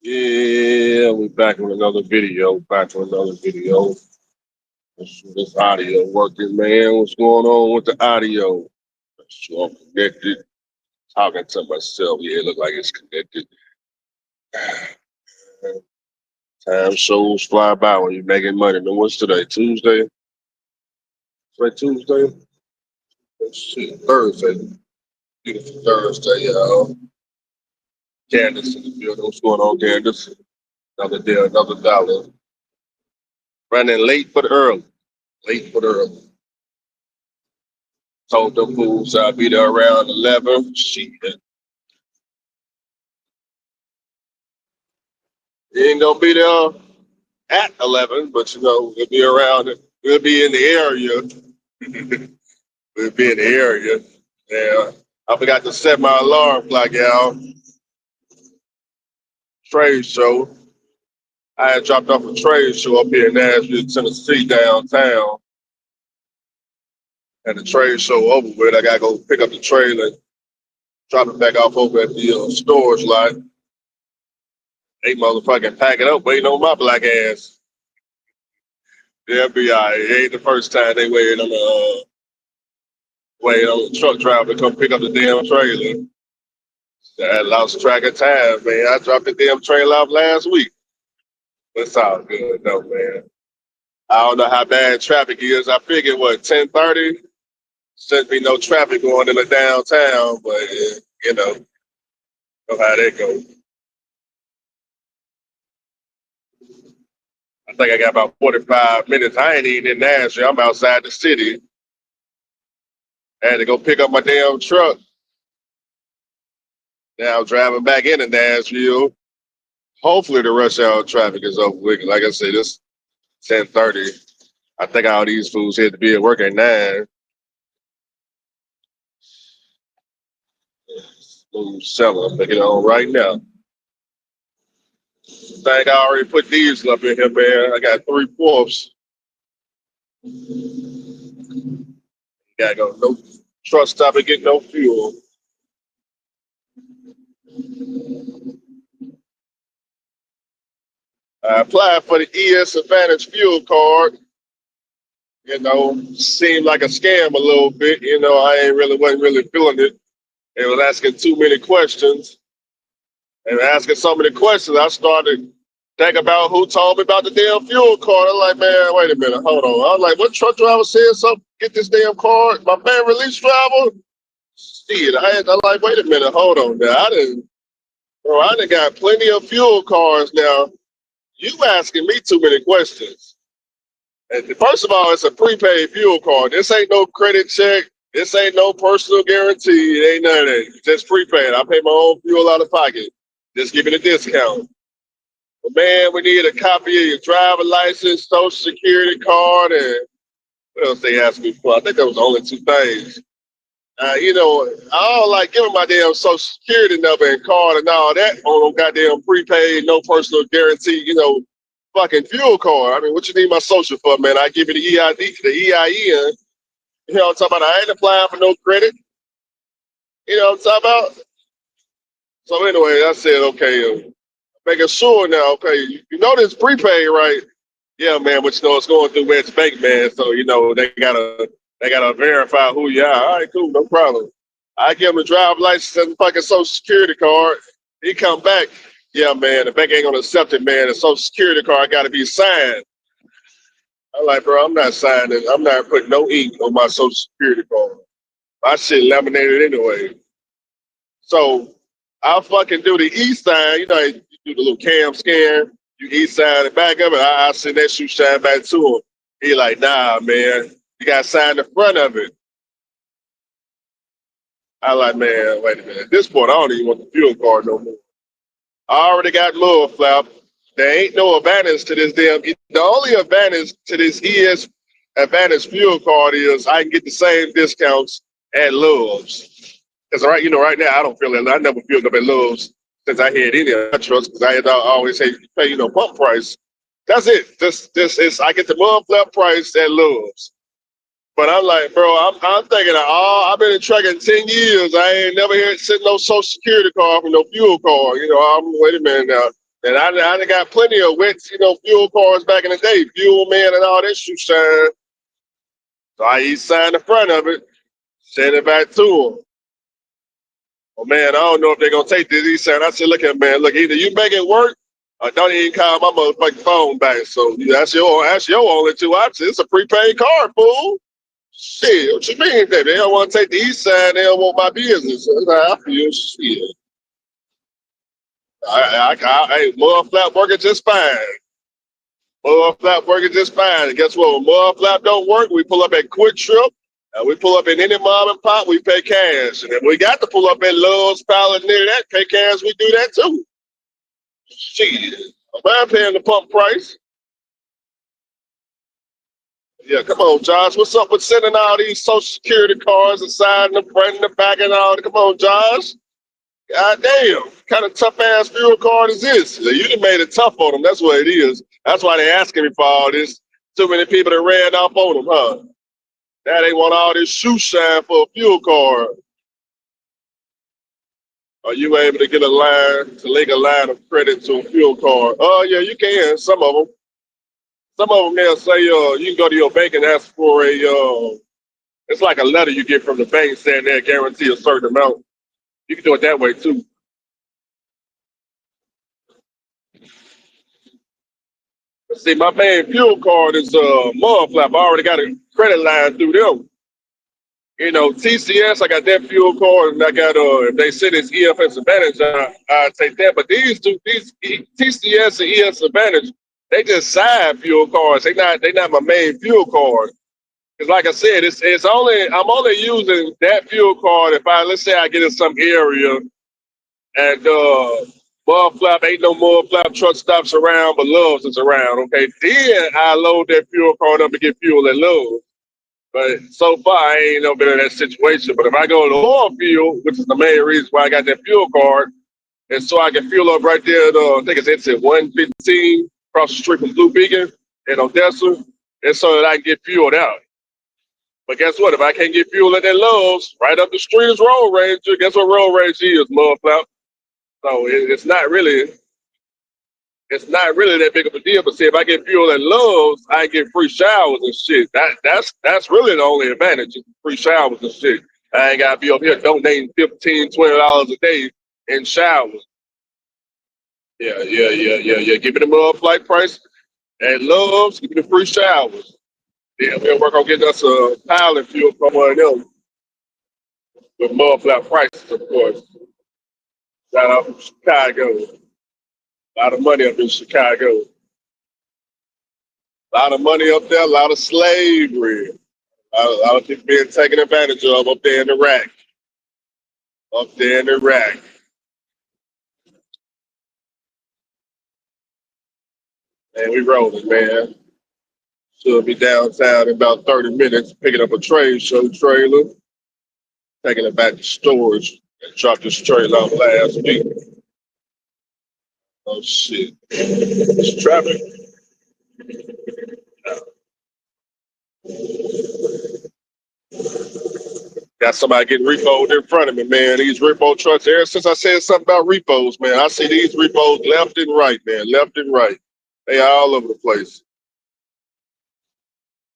Yeah, we're back with another video. Back with another video. This audio working, man. What's going on with the audio? So I'm connected. Talking to myself. Yeah, it look like it's connected. Time shows fly by when you're making money. Man, what's today? Tuesday? Today Tuesday? Shit, Thursday. Beautiful Thursday, y'all. Candace in the building. What's going on, Candace? Another day, another dollar. Running late but early. Late but early. Told them fools I'll be there around 11. Shit. You ain't gonna be there at 11, but we'll be around it. We'll be in the area. We'll be in the area. Yeah. I forgot to set my alarm clock, y'all. Trade show. I had dropped off a trade show up here in Nashville, Tennessee, downtown. And the trade show over with. I gotta go pick up the trailer, drop it back off over at the storage lot. They motherfucking pack it up, waiting on my black ass. They'll be all right. It ain't the first time they waiting on the truck driver to come pick up the damn trailer. I lost track of time, man. I dropped the damn trailer off last week. It's all good though, man. I don't know how bad traffic is. I figured 10:30? Shouldn't be no traffic going in the downtown, but know how that goes. I think I got about 45 minutes. I ain't even in Nashville. I'm outside the city. I had to go pick up my damn truck. Now I'm driving back into Nashville. Hopefully the rush hour traffic is over with. Like I said, it's 10:30. I think all these fools had to be at work at 9. Smooth selling. I'm picking it on right now. I think I already put diesel up in here, man. I got 3/4. Gotta go. No truck stop and get no fuel. I applied for the ES Advantage fuel card. Seemed like a scam a little bit. I wasn't really feeling it. They was asking too many questions. And asking so many questions, I started thinking about who told me about the damn fuel card. I'm like, man, wait a minute, hold on. I was like, what truck driver said something? Get this damn card. My man release driver? Shit, I'm like, wait a minute, hold on now. I done got plenty of fuel cards now. You asking me too many questions. And first of all, it's a prepaid fuel card. This ain't no credit check. This ain't no personal guarantee. It ain't none of that. It's just prepaid. I pay my own fuel out of pocket. Just give it a discount. But man, we need a copy of your driver license, social security card, and what else they asked me for? I think that was the only 2 things. I don't like giving my damn social security number and card and all that on no goddamn prepaid, no personal guarantee, fucking fuel card. I mean, what you need my social for, man? I give you the EID, the EIN. You know what I'm talking about? I ain't applying for no credit. You know what I'm talking about? So anyway, I said, okay, making sure now, okay, you know this prepaid, right? Yeah, man, but it's going through West Bank, man. So, they gotta verify who you are. All right, cool, no problem. I give him a driver's license and fucking social security card. He come back. Yeah, man, the bank ain't gonna accept it, man. The social security card gotta be signed. I'm like, bro, I'm not signing. I'm not putting no ink on my social security card. My shit laminated anyway. So I'll fucking do the e-sign. You do the little cam scan. You e-sign the back of it. I send that shoe shine back to him. He like, nah, man. You got to sign the front of it. I like, man, wait a minute. At this point, I don't even want the fuel card no more. I already got Lure Flap. There ain't no advantage to this damn. The only advantage to this ES Advantage fuel card is I can get the same discounts at Love's. Because right now I don't feel it. I never filled up at Love's since I had any of my trucks because I always pay pump price. That's it. This is I get the mud flap price at Love's. But I'm like, bro, I'm thinking, I've been in trucking 10 years. I ain't never sent no social security card for no fuel card. Wait a minute now. And I done got plenty of wet, fuel cars back in the day, fuel man and all that shoe shine. So I signed the front of it, send it back to him. Oh man, I don't know if they're gonna take this. He said, I said, look at man, look, either you make it work or don't even call my motherfucking phone back. So that's your only two options. It's a prepaid card, fool. Shit, what you mean that they don't want to take the east side, they don't want my business. So I feel shit. Hey, mud flap working just fine. Mud flap working just fine. And guess what? When mud flap don't work, we pull up at Quick Trip. We pull up in any mom and pop, we pay cash. And if we got to pull up at Love's, Pal, and near that, pay cash, we do that too. Shit. I'm paying the pump price. Yeah, come on, Josh. What's up with sending all these Social Security cards inside and the front and the back and all that? Come on, Josh. God damn. What kind of tough ass fuel card is this? You done made it tough on them. That's what it is. That's why they asking me for all this. Too many people that ran off on them, huh? Now they want all this shoe shine for a fuel card. Are you able to get a line, to link a line of credit to a fuel card? Oh, yeah, you can. Some of them. Some of them, they'll say you can go to your bank and ask for it's like a letter you get from the bank saying they'll guarantee a certain amount. You can do it that way, too. See, my main fuel card is mud flap. I already got a credit line through them. TCS, I got that fuel card, and I got if they say it's EFS Advantage, I take that. But these TCS and EFS Advantage, they just side fuel cards. They not my main fuel card. Because like I said, I'm only using that fuel card if let's say I get in some area and mud flap ain't no mud flap truck stops around, but Love's is around. Okay, then I load that fuel card up and get fuel at Love's. But so far, I ain't never been in that situation. But if I go to the oil field, which is the main reason why I got that fuel card, and so I can fuel up right there at, I think it's exit 115 across the street from Blue Beacon in Odessa, and so that I can get fueled out. But guess what? If I can't get fuel at that Lowe's, right up the street is Road Ranger. Guess what Road Ranger is, motherfucker? So it's not really that big of a deal. But see, if I get fuel at Love's, I get free showers and shit. That's really the only advantage, free showers and shit. I ain't gotta be up here donating $15-$20 a day in showers. Yeah. Give me the mud flight price at Love's. Give me the free showers. Yeah, we'll work on getting us a pilot fuel from one of them with mud flat prices, of course. Shout out from Chicago. A lot of money up in Chicago. A lot of money up there, a lot of slavery. A lot of people being taken advantage of up there in Iraq. Up there in Iraq. Man, we rolling, man. Should be downtown in about 30 minutes, picking up a trade show trailer, taking it back to storage, and dropped this trailer off last week. Oh, shit. It's traffic. Got somebody getting repoed in front of me, man. These repo trucks, ever since I said something about repos, man, I see these repos left and right, man, left and right. They are all over the place.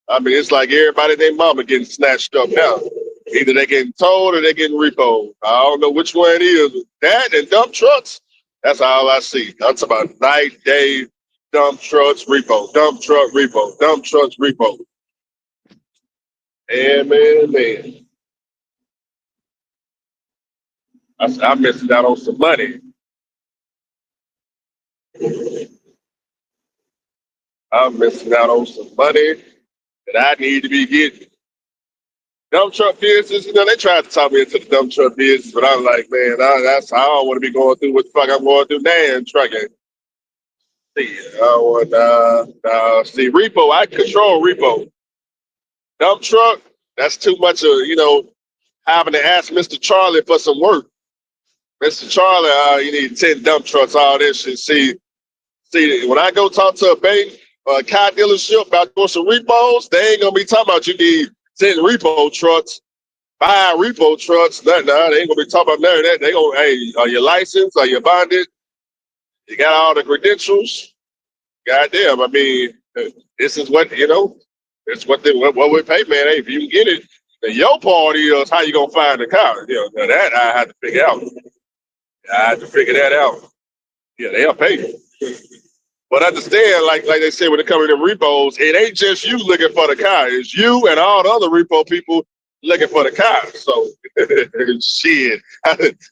I mean, it's like everybody and their mama getting snatched up now. Either they getting towed or they getting repoed. I don't know which one it is. That and dump trucks, that's all I see. I'm talking about night, day, dump trucks, repo, dump truck, repo, dump trucks, repo. Man. I'm missing out on some money. I'm missing out on some money that I need to be getting. Dump truck business, they tried to talk me into the dump truck business, but I'm like, man, I don't want to be going through what the fuck I'm going through now in trucking. See, I don't want, see, repo, I control repo. Dump truck, that's too much of, having to ask Mr. Charlie for some work. Mr. Charlie, you need 10 dump trucks, all this shit. See, when I go talk to a bank or a car dealership about doing some repos, they ain't gonna be talking about you need 10 repo trucks, 5 repo trucks. They ain't gonna be talking about none of that. They gonna, hey, are you licensed? Are you bonded? You got all the credentials. Goddamn, I mean, this is what it's what we pay, man. Hey, if you can get it, then your part is how you gonna find the car. Now that I had to figure out. I had to figure that out. Yeah, they'll pay you. But understand, like they say when it comes to them repos, it ain't just you looking for the car. It's you and all the other repo people looking for the car. So shit,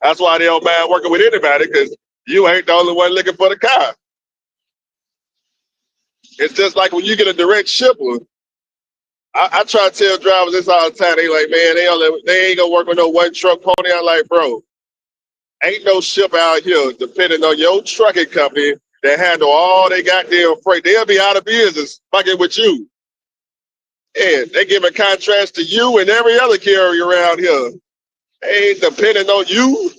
that's why they don't mind working with anybody because you ain't the only one looking for the car. It's just like when you get a direct shipper. I try to tell drivers this all the time. They like, man, they ain't gonna work with no one truck pony. I'm like, bro, ain't no ship out here depending on your trucking company that handle all they goddamn freight. They'll be out of business fucking with you. And they giving contracts to you and every other carrier around here. They ain't depending on you.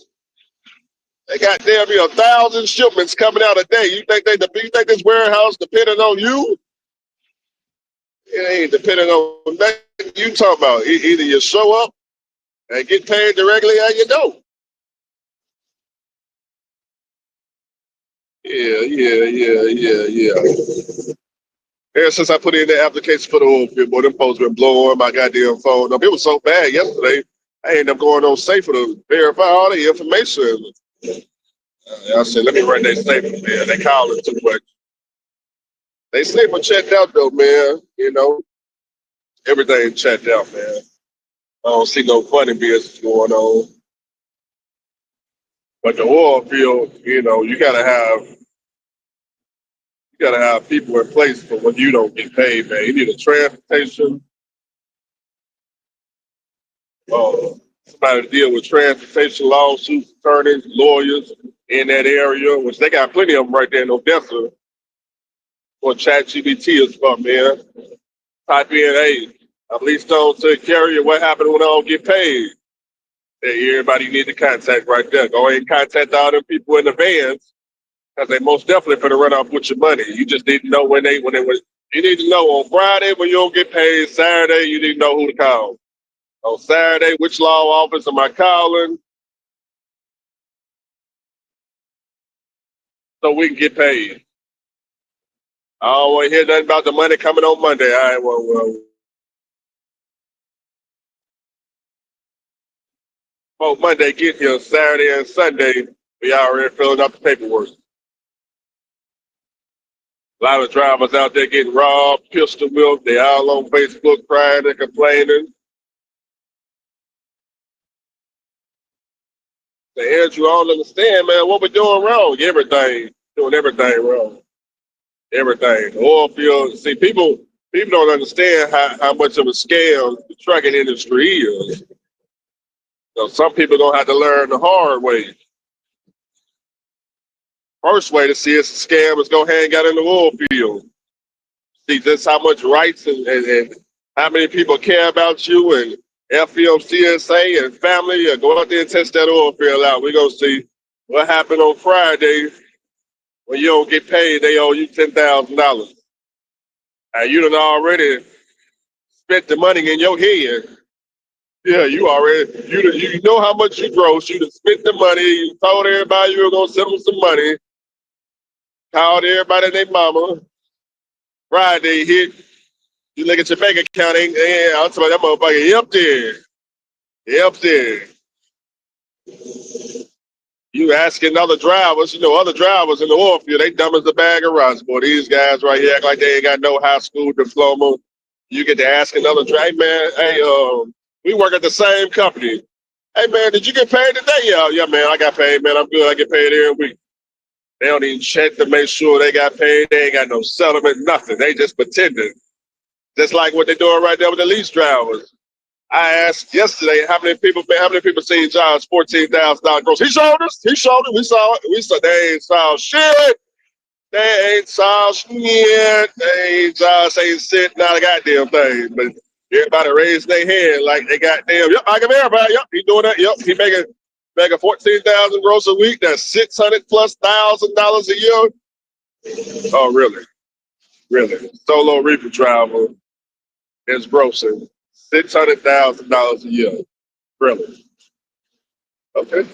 They got damn near 1,000 shipments coming out a day. You think this warehouse depending on you? It ain't depending on nothing you talking about. Either you show up and get paid directly or you don't. Yeah. Ever since I put in the application for the oil field, boy, them folks been blowing my goddamn phone up. It was so bad yesterday, I ended up going on safer to verify all the information. I said, let me run their safer, man. They calling too much. They safer checked out, though, man. Everything checked out, man. I don't see no funny business going on. But the oil field, you gotta have people in place for when you don't get paid, man. You need a transportation, uh, somebody to deal with transportation lawsuits, attorneys, lawyers in that area, which they got plenty of them right there in Odessa. Or ChatGPT is for, man. Type in, hey, I'm leased on to a carrier. What happened when I don't get paid? Hey, everybody need to contact right there. Go ahead and contact all them people in the vans because they most definitely finna run off with your money. You just need to know when they you need to know on Friday when you don't get paid. Saturday, you need to know who to call. On Saturday, which law office am I calling so we can get paid? I don't want to hear nothing about the money coming on Monday. All right, well, Monday get here, Saturday and Sunday, we already filling out the paperwork. A lot of drivers out there getting robbed, pistol whipped. They all on Facebook crying and complaining. Say, Andrew, I don't understand, man. What we doing wrong? Everything. Doing everything wrong. Everything. The oil field. See, people don't understand how much of a scam the trucking industry is. So some people gonna have to learn the hard way. First way to see it's a scam is go hang out in the oil field. See just how much rights and how many people care about you and FMCSA and family. Go out there and test that oil field out. We're gonna see what happened on Friday when you don't get paid. They owe you $10,000, and you done already spent the money in your head. Yeah, you know how much you gross. You done spent the money. You told everybody you were gonna send them some money. Called everybody and their mama. Friday hit. You look at your bank account, I'm talking about that motherfucker empty. Empty. You asking other drivers, other drivers in the oil field, they dumb as a bag of rocks, boy. These guys right here act like they ain't got no high school diploma. You get to ask another driver, hey man, we work at the same company. Hey man, did you get paid today? Yeah, man, I got paid, man. I'm good. I get paid every week. They don't even check to make sure they got paid. They ain't got no settlement, nothing. They just pretending. Just like what they're doing right there with the lease drivers. I asked yesterday how many people seen John's $14,000 gross. He showed us. He showed it. We saw it. We saw they ain't saw shit. They ain't saw shit. They ain't shit. Not a goddamn thing. But everybody raised their hand like they goddamn. Yep, I can verify. Yep, he doing that. Yep, he making 14,000 gross a week. That's $600,000+ a year. Oh, really? Really? Solo reefer driver is grossing $600,000 a year. Really? Okay.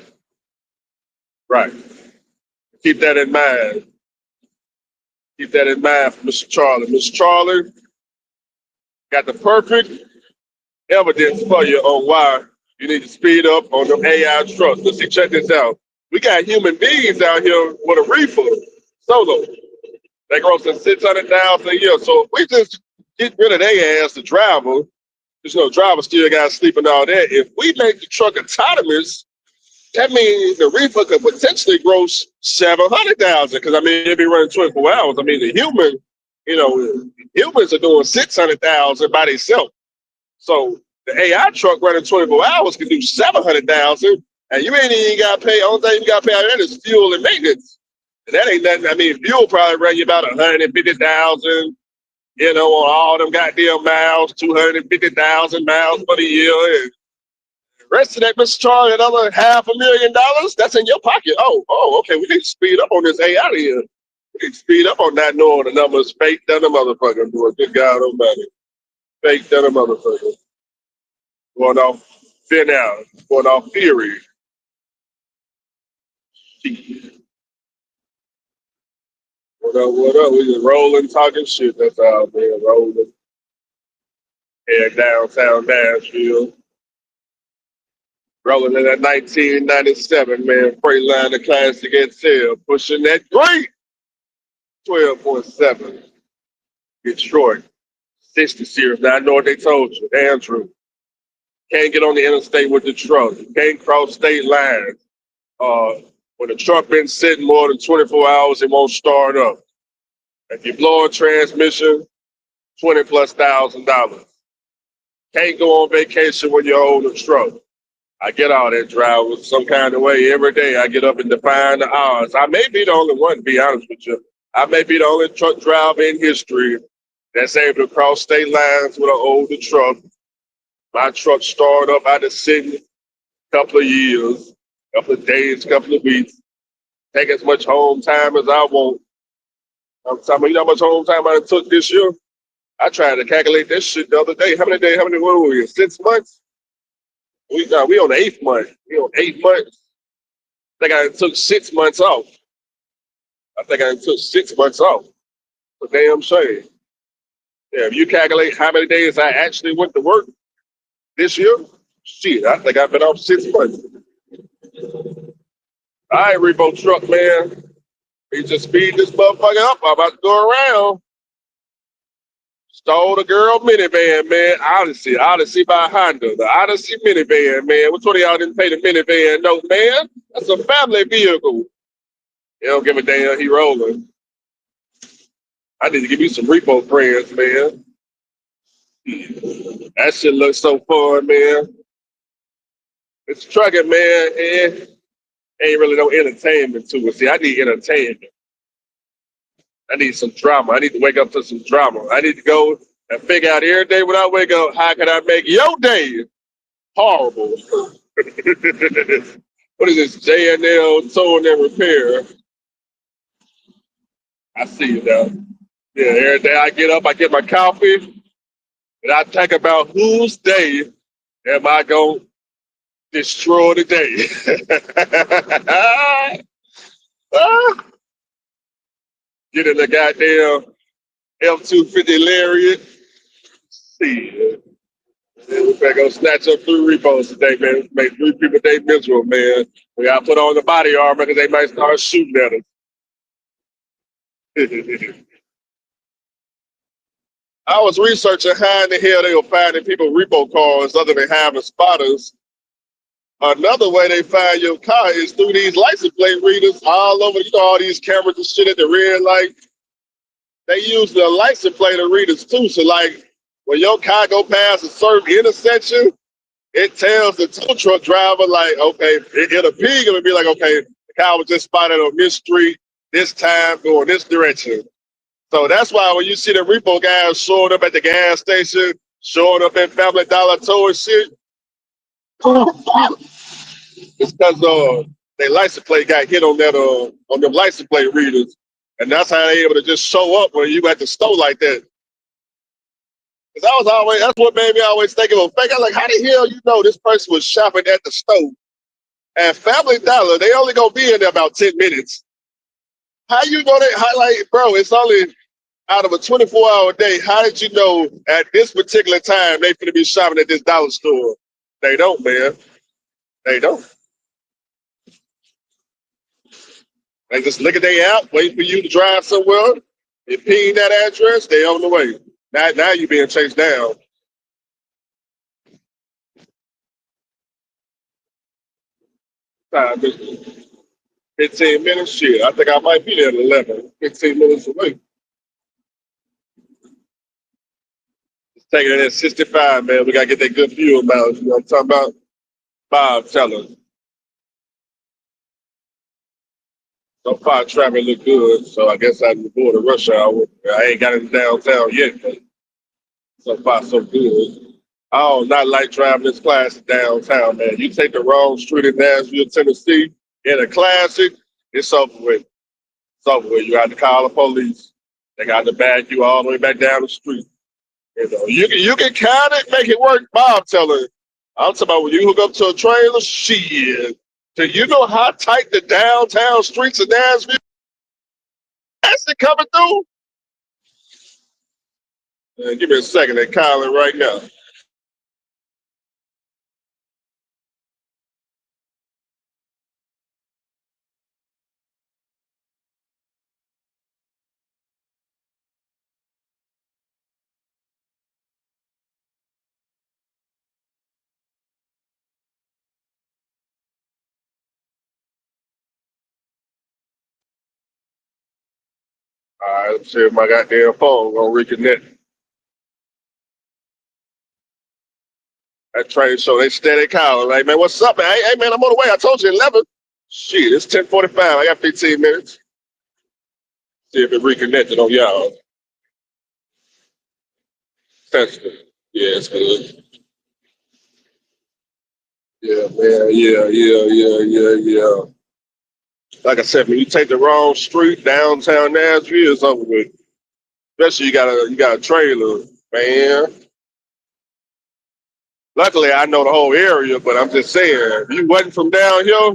Right. Keep that in mind. Keep that in mind for Mr. Charlie. Mr. Charlie got the perfect evidence for you on why you need to speed up on them AI trucks. Let's see, check this out. We got human beings out here with a reefer solo. They grossing 600,000 a year. So if we just get rid of their ass, the driver, because driver still got to sleep and all that. If we make the truck autonomous, that means the reefer could potentially gross 700,000. Because I mean, it'd be running 24 hours. I mean, the human, humans are doing 600,000 by themselves. So the AI truck running 24 hours can do 700,000, and you ain't even got to pay. Only thing you got to pay out of that is fuel and maintenance. And that ain't nothing. I mean, fuel probably run you about 150,000. On all them goddamn miles, 250,000 miles for the year, and the rest of that, Mr. Charlie, another $500,000. That's in your pocket. Okay. We need to speed up on this AI here. We need to speed up on that, knowing the numbers fake than a motherfucker. Boy, good God Almighty, fake than a motherfucker. Going off thin out, going off theory. What up? We just rolling, talking shit. That's all, man. Rolling. Head downtown Nashville. Rolling in that 1997, man. Freightliner Classic XL. Pushing that great 12.7. Detroit. 60 series. Now, I know what they told you. Andrew. Can't get on the interstate with the truck. Can't cross state lines. When the truck been sitting more than 24 hours, it won't start up. If you blow a transmission, $20,000+. Can't go on vacation when you own a truck. I get all that drive some kind of way every day. I get up and define the odds. I may be the only one, to be honest with you. I may be the only truck driver in history that's able to cross state lines with an older truck. My truck started up out of city a couple of years, couple of days, couple of weeks. Take as much home time as I want. I'm talking about, you know how much home time I took this year? I tried to calculate this shit the other day. How many days, what were we, 6 months? We on the 8th month. We on 8 months. I think I took 6 months off. For damn shame. Yeah, if you calculate how many days I actually went to work this year, shit, I think I've been off 6 months. All right, Repo truck, man. We just speed this motherfucker up. I'm about to go around. Stole the girl minivan, man. Odyssey by Honda. The Odyssey minivan, man. Which one of y'all didn't pay the minivan note, man? That's a family vehicle. He don't give a damn. He rolling. I need to give you some Repo friends, man. That shit looks so fun, man. It's trucking, man. And ain't really no entertainment to it. See, I need entertainment. I need some drama. I need to wake up to some drama. I need to go and figure out every day when I wake up, how can I make your day horrible? What is this? J&L Towing and Repair. I see you now. Yeah, every day I get up, I get my coffee, and I think about whose day am I going to destroy today. Get in the goddamn F-250 Lariat. See, we better go snatch up 3 repos today, man. Make 3 people day miserable, man. We gotta put on the body armor because they might start shooting at us. I was researching how in the hell they were finding people repo cars other than having spotters. Another way they find your car is through these license plate readers all over, all these cameras and shit at the red light. They use the license plate readers too. So like when your car go past a certain intersection, it tells the tow truck driver like, okay, it'll ping him and be like, okay, the car was just spotted on this street, this time, going this direction. So that's why when you see the repo guys showing up at the gas station, showing up at Family Dollar Tow and shit, it's because their license plate got hit on that on them license plate readers. And that's how they able to just show up when you at the store like that. Because that's what made me always think of a fake. I was like, how the hell you know this person was shopping at the store? And Family Dollar, they only gonna be in there about 10 minutes. How you know that highlight, bro? It's only out of a 24-hour day. How did you know at this particular time they finna be shopping at this dollar store? They don't, man. They don't. They just look at their app, wait for you to drive somewhere. You ping that address, they on the way. Now you being chased down. 15 minutes, shit. I think I might be there at 11. 15 minutes away. Just taking it at 65, man. We got to get that good fuel mileage. You know what I'm talking about? Bob, tell us. So far, traffic look good, so I guess I can avoid the rush hour. I ain't got into downtown yet, but so far, so good. I do not like driving this class downtown, man. You take the wrong street in Nashville, Tennessee, in a classic, it's over with. It's over with. You have to call the police. They got to back you all the way back down the street. You know, you can kind of make it work, Bob telling. I'm talking about when you hook up to a trailer, shit. Do you know how tight the downtown streets of Nashville? That's it coming through. Give me a second. They're calling right now. All right, let's see if my goddamn phone gonna reconnect. That train show, they steady calling. Like, man, what's up, man? Hey, man, I'm on the way. I told you 11. Shit, it's 10:45. I got 15 minutes. See if it reconnected on y'all. Sensitive. Yeah, it's good. Yeah, man. Yeah. Like I said, when you take the wrong street downtown Nashville, it's over with. Especially you got a trailer, man. Luckily, I know the whole area, but I'm just saying, if you wasn't from down here,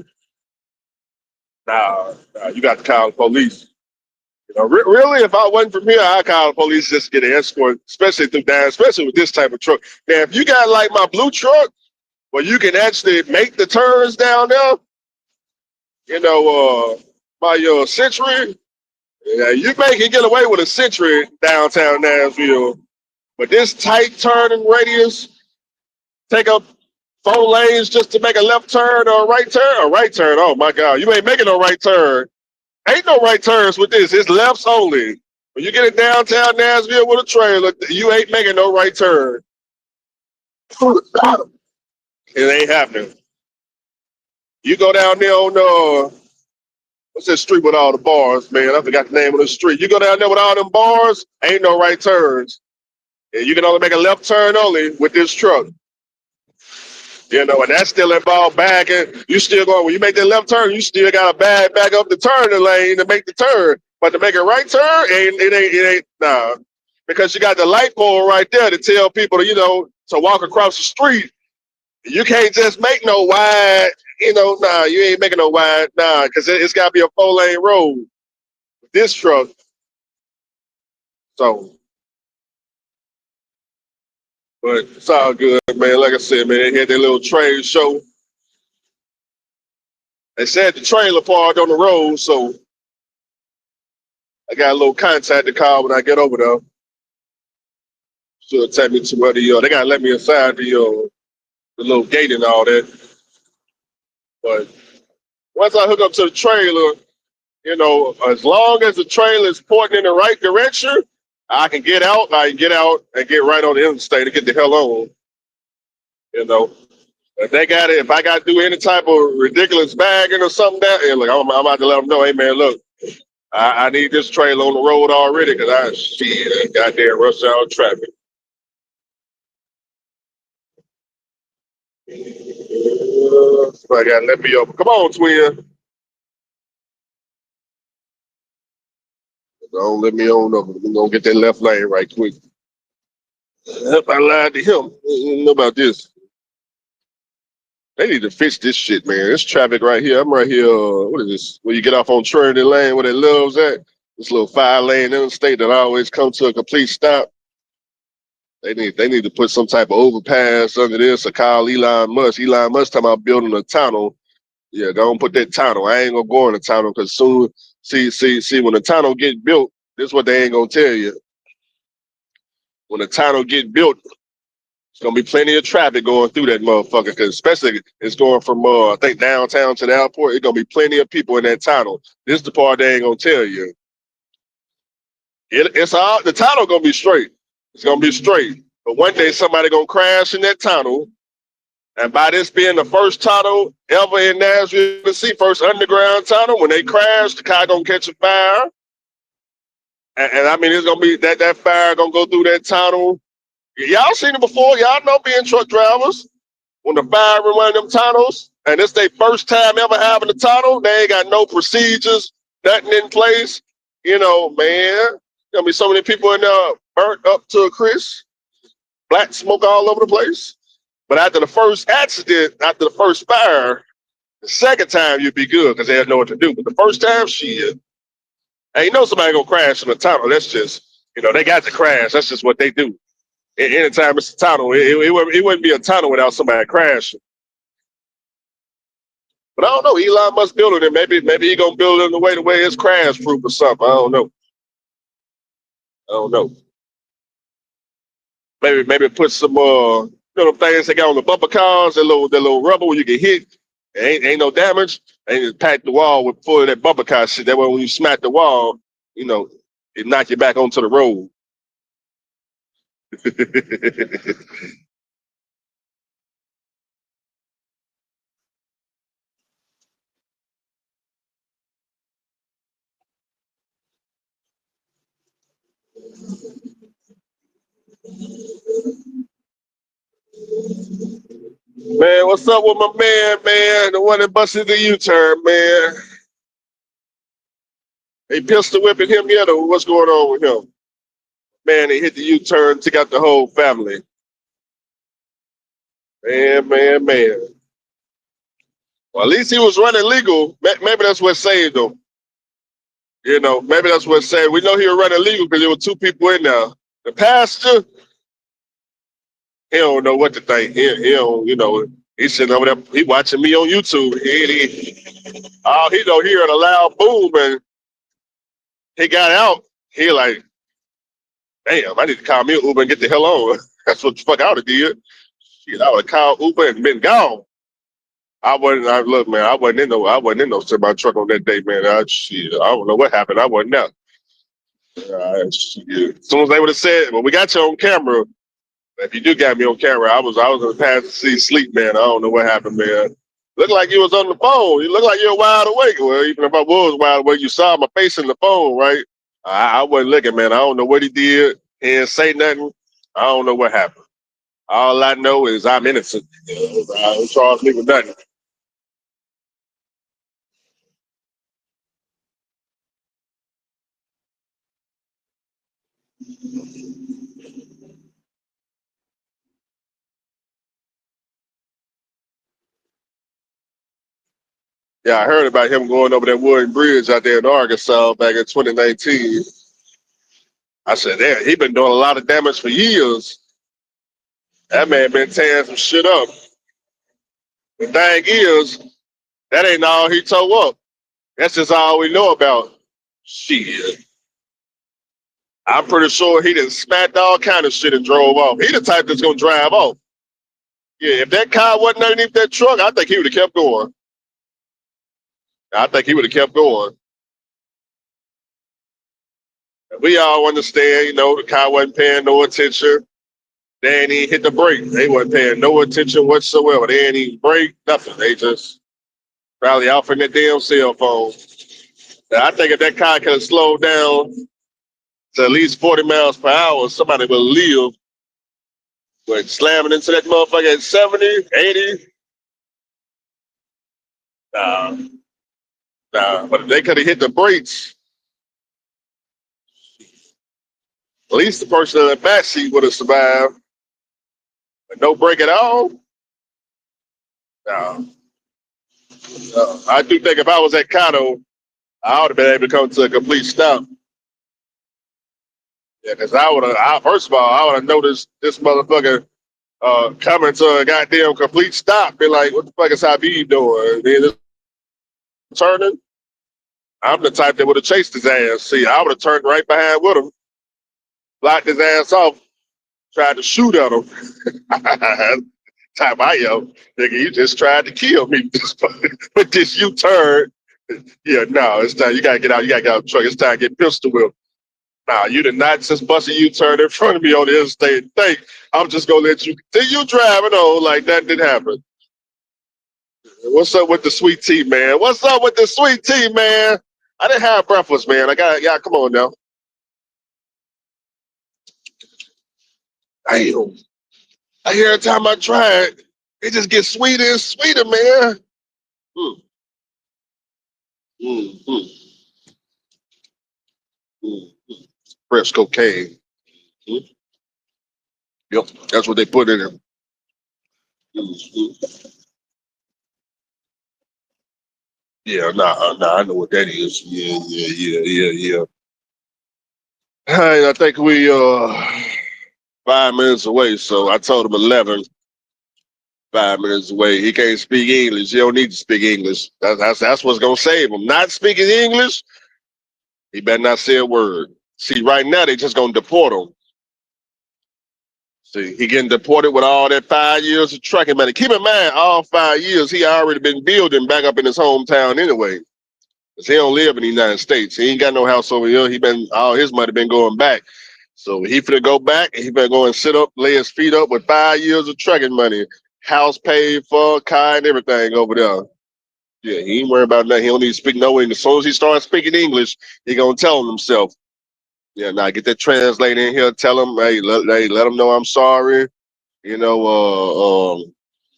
nah, you got to call the police. You know, really, if I wasn't from here, I'd call the police just to get an escort, especially with this type of truck. Now, if you got like my blue truck, where you can actually make the turns down there, you know, by your Century, yeah, you can get away with a Century downtown Nashville. But this tight turning radius, take up 4 lanes just to make a left turn or a right turn? A right turn, oh my God, you ain't making no right turn. Ain't no right turns with this. It's lefts only. When you get it downtown Nashville with a trailer, you ain't making no right turn. It ain't happening. You go down there on what's that street with all the bars, man? I forgot the name of the street. You go down there with all them bars, ain't no right turns. And you can only make a left turn only with this truck. You know, and that still involved bagging. You still going, when you make that left turn, you still got to back up the turning lane to make the turn. But to make a right turn, it ain't, nah. Because you got the light pole right there to tell people, to walk across the street. You can't just make no wide, nah, you ain't making no wide, nah, because it's got to be a 4-lane road with this truck. So, but it's all good, man. Like I said, man, they had their little trade show. They said the trailer parked on the road, so I got a little contact to call when I get over there. Should take me to where they gotta let me inside the little gate and all that. But once I hook up to the trailer, as long as the trailer is pointing in the right direction, I can get out. I can get out and get right on the interstate to get the hell on. You know, if they got it, if I got to do any type of ridiculous bagging or something, look, I'm about to let them know, hey man, look, I need this trailer on the road already because goddamn rush hour traffic. So I got to let me over. Come on, twin. Don't let me on over. We're going to get that left lane right quick. I lied to him. I don't know about this. They need to fix this shit, man. This traffic right here. I'm right here. What is this? Where you get off on Trinity Lane, where they loves at? This little 5-lane interstate that always come to a complete stop. They need to put some type of overpass under this or call Elon Musk. Elon Musk talking about building a tunnel. Yeah, don't put that tunnel. I ain't gonna go in the tunnel because soon, see, when the tunnel get built, this is what they ain't gonna tell you. When the tunnel get built, it's gonna be plenty of traffic going through that motherfucker. Because especially it's going from I think downtown to the airport. It's gonna be plenty of people in that tunnel. This is the part they ain't gonna tell you. It's all the tunnel gonna be straight. It's gonna be straight. But one day somebody gonna crash in that tunnel. And by this being the first tunnel ever in Nashville, Tennessee, first underground tunnel, when they crash, the car gonna catch a fire. And I mean, it's gonna be that fire gonna go through that tunnel. Y'all seen it before. Y'all know being truck drivers. When the fire in one of them tunnels, and it's their first time ever having a tunnel, they ain't got no procedures, nothing in place. You know, man, gonna be so many people in there burnt up to a crisp, black smoke all over the place. But after the first accident, after the first fire, the second time you'd be good because they had know what to do. But the first time, shit, ain't know somebody gonna crash in a tunnel. That's just, they got to crash. That's just what they do. Anytime it's a tunnel, it wouldn't be a tunnel without somebody crashing. But I don't know. Elon Musk building it. Maybe he gonna build it in the way it's crash proof or something. I don't know. Maybe put some little things they got on the bumper cars, that little rubber where you can hit. Ain't no damage. And just pack the wall with full of that bumper car shit. That way when you smack the wall, it knock you back onto the road. Man, what's up with my man? The one that busted the U-turn, man. They pistol whipping him yet, or what's going on with him? Man, they hit the U-turn, took out the whole family. Man. Well, at least he was running legal. Maybe that's what saved him. Maybe that's what saved. We know he was running legal because there were two people in there. The pastor, he don't know what to think. He don't, he's sitting over there. He watching me on YouTube. All he don't hear a loud boom, and he got out. He like, damn, I need to call me an Uber and get the hell on. That's what the fuck I would have did. Shit, I would have called Uber and been gone. I wasn't in no semi truck on that day, man. I don't know what happened. I wasn't there. As soon as they would have said, well, we got you on camera. If you do got me on camera, I was in the passenger seat sleep, man. I don't know what happened, man. Looked like you was on the phone. You look like you're wide awake. Well, even if I was wide awake, you saw my face in the phone, right? I wasn't looking, man. I don't know what he did. He didn't say nothing. I don't know what happened. All I know is I'm innocent. I don't charge me with nothing. Yeah, I heard about him going over that wooden bridge out there in Arkansas back in 2019. I said, damn, he been doing a lot of damage for years. That man been tearing some shit up. The thing is, that ain't all he tore up. That's just all we know about. Shit. I'm pretty sure he done smacked all kind of shit and drove off. He the type that's gonna drive off. Yeah, if that car wasn't underneath that truck, I think he would have kept going. I think he would have kept going. We all understand, the car wasn't paying no attention. They ain't even hit the brake. They wasn't paying no attention whatsoever. They ain't even brake, nothing. They just probably off in their damn cell phone. Now, I think if that car could have slowed down to at least 40 miles per hour, somebody would live. But slamming into that motherfucker at 70, 80. Nah. But if they could have hit the brakes, at least the person in the back seat would have survived. But no brake at all. Now, I do think if I was at Cotto, I would have been able to come to a complete stop. Yeah, because I would have. First of all, I would have noticed this motherfucker coming to a goddamn complete stop. Be like, what the fuck is Habib doing? Then just turning. I'm the type that would have chased his ass. See, I would have turned right behind with him, blocked his ass off, tried to shoot at him. Time I yo, nigga, you just tried to kill me with this U-turn. Yeah, no, it's time. You gotta get out. You gotta get out of the truck. It's time to get pistol whipped. Nah, you did not just bust a U-turn in front of me on the interstate and think I'm just gonna let you continue driving on like that didn't happen. What's up with the sweet tea, man? What's up with the sweet tea, man? I didn't have breakfast, man. I got yeah, come on now. Damn. I hear every time I try it, it just gets sweeter and sweeter, man. Mm, mm, mm, mm. Fresh cocaine. Mm. Yep, that's what they put in it. Mm. Yeah, nah, I know what that is. Yeah. Hey, I think we 5 minutes away, so I told him 11. 5 minutes away. He can't speak English. He don't need to speak English. That's what's gonna save him. Not speaking English, he better not say a word. See, right now they just gonna deport him. See, he getting deported with all that 5 years of trucking money. Keep in mind, all 5 years he already been building back up in his hometown anyway. Cause he don't live in the United States. He ain't got no house over here. He been all his money been going back. So he finna go back and he better go and sit up, lay his feet up with 5 years of trucking money, house paid for, car and everything over there. Yeah, he ain't worried about that. He don't need to speak no English. As soon as he starts speaking English, he gonna tell himself. Yeah, now get that translator in here. Tell him, let him know I'm sorry. You know,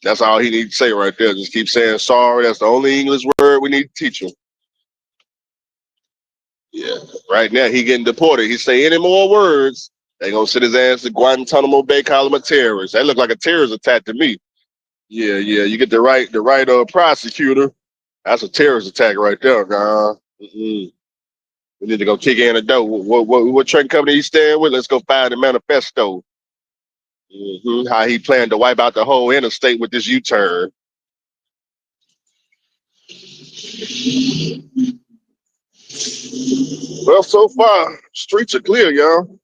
that's all he needs to say right there. Just keep saying sorry. That's the only English word we need to teach him. Yeah, right now he getting deported. He say any more words, they gonna send his ass to Guantanamo Bay, call him a terrorist. That look like a terrorist attack to me. Yeah. You get the right prosecutor. That's a terrorist attack right there. Nah. Mm-mm. We need to go kick in the door. What trucking company he staying with? Let's go find the manifesto. How he planned to wipe out the whole interstate with this U-turn. Well, so far, streets are clear, y'all.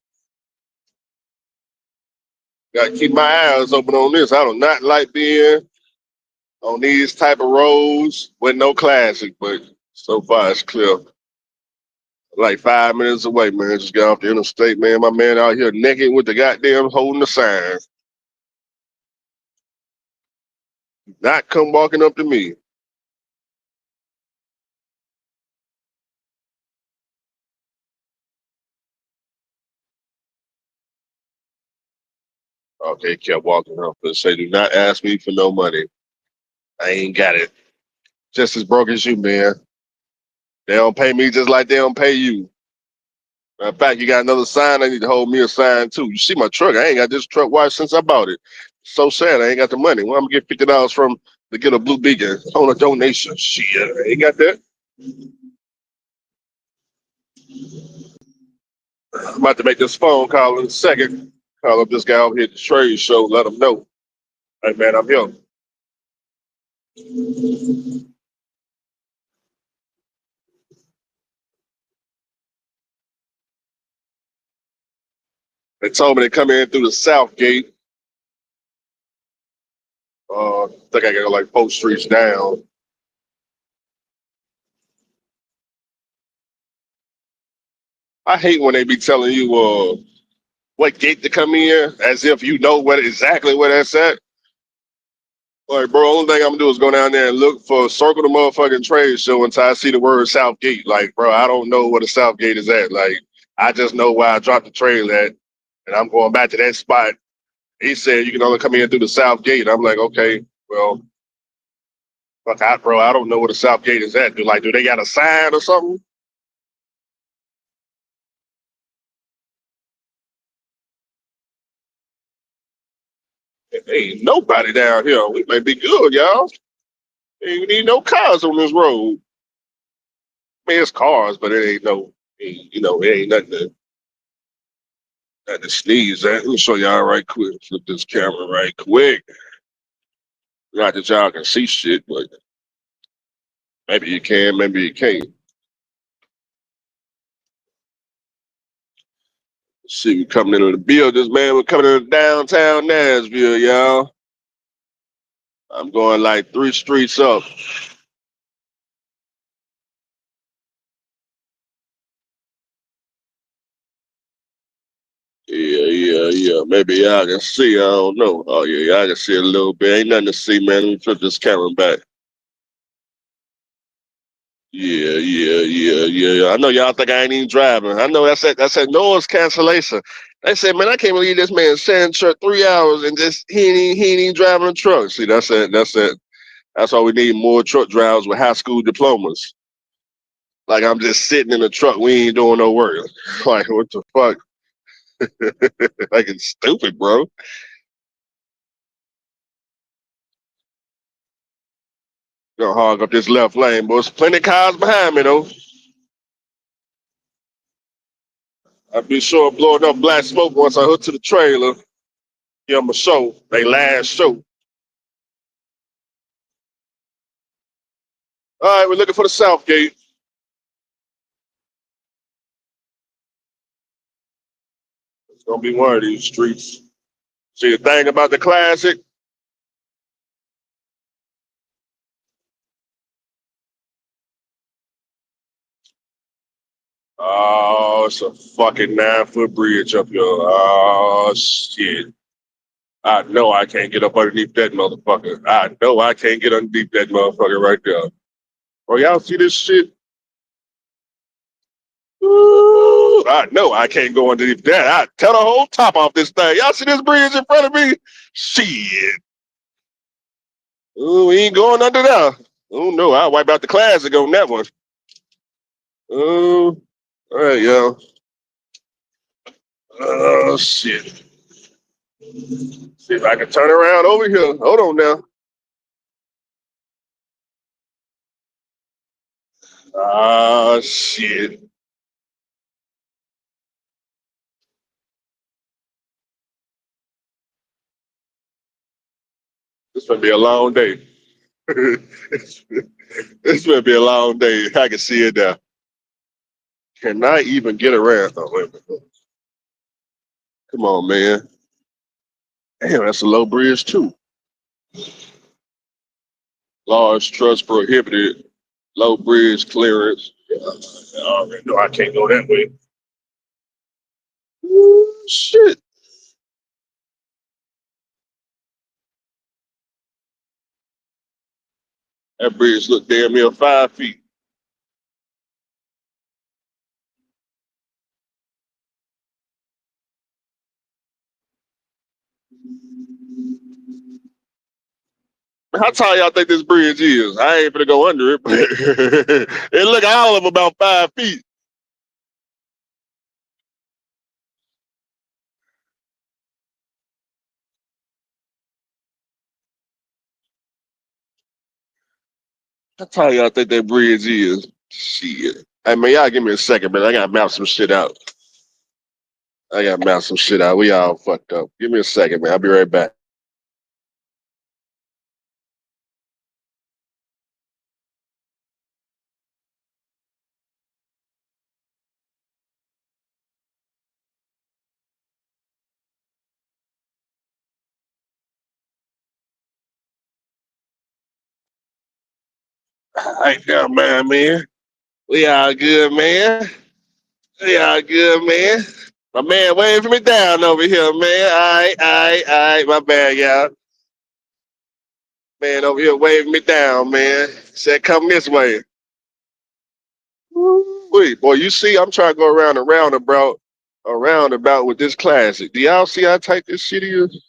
Got to keep my eyes open on this. I do not like being on these type of roads with no classic, but so far it's clear. Like 5 minutes away, man. Just got off the interstate, man. My man out here naked with the goddamn holding the sign. Not come walking up to me. Okay, kept walking up and say, do not ask me for no money. I ain't got it. Just as broke as you, man. They don't pay me just like they don't pay you. Matter of fact, you got another sign. I need to hold me a sign too. You see my truck? I ain't got this truck washed since I bought it. So sad. I ain't got the money. Well, I'm gonna get $50 from to get a blue beacon on a donation. Shit, I ain't got that. I'm about to make this phone call in a second. Call up this guy over here at the trade show. Let him know. Hey man, I'm here. They told me to come in through the south gate. I think I got like 4 streets down. I hate when they be telling you what gate to come in, as if you know what exactly where that's at. Like, bro, only thing I'm gonna do is go down there and look for circle the motherfucking trade show until I see the word South Gate. Like, bro, I don't know where the South Gate is at. Like, I just know where I dropped the trailer at, and I'm going back to that spot. He said you can only come in through the South Gate. I'm like, okay, well, fuck out, bro. I don't know where the South Gate is at. Do they got a sign or something? Ain't nobody down here. We may be good, y'all. Ain't need no cars on this road. I mean, it's cars, but it ain't no, it ain't nothing to sneeze at. Let me show y'all right quick. Flip this camera right quick. Not that y'all can see shit, but maybe you can, maybe you can't. See, we coming into the buildings, man. We're coming into downtown Nashville, y'all. I'm going like 3 streets up. Yeah. Maybe y'all can see. I don't know. Oh, yeah, y'all can see a little bit. Ain't nothing to see, man. Let me flip this camera back. Yeah. I know y'all think I ain't even driving. I know that's a noise cancellation. They said, man, I can't believe this man sitting in truck 3 hours and just he ain't even driving a truck. See, that's it. That's it. That's why we need more truck drivers with high school diplomas. Like I'm just sitting in the truck, we ain't doing no work. Like what the fuck? Like it's stupid, bro. Gonna hog up this left lane, but there's plenty of cars behind me though. I'll be sure blowing up black smoke once I hook to the trailer. Give them a show. They last show. All right, we're looking for the South Gate. It's gonna be one of these streets. See the thing about the classic? Oh, it's a fucking 9-foot bridge up here. Oh shit. I know I can't get up underneath that motherfucker. I know I can't get underneath that motherfucker right there. Oh, y'all see this shit? Ooh, I know I can't go underneath that. I tell the whole top off this thing. Y'all see this bridge in front of me? Shit. Ooh, we ain't going under there. Oh no, I'll wipe out the classic on that one. Oh, all right, yo. Oh shit. See if I can turn around over here. Hold on now. Ah shit. This gonna be a long day. This gonna be a long day. I can see it now. Can I even get around? Oh, wait a minute. Come on, man. Damn, that's a low bridge too. Large trucks prohibited. Low bridge clearance. Yeah, I already know I can't go that way. Ooh, shit. That bridge look damn near 5 feet. How tall y'all think this bridge is? I ain't gonna go under it, but it look all of about 5 feet. How tall y'all think that bridge is? Shit. Hey man, y'all give me a second, man. I gotta map some shit out. I gotta map some shit out. We all fucked up. Give me a second, man. I'll be right back. All right, now, man. We all good, man. We all good, man. My man waving me down over here, man. All right. My bad, y'all. Man over here waving me down, man. Said come this way. Wait, boy, you see, I'm trying to go around about with this classic. Do y'all see how tight this shit is?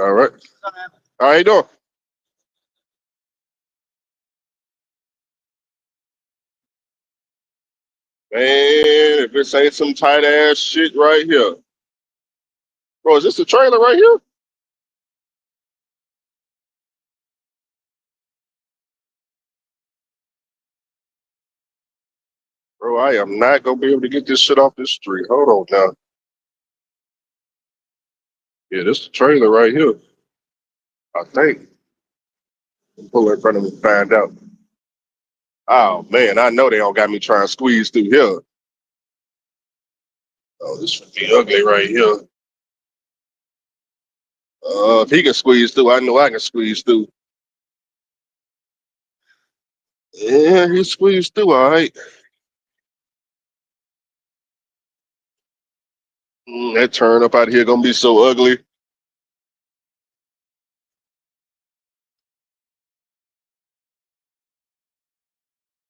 All right. How you doing? Man, if this ain't some tight ass shit right here. Bro, is this the trailer right here? Bro, I am not gonna be able to get this shit off this street. Hold on now. Yeah, this the trailer right here. I think. Pull in front of me and find out. Oh man, I know they don't got me trying to squeeze through here. Oh, this would be ugly right here. If he can squeeze through, I know I can squeeze through. Yeah, he squeezed through, all right. That turn up out here gonna be so ugly.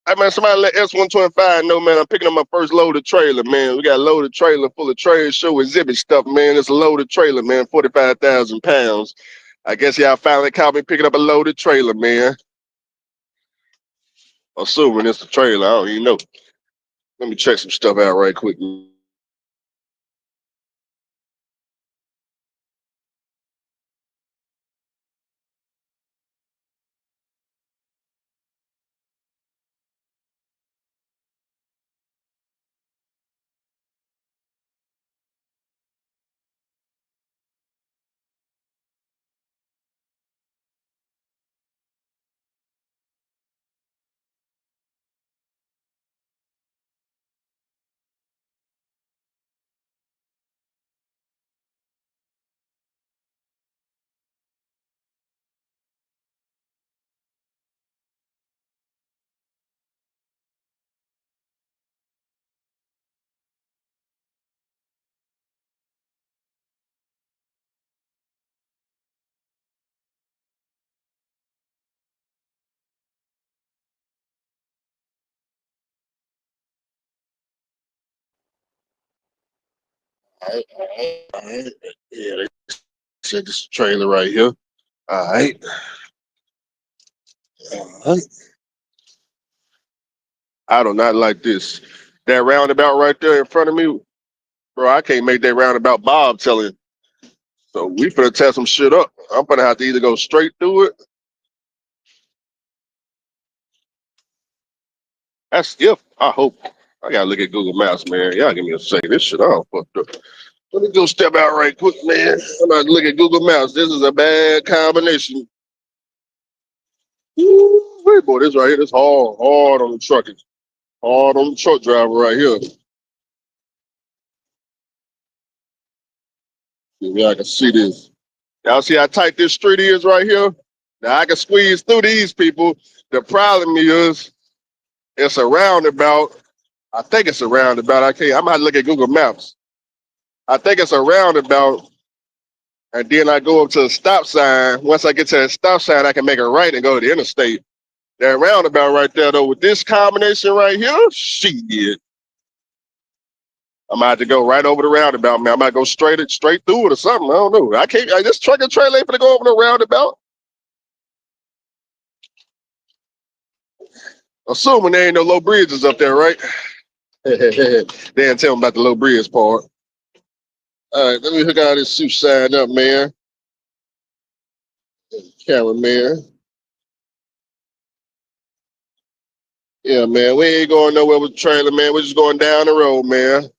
Hey man, somebody let S125 know, man. I'm picking up my first loaded trailer, man. We got a loaded trailer full of trade show exhibit stuff, man. It's a loaded trailer, man. 45,000 pounds. I guess y'all finally caught me picking up a loaded trailer, man. Assuming it's the trailer, I don't even know. Let me check some stuff out right quick. All right. Yeah, they said this trailer right here. All right. All right. I do not like this. That roundabout right there in front of me, bro, I can't make that roundabout Bob telling. So we finna tear some shit up. I'm gonna have to either go straight through it. That's if I hope. I gotta look at Google Maps, man. Y'all give me a second. This shit all fucked up. Let me go step out right quick, man. I'm about to look at Google Maps. This is a bad combination. Wait, boy, this right here, this hard on the trucking. Hard on the truck driver right here. Yeah, I can see this. Y'all see how tight this street is right here? Now I can squeeze through these people. The problem is it's a roundabout. I think it's a roundabout. I can't. I'm gonna look at Google Maps. I think it's a roundabout, and then I go up to the stop sign. Once I get to the stop sign, I can make a right and go to the interstate. That roundabout right there, though, with this combination right here, shit. I'm gonna have to go right over the roundabout, man. I might go straight through it or something. I don't know. I can't. I just truck and trailer ain't gonna go over the roundabout. Assuming there ain't no low bridges up there, right? They didn't tell me about the low bridge part. All right, let me hook out this suit sign up, man. Cameraman. Yeah, man. We ain't going nowhere with the trailer, man. We're just going down the road, man.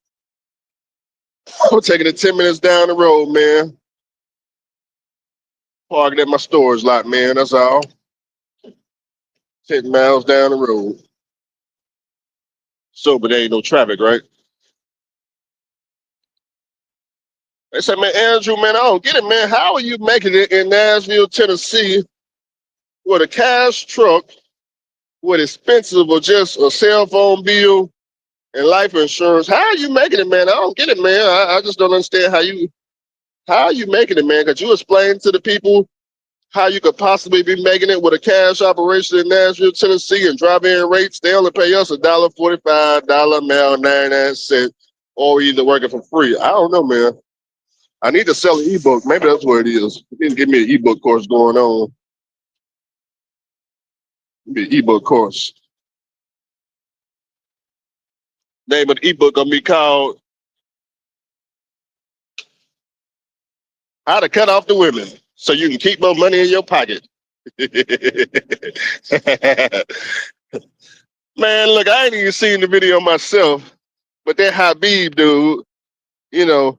We're taking it 10 minutes down the road, man. Parking at my storage lot, man. That's all. 10 miles down the road. So, but there ain't no traffic, right? They said, man, Andrew, man, I don't get it, man. How are you making it in Nashville, Tennessee with a cash truck with expensive or just a cell phone bill and life insurance? How are you making it, man? I don't get it, man. I just don't understand how are you making it, man? Could you explain to the people how you could possibly be making it with a cash operation in Nashville, Tennessee, and drop-in rates? They only pay us $1.45, $1 99 cent, or either working for free. I don't know, man. I need to sell an ebook. Maybe that's what it is. You need to give me an ebook course going on. Be an ebook course. Name of the ebook gonna be called How to cut off the women so you can keep more money in your pocket. Man, look, I ain't even seen the video myself, but that Habib dude, you know,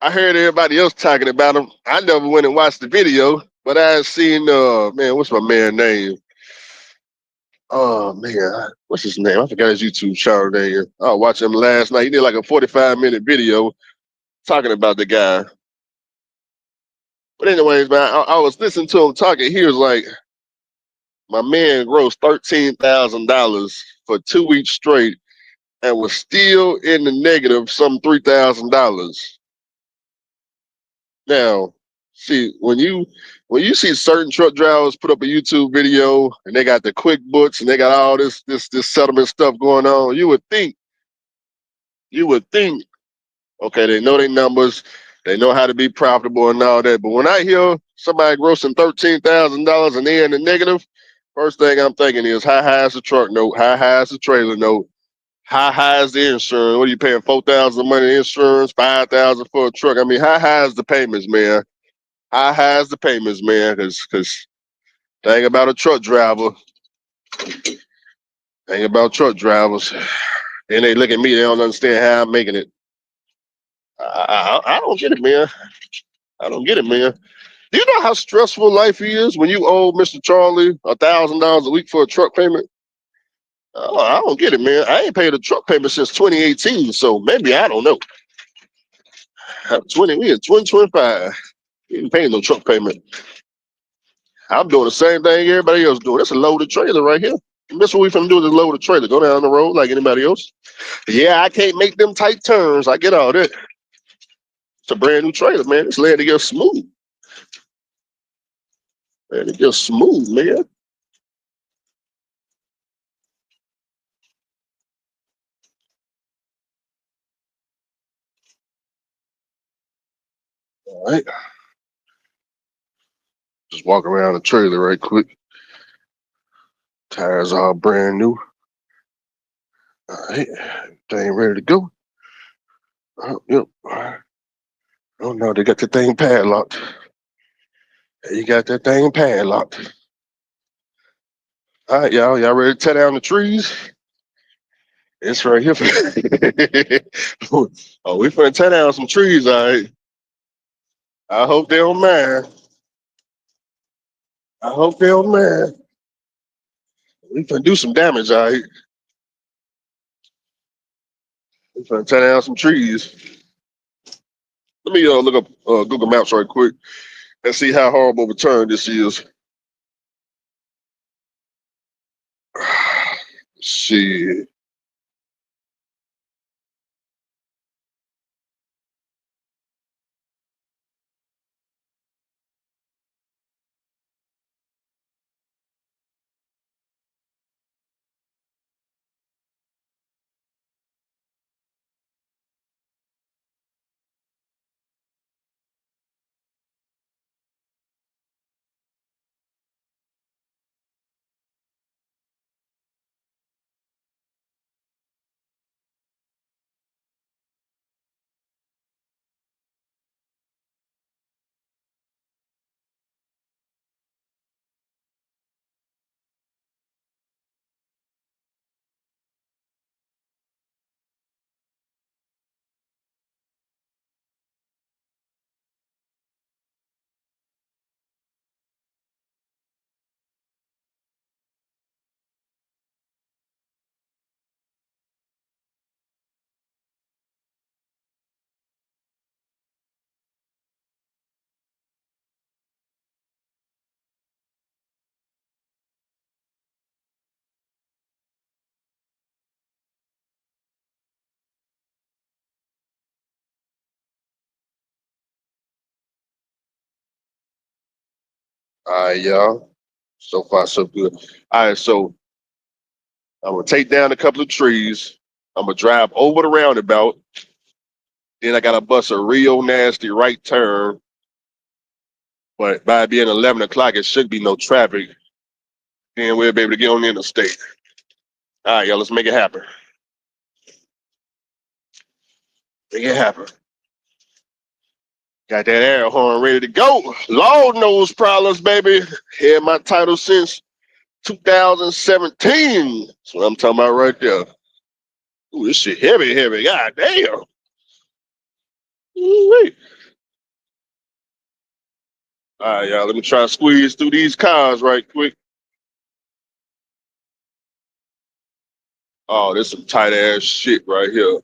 I heard everybody else talking about him. I never went and watched the video, but I seen man, what's my man name? Oh man, what's his name? I forgot his YouTube channel name. I was watching him last night. He did like a 45-minute video talking about the guy. But anyways, man, I was listening to him talking. He was like, my man grossed $13,000 for 2 weeks straight and was still in the negative some $3,000. Now, see, when you see certain truck drivers put up a YouTube video and they got the QuickBooks and they got all this settlement stuff going on, you would think, okay, they know their numbers, they know how to be profitable and all that. But when I hear somebody grossing $13,000 and they're in the negative, first thing I'm thinking is how high is the truck note? How high is the trailer note? How high is the insurance? What are you paying? $4,000 a month in insurance, $5,000 for a truck. I mean, how high is the payments, man? How high is the payments, man? Because thing about a truck driver, thing about truck drivers, and they look at me, they don't understand how I'm making it. I don't get it, man. I don't get it, man. Do you know how stressful life is when you owe Mr. Charlie $1,000 a week for a truck payment? Oh, I don't get it, man. I ain't paid a truck payment since 2018, so maybe I don't know. 20, we in 2025. You ain't paying no truck payment. I'm doing the same thing everybody else doing. That's a loaded trailer right here. And that's what we finna do is load a trailer. Go down the road like anybody else. Yeah, I can't make them tight turns. I get all that. It's a brand new trailer, man. It's letting it get smooth. Man, it gets smooth, man. All right. Just walk around the trailer right quick. Tires all brand new. All right. Thing ready to go. Yep. Oh no, they got the thing padlocked. You got that thing padlocked. All right, y'all. Y'all ready to tear down the trees? It's right here. Oh, we finna tear down some trees, all right. I hope they don't mind. I hope they don't mind. We finna do some damage, all right. We finna tear down some trees. Let me look up Google Maps right quick and see how horrible of a turn this is. Shit. All right, y'all. So far, so good. All right, so I'm gonna take down a couple of trees. I'm gonna drive over the roundabout. Then I gotta bust a real nasty right turn. But by it being 11 o'clock, it should be no traffic. Then we'll be able to get on the interstate. All right, y'all, let's make it happen. Make it happen. Got that air horn ready to go. Long nose problems, baby. Had my title since 2017. That's what I'm talking about right there. Ooh, this shit heavy, heavy. God damn. Ooh-wee. All right, y'all. Let me try to squeeze through these cars right quick. Oh, this some tight ass shit right here.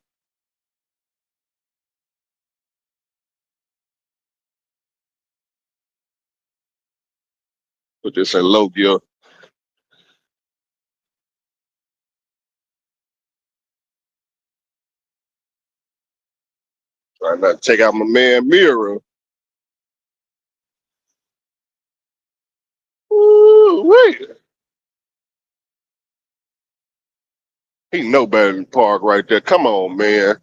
Put this in low gear. Try not to take out my man mirror. Ooh, wait. He know better than park right there. Come on, man.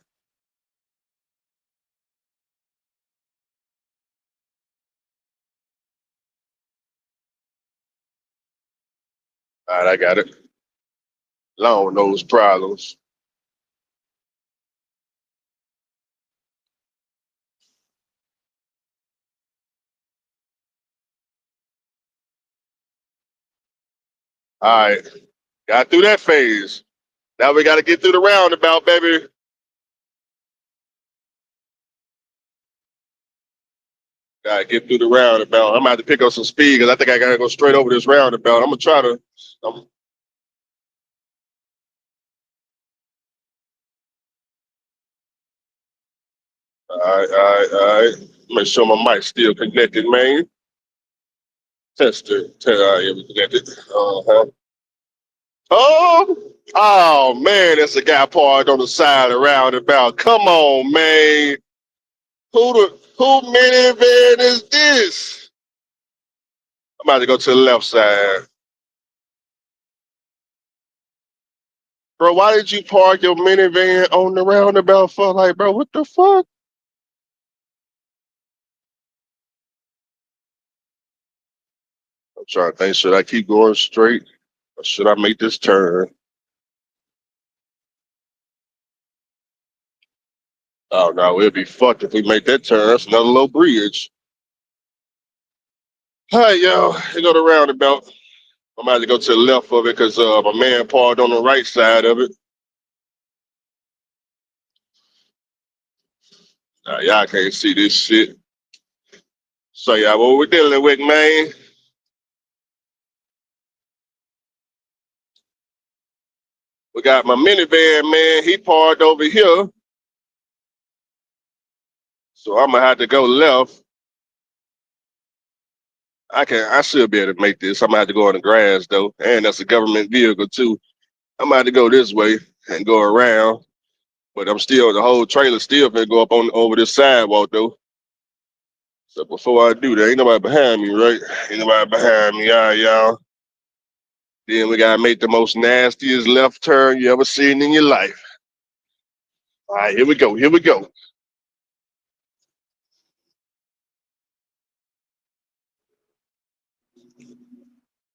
All right, I got it. Long nose problems. All right, got through that phase. Now we got to get through the roundabout, baby. Got to get through the roundabout. I'm going to have to pick up some speed because I think I got to go straight over this roundabout. I'm going to try to. All right, all right, all right. Make sure my mic's still connected, man. Tester. Yeah, we connected. Uh-huh. Oh, man, that's a guy parked on the side of the roundabout. Come on, man. Who minivan is this? I'm about to go to the left side. Bro, why did you park your minivan on the roundabout for? Like, bro, what the fuck? I'm trying to think, should I keep going straight or should I make this turn? Oh, no, it'd be fucked if we make that turn. That's another low bridge. All right, y'all, here go the roundabout. I'm about to go to the left of it because my man parked on the right side of it. Y'all can't see this shit. So, y'all, what we dealing with, man? We got my minivan, man. He parked over here. So I'm gonna have to go left. I should be able to make this. I'm gonna have to go on the grass though. And that's a government vehicle too. I'm gonna have to go this way and go around. But the whole trailer still gonna go up on over this sidewalk though. So before I do that, ain't nobody behind me, right? Ain't nobody behind me, all right, y'all. Then we gotta make the most nastiest left turn you ever seen in your life. All right, here we go. Here we go.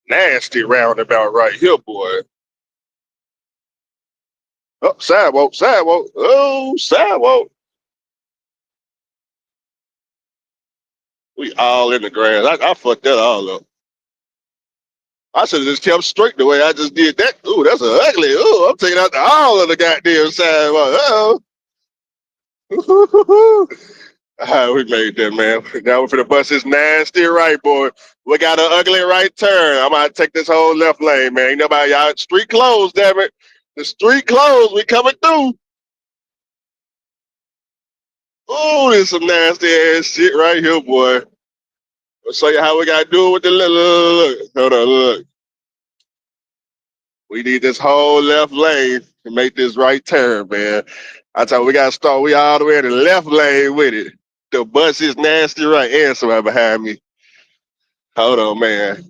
Nasty roundabout right here, boy. Oh, sidewalk, sidewalk. Oh, sidewalk. We all in the grass. I fucked that all up. I should have just kept straight the way I just did that. Ooh, that's an ugly. Ooh, I'm taking out the all of the goddamn sidewalk. Oh. We made that, man. Now we're finna bust this nasty right, boy. We got an ugly right turn. I'm gonna take this whole left lane, man. Ain't nobody, y'all. Street closed, damn it. The street closed. We coming through. Ooh, this some nasty ass shit right here, boy. I'll show you how we gotta do it with the look. Hold on, look. We need this whole left lane to make this right turn, man. I tell you, we gotta start. We all the way in the left lane with it. The bus is nasty right here, somebody behind me. Hold on, man.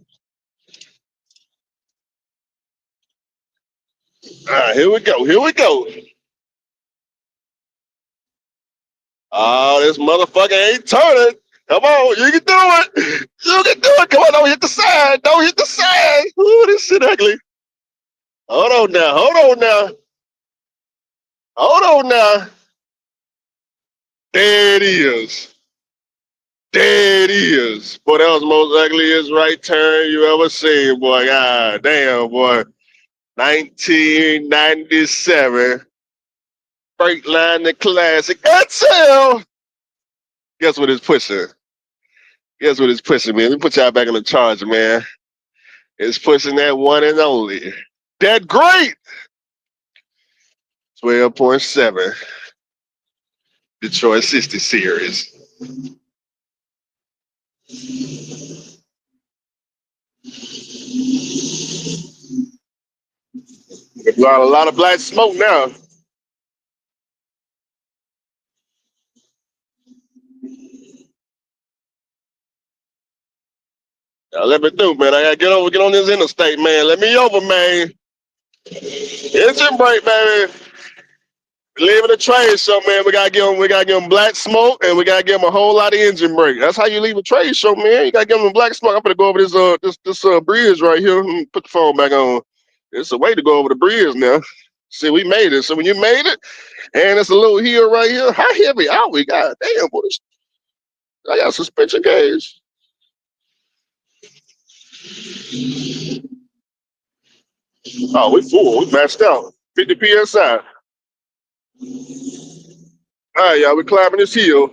All right, here we go. Here we go. Oh, this motherfucker ain't turning. Come on, you can do it. You can do it. Come on, don't hit the side. Don't hit the side. Ooh, this shit ugly. Hold on now. Hold on now. Hold on now. There it is. There it is. Boy, that was the most ugliest right turn you ever seen, boy. God damn, boy. 1997. Straight line the classic. Until guess what it's pushing? Guess what it's pushing, man? Let me put y'all back in the charge, man. It's pushing that one and only. That great 12.7 Detroit 60 series. A lot of black smoke now. Now let me do, man. I gotta get on this interstate, man. Let me over, man. Engine brake, baby. Leaving the trade show, man. We gotta give them black smoke, and we gotta give them a whole lot of engine brake. That's how you leave a trade show, man. You gotta give them black smoke. I'm gonna go over this bridge right here. Put the phone back on. It's a way to go over the bridge now. See, we made it. So when you made it, and it's a little hill right here. How heavy are we? God damn, boy. I got suspension gauge. Oh, we full. We maxed out. 50 PSI. All right, y'all. We climbing this hill.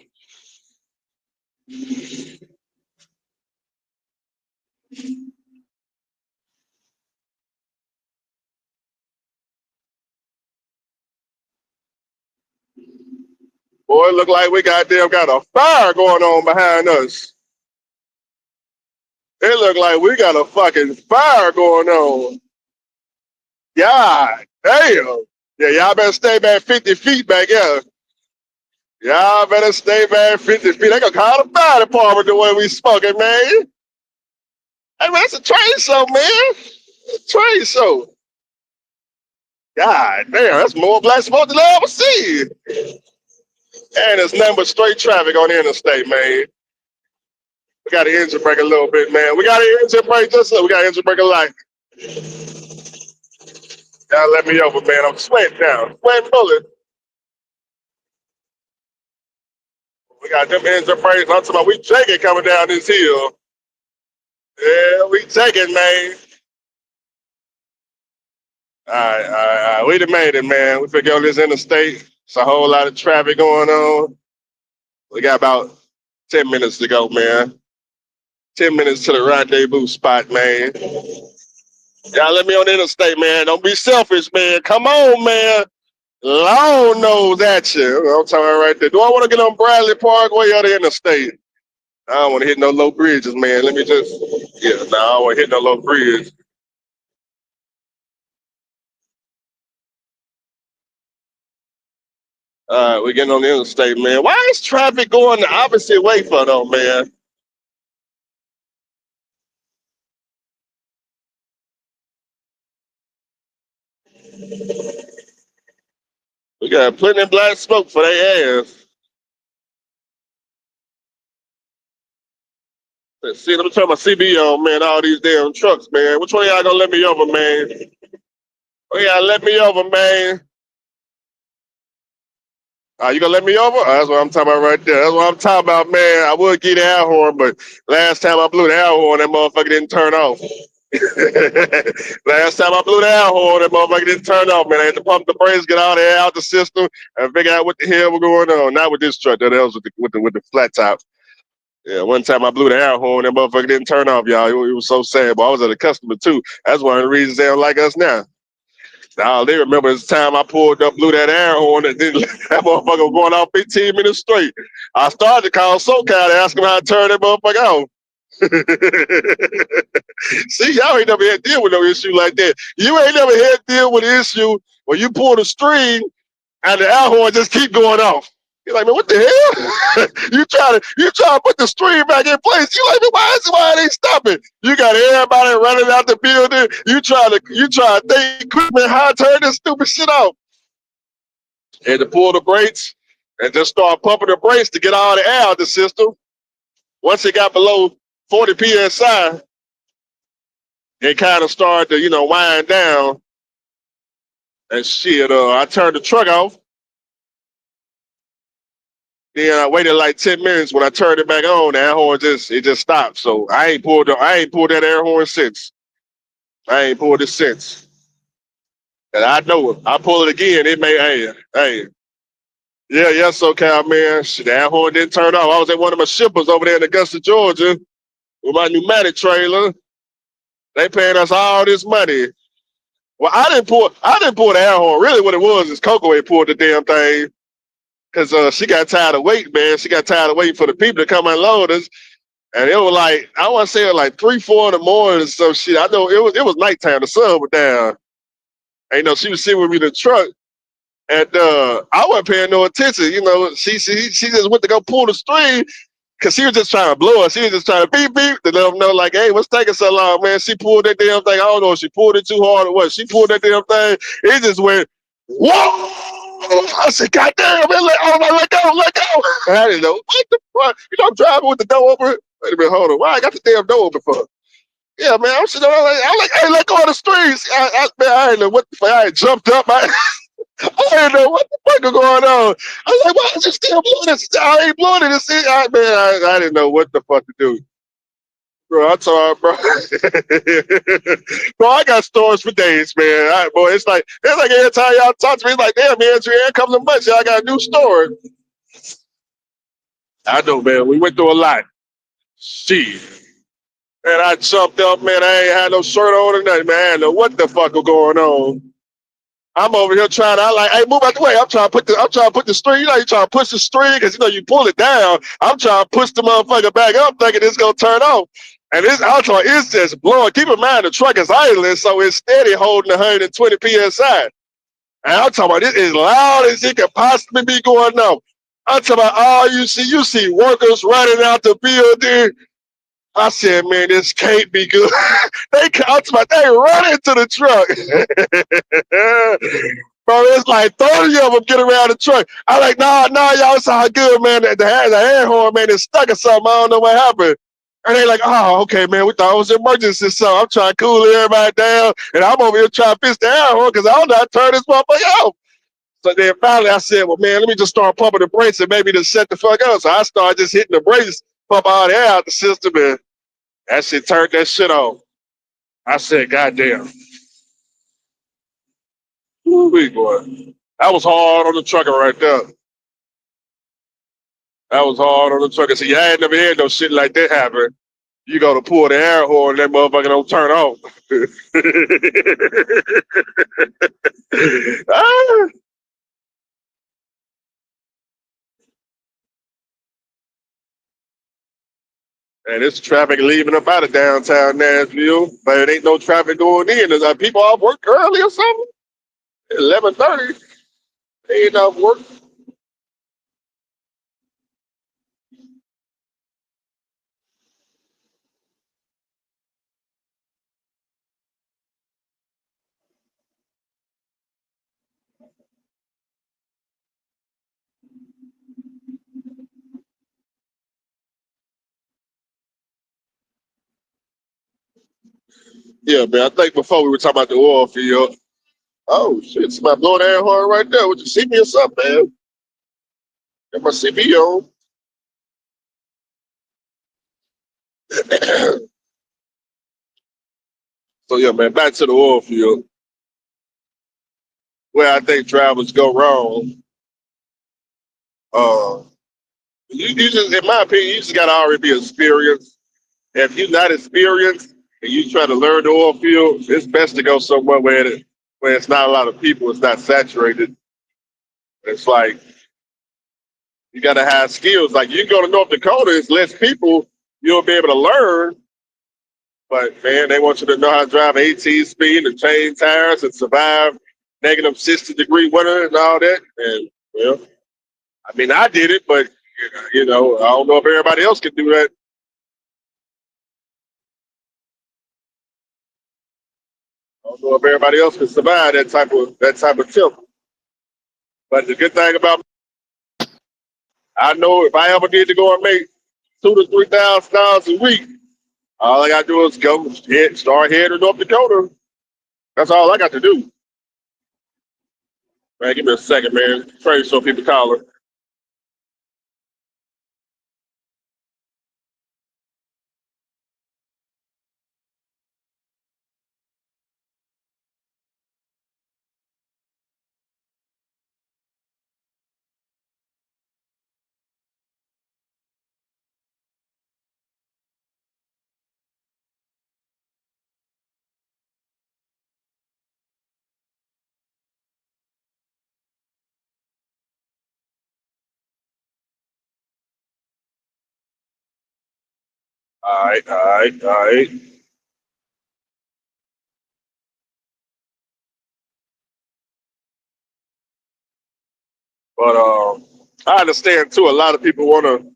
Boy, it look like we got a fire going on behind us. It look like we got a fucking fire going on. God damn. Yeah, y'all better stay back 50 feet back here. Y'all better stay back 50 feet. They gonna call the fire department the way we smoking, man. Hey, man, that's a train show, man. Train show. God damn, that's more black smoke than I ever seen. And there's nothing but straight traffic on the interstate, man. We got an engine brake a little bit, man. We got an engine brake just so we got an engine brake a lot. Y'all let me over, man. I'm sweating down. Sweating bullet. We got them engine brakes. I'm talking about we taking coming down this hill. Yeah, we taking, man. All right. We done made it, man. We finna on this interstate. It's a whole lot of traffic going on. We got about 10 minutes to go, man. 10 minutes to the rendezvous spot, man. Y'all let me on the interstate, man. Don't be selfish, man. Come on, man. Long nose at you. I'm talking right there. Do I want to get on Bradley Parkway or the interstate? I don't want to hit no low bridges, man. Let me just, I don't want to hit no low bridge. All right, we're getting on the interstate, man. Why is traffic going the opposite way for though, man? We got plenty of black smoke for their ass. Let's see, let me turn my CB on, man. All these damn trucks, man. Which one of y'all gonna let me over, man? Oh, y'all let me over, man. You gonna let me over? That's what I'm talking about right there. That's what I'm talking about, man. I would get the air horn, but last time I blew the air horn, that motherfucker didn't turn off. Last time I blew the air horn, that motherfucker didn't turn off, man. I had to pump the brakes, get all the air out the system, and figure out what the hell was going on. Not with this truck, that was with the flat top. Yeah, one time I blew the air horn, that motherfucker didn't turn off, y'all. It was so sad, but I was at a customer too. That's one of the reasons they don't like us now. All they remember is the time I pulled up, blew that air horn, and then that motherfucker was going off 15 minutes straight. I started to call SoCal to ask him how to turn that motherfucker off. See, y'all ain't never had to deal with no issue like that. You ain't never had to deal with an issue where you pull the string and the air horn just keep going off. You're like, man, what the hell? you try to put the string back in place. You like, why are they stopping? You got everybody running out the building. You try to think quick, man, how to turn this stupid shit off. And to pull the brakes and just start pumping the brakes to get all the air out of the system. Once it got below 40 PSI, it kind of started to, wind down. And shit, I turned the truck off. Then I waited like 10 minutes. When I turned it back on, the air horn just stopped. So I ain't pulled that air horn since. I ain't pulled it since. And I know it. I pull it again. It may hey. Yeah, yeah, SoCal man. Shit, the air horn didn't turn off. I was at one of my shippers over there in Augusta, Georgia, with my pneumatic trailer. They paying us all this money. Well, I didn't pull the air horn. Really what it was is Coco had pulled the damn thing. Cause she got tired of waiting, man. She got tired of waiting for the people to come unload us. And it was like, I want to say it was like 3, 4 in the morning or some shit. I know it was nighttime. The sun was down. And, she was sitting with me in the truck. And I wasn't paying no attention. She just went to go pull the string because she was just trying to blow us. She was just trying to beep, beep to let them know, like, hey, what's taking so long, man? She pulled that damn thing. I don't know if she pulled it too hard or what. She pulled that damn thing. It just went, whoa! I said, God damn, man, let go, let go. I didn't know. What the fuck? I'm driving with the door open. Wait a minute, hold on. Why I got the damn door open for? Yeah, man, I'm sitting there, I'm like, hey, let go of the strings. I didn't know what the fuck. I had jumped up. I didn't know what the fuck was going on. I was like, why is it still blowing this? I ain't blowing it. I didn't know what the fuck to do. Bro, I told her, bro. Bro, I got stories for days, man. Boy, it's like every time y'all talk to me, it's like, damn, man, here comes a bunch. I got a new story. I know, man. We went through a lot. Shit. Man, I jumped up, man. I ain't had no shirt on or nothing, man. I didn't know what the fuck was going on. I'm over here trying to, hey, move out the way. I'm trying to put the string. You trying to push the string because you pull it down. I'm trying to push the motherfucker back up, thinking it's gonna turn off. And it's just blowing. Keep in mind the truck is idling, so it's steady holding 120 psi. And I'm talking about it as loud as it could possibly be going off. I'm talking about all you see workers running out the building. I said, man, this can't be good. They run into the truck. Bro, it's like 30 of them get around the truck. I'm like, nah, y'all, it's all good, man. The air horn, man, is stuck or something. I don't know what happened. And they like, oh, okay, man, we thought it was an emergency. So I'm trying to cool everybody down. And I'm over here trying to fix the air horn because I don't know how to turn this motherfucker off. So then finally I said, well, man, let me just start pumping the brakes and maybe just set the fuck up. So I started just hitting the brakes, pump all the air out the system, and that shit turned that shit off. I said, God damn. Ooh, boy. That was hard on the trucker right there. That was hard on the trucker. See, I ain't never had no shit like that happen. You go to pull the air horn, that motherfucker don't turn off. Ah. And it's traffic leaving up out of downtown Nashville, but it ain't no traffic going in. There's people off work early or something. 11:30. They ain't off work. Yeah, man. I think before we were talking about the oil field. Oh shit! Somebody blowing the air horn right there. Would you see me or something, man? Got my CB on. So yeah, man. Back to the oil field. Where I think drivers go wrong. Uh, you just, in my opinion, you just gotta already be experienced. If you're not experienced and you try to learn the oil field, it's best to go somewhere where it's not a lot of people. It's not saturated. It's like you gotta have skills. Like you go to North Dakota, it's less people. You'll be able to learn. But man, they want you to know how to drive 18 speed and change tires and survive negative 60-degree weather and all that. And well, I mean, I did it, but I don't know if everybody else can do that. I don't know if everybody else can survive that type of temp. But the good thing about I know if I ever need to go and make $2,000 to $3,000 a week, all I got to do is start heading to North Dakota. That's all I got to do. Man, give me a second, man. Trade so people calling. All right, all right, all right. But I understand too. A lot of people want to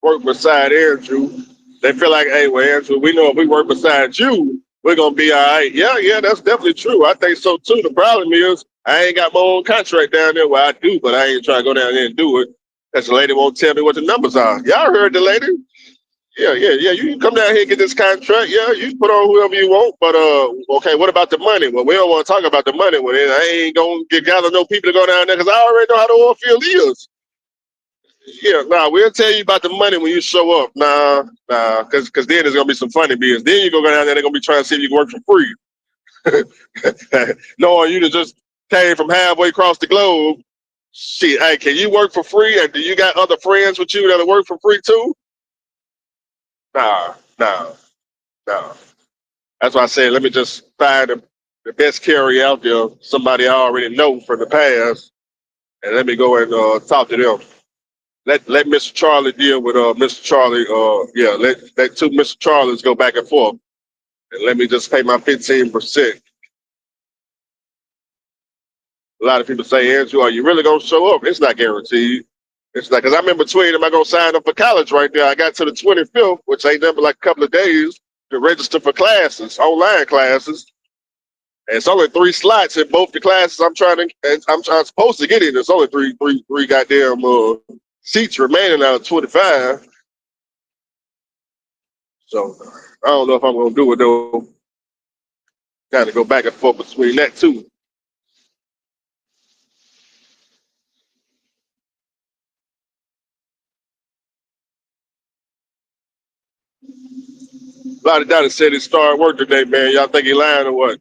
work beside Andrew. They feel like, hey, well, Andrew, we know if we work beside you, we're gonna be all right. Yeah, yeah, that's definitely true. I think so too. The problem is I ain't got my own contract down there. Well, I do, but I ain't trying to go down there and do it. Because the lady won't tell me what the numbers are. Y'all heard the lady? Yeah, yeah, yeah. You can come down here and get this contract. Yeah, you can put on whoever you want. But okay, what about the money? Well, we don't want to talk about the money. Well, I ain't gonna gather no people to go down there because I already know how the oil field is. Yeah, nah, we'll tell you about the money when you show up. Nah, because then there's gonna be some funny business. Then you go down there, they're gonna be trying to see if you can work for free. Knowing you to just came from halfway across the globe. Shit, hey, can you work for free? And do you got other friends with you that'll work for free too? Nah, nah, nah. That's why I said let me just find the best carrier out there, somebody I already know from the past, and let me go and talk to them. Let Mr. Charlie deal with Mr. Charlie. Yeah, let two Mr. Charlies go back and forth, and let me just pay my 15%. A lot of people say, Andrew, are you really gonna show up? It's not guaranteed. It's like, cause I'm in between. Am I gonna sign up for college right there? I got to the 25th, which ain't nothing but like a couple of days to register for classes, online classes. And it's only 3 slots in both the classes I'm supposed to get in. There's only three goddamn seats remaining out of 25. So I don't know if I'm gonna do it though. Kind of go back and forth between that too. A lot of doctors said he started work today, man. Y'all think he lying or what?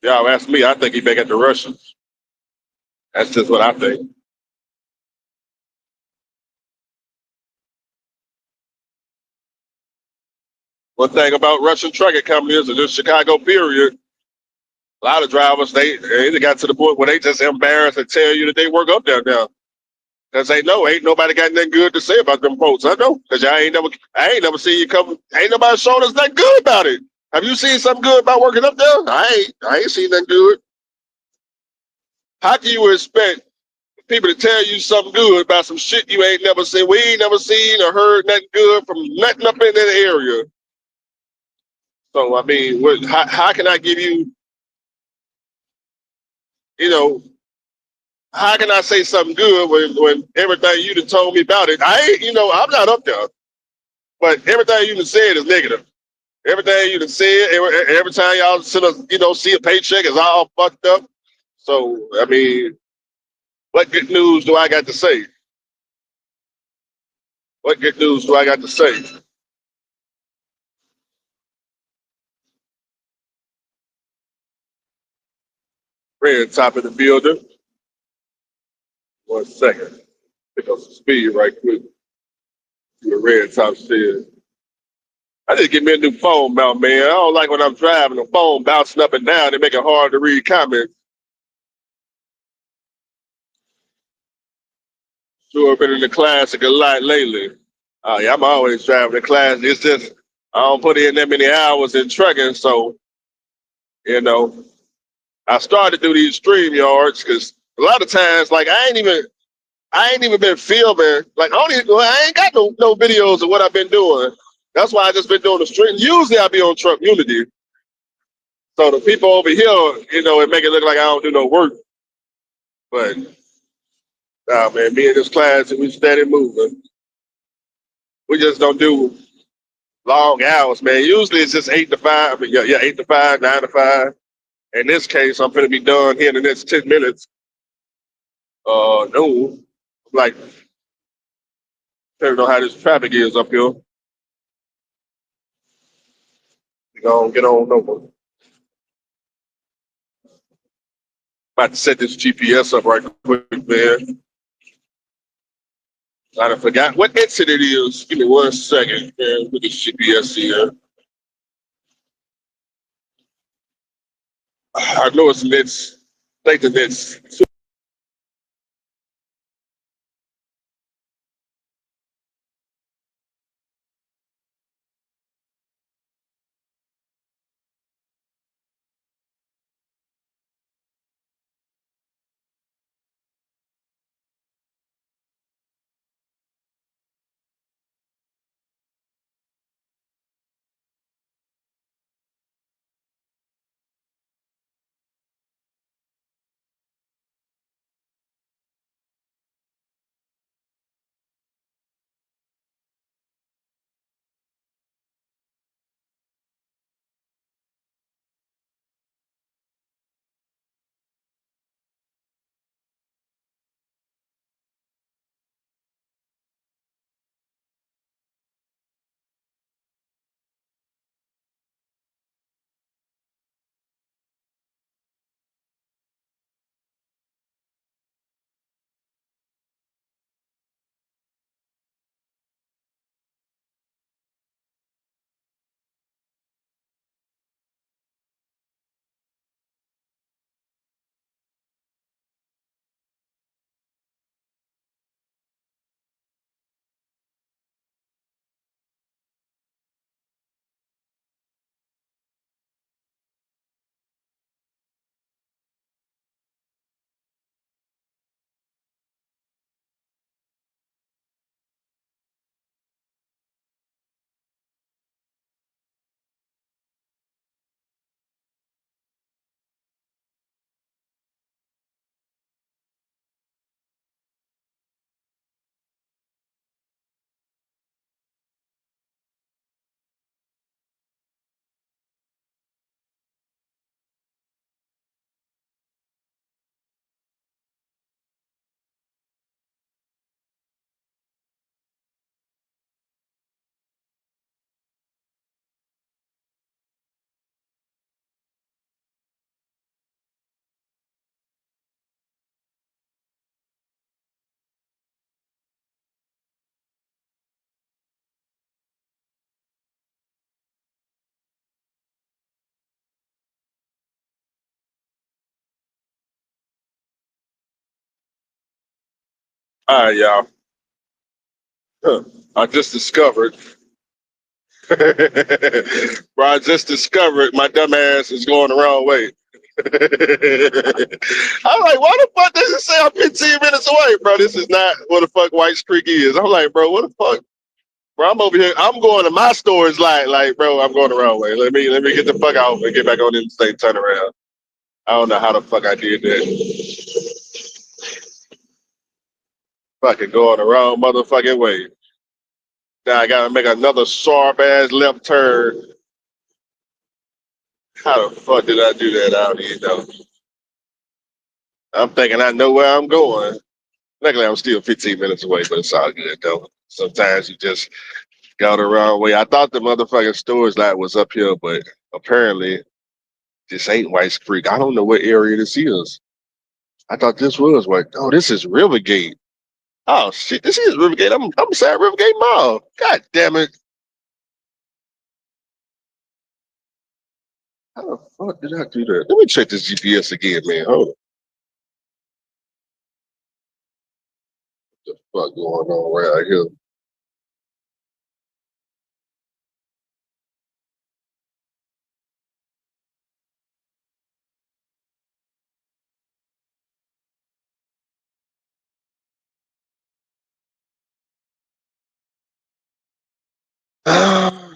Y'all ask me. I think he back at the Russians. That's just what I think. One thing about Russian trucking companies in this Chicago period, a lot of drivers they got to the point where they just embarrassed and tell you that they work up there now. Cause they know ain't nobody got nothing good to say about them folks. I know. Cause I ain't never seen you come. Ain't nobody showing us nothing good about it. Have you seen something good about working up there? I ain't seen nothing good. How can you expect people to tell you something good about some shit you ain't never seen? We ain't never seen or heard nothing good from nothing up in that area. So I mean, how can I give you, you know, how can I say something good when everything you done told me about it? I ain't, I'm not up there, but everything you done said is negative. Everything you done said, every time y'all see a paycheck is all fucked up. So I mean, what good news do I got to say? What good news do I got to say? Red top in the building. 1 second. Pick up some speed right quick. See what red top said. I just get me a new phone mount, man. I don't like when I'm driving the phone bouncing up and down. They make it hard to read comments. Sure, been in the classic a lot lately. Yeah, I'm always driving the class. It's just I don't put in that many hours in trucking, so you know I started to do these stream yards because a lot of times, like I ain't even been filming. Like I ain't got no videos of what I've been doing. That's why I just been doing the stream. Usually I be on Truck Unity, so the people over here, it make it look like I don't do no work. But nah, man, me and this class, we steady moving. We just don't do long hours, man. Usually it's just 8 to 5. I mean, yeah, 8 to 5, 9 to 5. In this case, I'm gonna be done here in the next 10 minutes. No, like depending on how this traffic is up here, we gonna get on over. About to set this GPS up right quick, man. I done forgot what exit it is. Give me 1 second, man. Look at GPS here. I know it's next. I think the next All right, y'all. I just discovered. Bro, I just discovered my dumb ass is going the wrong way. I'm like, why the fuck does it say I'm 15 minutes away, bro? This is not what the fuck White Creek is. I'm like, bro, what the fuck? Bro, I'm over here. I'm going to my stores like, bro, I'm going the wrong way. Let me get the fuck out and get back on the interstate, turn around. I don't know how the fuck I did that. Fucking going the wrong motherfucking way. Now I gotta make another sharp ass left turn. How the fuck did I do that out here, though? I'm thinking I know where I'm going. Luckily, I'm still 15 minutes away, but it's all good, though. Sometimes you just go the wrong way. I thought the motherfucking storage lot was up here, but apparently this ain't White Creek. I don't know what area this is. I thought this was White. Oh, this is Rivergate. Oh, shit, this is Rivergate. I'm beside Rivergate Mall. God damn it. How the fuck did I do that? Let me check this GPS again, man. Hold on. What the fuck going on around here?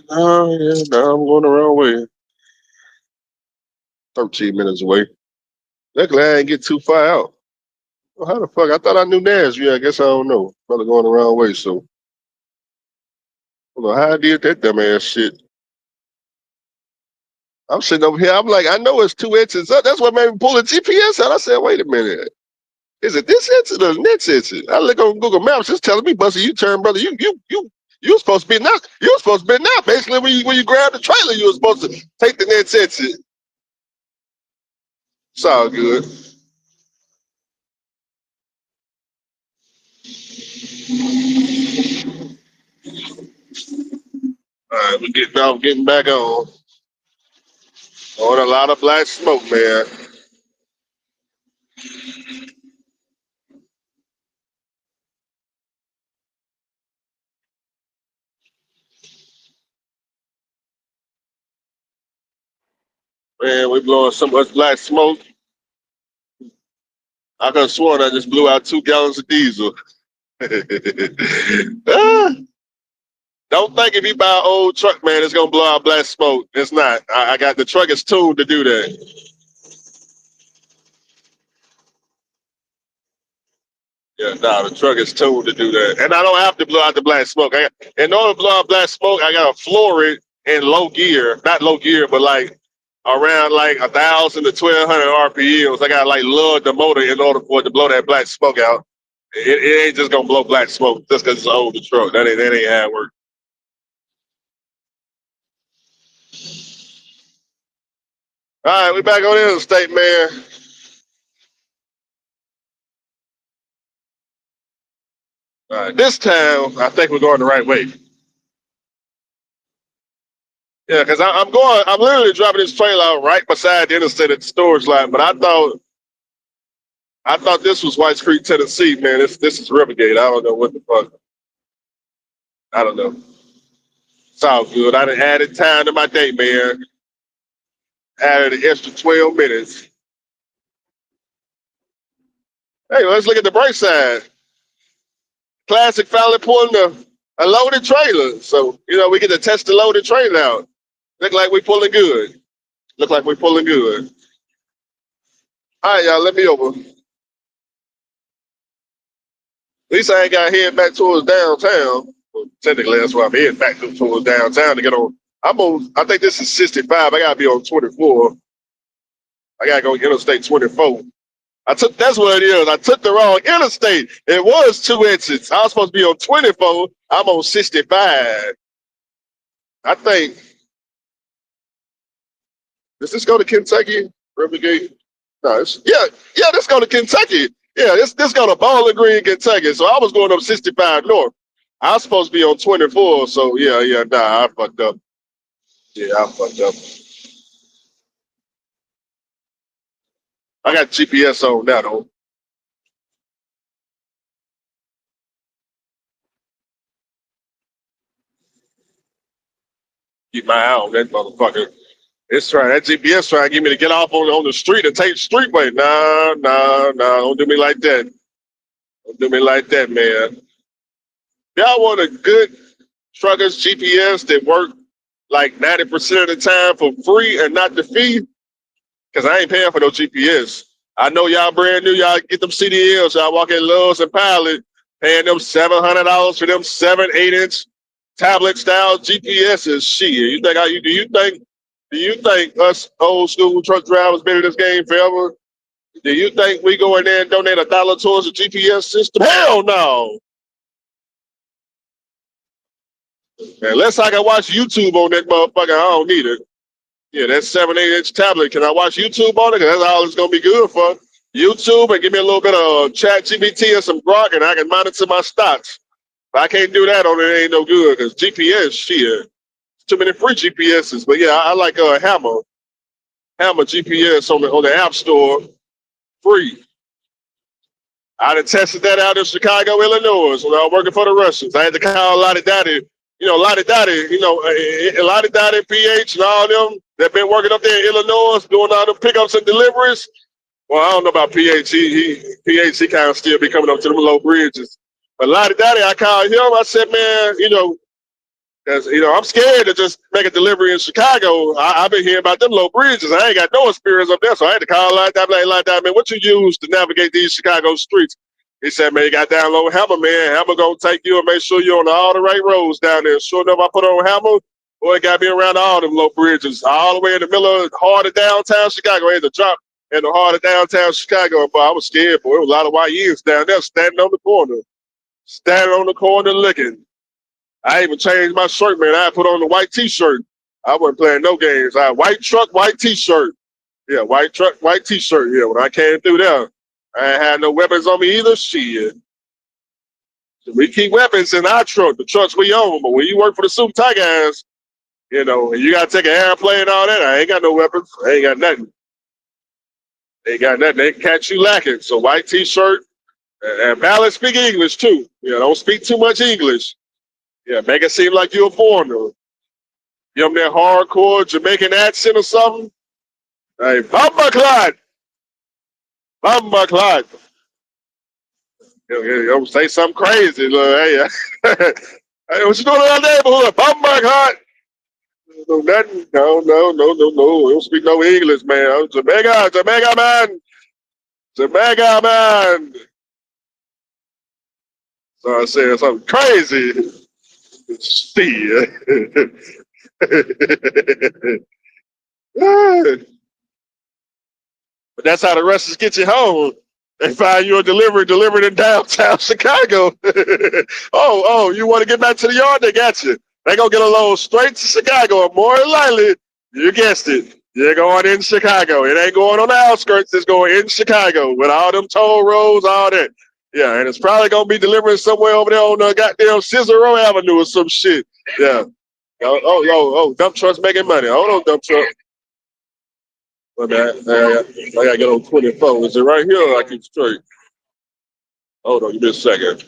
No, yeah, no, I'm going the wrong way. 13 minutes away. Luckily, I didn't get too far out. Well, how the fuck? I thought I knew Nashville. I guess I don't know. Probably going the wrong way, so I don't know how I did that dumbass shit. I'm sitting over here. I'm like, I know it's two exits up. That's what made me pull the GPS out. I said, wait a minute. Is it this exit or the next exit? I look on Google Maps. It's telling me, Buster, you turn, brother. You were supposed to be now. You were supposed to be now. Basically, when you grab the trailer, you were supposed to take the next exit. It's all good. All right, we're getting off, getting back on. On a lot of black smoke, man. Man, we blowing so much black smoke. I could have sworn I just blew out 2 gallons of diesel. Ah, don't think if you buy an old truck, man, it's gonna blow out black smoke. It's not. I got the truck is tuned to do that. Yeah, nah, the truck is tuned to do that, and I don't have to blow out the black smoke. In order to blow out black smoke, I gotta floor it in low gear, not low gear, but like around like 1,000 to 1,200 RPMs. I gotta like lug the motor in order for it to blow that black smoke out. It ain't just gonna blow black smoke just because it's an older truck. That ain't how it works. All right, we back on the interstate, man. All right, this time I think we're going the right way. Yeah, because I'm literally driving this trailer out right beside the interstate at the storage lot. But I thought this was White Creek, Tennessee, man. This is Rivergate. I don't know what the fuck. I don't know. It's all good. I done added time to my day, man. Added an extra 12 minutes. Hey, let's look at the bright side. Classic finally pulling a loaded trailer. So, we get to test the loaded trailer out. Look like we pulling good. Look like we pulling good. All right, y'all, let me over. At least I ain't got to head back towards downtown. Well, technically, that's why I'm heading back towards downtown to get on. I think this is 65. I got to be on 24. I got to go Interstate 24. That's what it is. I took the wrong interstate. It was two exits. I was supposed to be on 24. I'm on 65. I think, does this go to Kentucky? Rivergate? No, this go to Kentucky. Yeah, this go to Bowling Green, Kentucky. So I was going up 65 north. I was supposed to be on 24. So I fucked up. Yeah, I fucked up. I got GPS on now though. Keep my eye on that motherfucker. It's trying that GPS trying to get me to get off on the street and take the streetway. Nah, don't do me like that. Don't do me like that, man. Y'all want a good trucker's GPS that work like 90% of the time for free and not the fee? Because I ain't paying for no GPS. I know y'all brand new. Y'all get them CDLs. Y'all walk in Lowe's and Pilot, paying them $700 for them 7, 8 inch tablet style GPSs. Shit, do you think us old school truck drivers been in this game forever? Do you think we go in there and donate $1 towards a GPS system? Hell no. Unless I can watch YouTube on that motherfucker, I don't need it. Yeah, that 7, 8 inch tablet. Can I watch YouTube on it? Because that's all it's gonna be good for. YouTube and give me a little bit of chat GPT and some grok and I can monitor my stocks. If I can't do that on it, it ain't no good because GPS, shit. Too many free GPSs. But yeah, I like a Hammer GPS on the App Store, free. I done tested that out in Chicago, Illinois when I was working for the Russians. I had to call Lottie Dottie, Lottie Dottie, Lottie Dottie, PH, and all them that been working up there in Illinois, doing all the pickups and deliveries. Well, I don't know about PH. He kind of still be coming up to them low bridges. But Lottie Dottie, I called him. I said, man, because, I'm scared to just make a delivery in Chicago. I've been hearing about them low bridges. I ain't got no experience up there, so I had to call like that, man, what you use to navigate these Chicago streets? He said, man, you got down low Hammer, man. Hammer gonna take you and make sure you're on all the right roads down there. Sure enough, I put on Hammer. Boy, it got me around all them low bridges, all the way in the middle of heart of downtown Chicago. I had to drop in the heart of downtown Chicago, but I was scared, boy. There was a lot of YNs down there standing on the corner looking. I even changed my shirt, man. I put on the white T-shirt. I wasn't playing no games. I had white truck, white T-shirt. Yeah, white truck, white T-shirt. Yeah, when I came through there, I ain't had no weapons on me either. Shit. We keep weapons in our truck, the trucks we own. But when you work for the Super Tie guys, and you got to take an airplane and all that, I ain't got no weapons. I ain't got nothing. They got nothing. They catch you lacking. So white T-shirt and balance speak English too. Don't speak too much English. Yeah, make it seem like you're a foreigner. Give them that hardcore Jamaican accent or something. Hey, Bumba Clot. Bumba Clot. Say something crazy. Look, hey, hey, what you doing in our neighborhood? Bumba Clot. No, nothing. No. We don't speak no English, man. I'm Jamaica man. Jamaica man. So I said something crazy. See. But that's how the Russians get you home. They find you a delivered in downtown Chicago. oh, you want to get back to the yard? They got you. They gonna get a load straight to Chicago. More than likely, you guessed it. You're going in Chicago. It ain't going on the outskirts. It's going in Chicago with all them toll roads, all that. Yeah, and it's probably gonna be delivering somewhere over there on the goddamn Cicero Avenue or some shit. Yeah. Dump trucks making money. Hold on, dump truck. My bad. I gotta get on 24. Is it right here or I keep straight? Hold on, give me a second.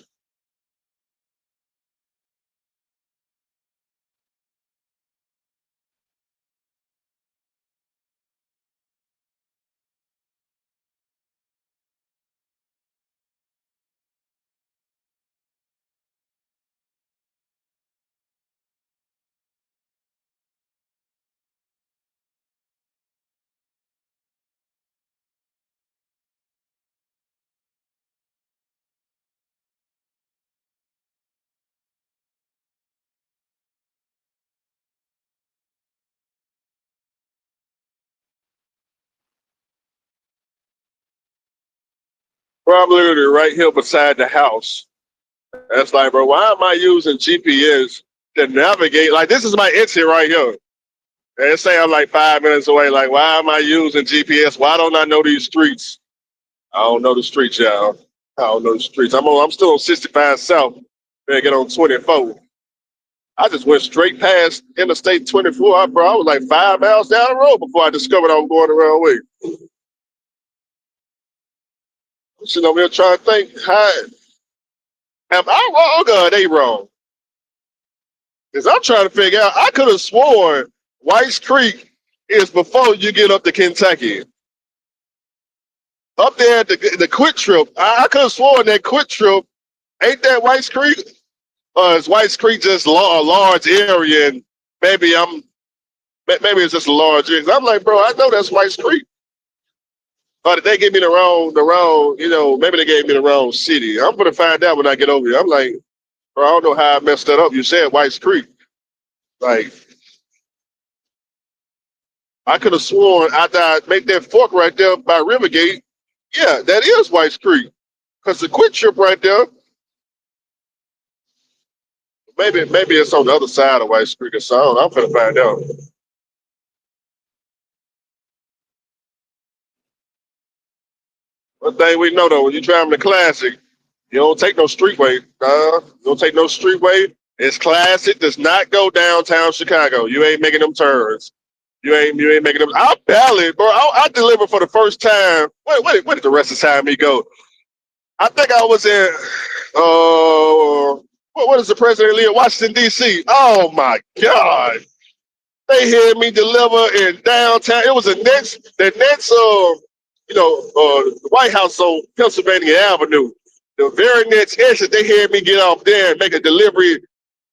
Probably right here beside the house. That's like, bro, why am I using GPS to navigate? Like, this is my exit right here. And say I'm like 5 minutes away. Like, why am I using GPS? Why don't I know these streets? I don't know the streets, y'all. I don't know the streets. I'm still on 65 South. Then get on 24. I just went straight past Interstate 24. Bro, I was like 5 miles down the road before I discovered I was going the wrong way. I'm sitting over here trying to think, how am I wrong or are they wrong? Because I'm trying to figure out, I could have sworn White's Creek is before you get up to Kentucky. Up there at the Quick Trip, I could have sworn that Quick Trip, ain't that White's Creek? Or is White's Creek just a large area and maybe maybe it's just a large area. I'm like, bro, I know that's White's Creek. Or did they give me the wrong, maybe they gave me the wrong city. I'm gonna find out when I get over here. I'm like, bro, I don't know how I messed that up. You said White's Creek. Like, I could have sworn after I make that fork right there by Rivergate, yeah, that is White's Creek. Because the Quick Trip right there, maybe it's on the other side of White's Creek or something. I'm gonna find out. One thing we know though, when you driving the classic, you don't take no streetway. You don't take no streetway. It's classic. Does not go downtown Chicago. You ain't making them turns. You ain't making them. I barely, bro. I delivered for the first time. Where did the rest of the time he go? I think I was in. What is the president of Washington D.C.? Oh my God! They had me deliver in downtown. It was the next the White House on Pennsylvania Avenue. The very next exit, they had me get off there and make a delivery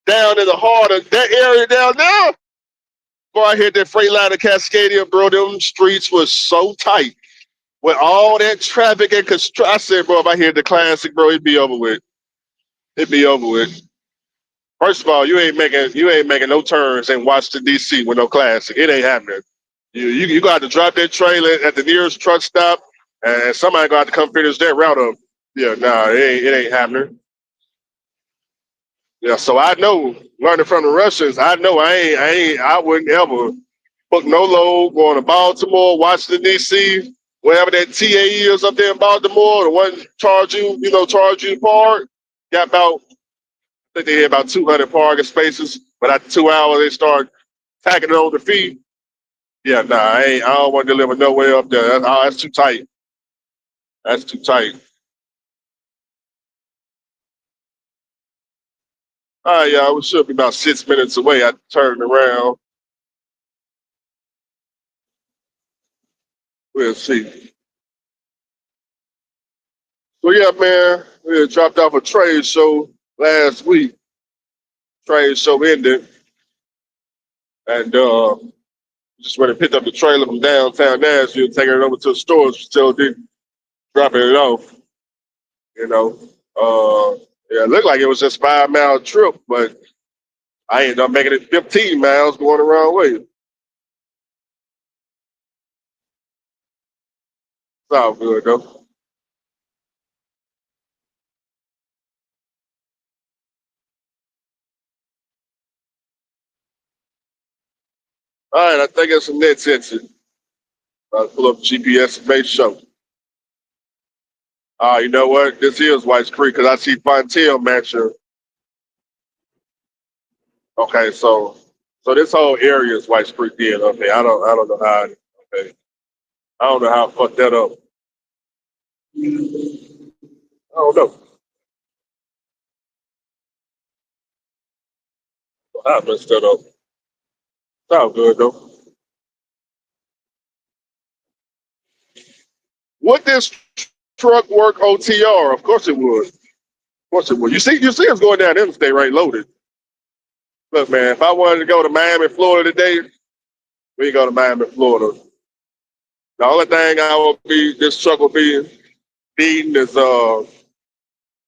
down in the heart of that area down there. Before I hit that Freightliner Cascadia, bro, them streets was so tight with all that traffic and construction. I said, bro, if I hit the classic, bro, it'd be over with. It'd be over with. First of all, you ain't making no turns in Washington D.C. with no classic. It ain't happening. You got to drop that trailer at the nearest truck stop, and somebody got to come finish that route up. Yeah, nah, it ain't happening. Yeah, so I know, learning from the Russians, I know I wouldn't ever book no load going to Baltimore, Washington D.C., wherever that TA is up there in Baltimore, the one charge you park. Got about, I think they had about 200 parking spaces, but after 2 hours they start tacking it on the fee. Yeah, nah, I don't want to deliver nowhere up there. That's too tight. That's too tight. All right, y'all, we should be about 6 minutes away. I turned around. We'll see. So yeah, man, we had dropped off a trade show last week. Trade show ended, and just went and picked up the trailer from downtown Nashville, taking it over to the storage facility, dropping it off. You know, yeah, it looked like it was just 5 mile trip, but I ended up making it 15 miles going the wrong way. It's all good though. All right, I think it's a net sensor. I'll pull up GPS and make sure. You know what? This is White's Creek because I see Fontaine matcher. Okay, so this whole area is White's Creek then. Okay, I don't know how. Okay, I don't know how I fucked that up. I don't know. I messed that up. It's all good though. Would this truck work OTR? Of course it would. Of course it would. You see us going down interstate right loaded. Look, man, if I wanted to go to Miami, Florida today, we go to Miami, Florida. The only thing this truck will be needing is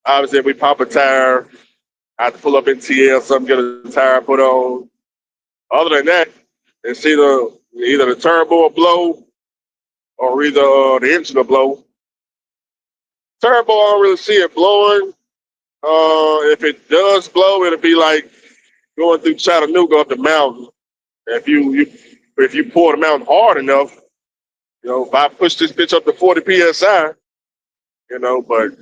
obviously if we pop a tire, I have to pull up in TL, something, get a tire put on. Other than that, it's either the turbo will blow or either the engine will blow. Turbo, I don't really see it blowing. If it does blow, it'll be like going through Chattanooga up the mountain. If you pour the mountain hard enough, if I push this bitch up to 40 psi, but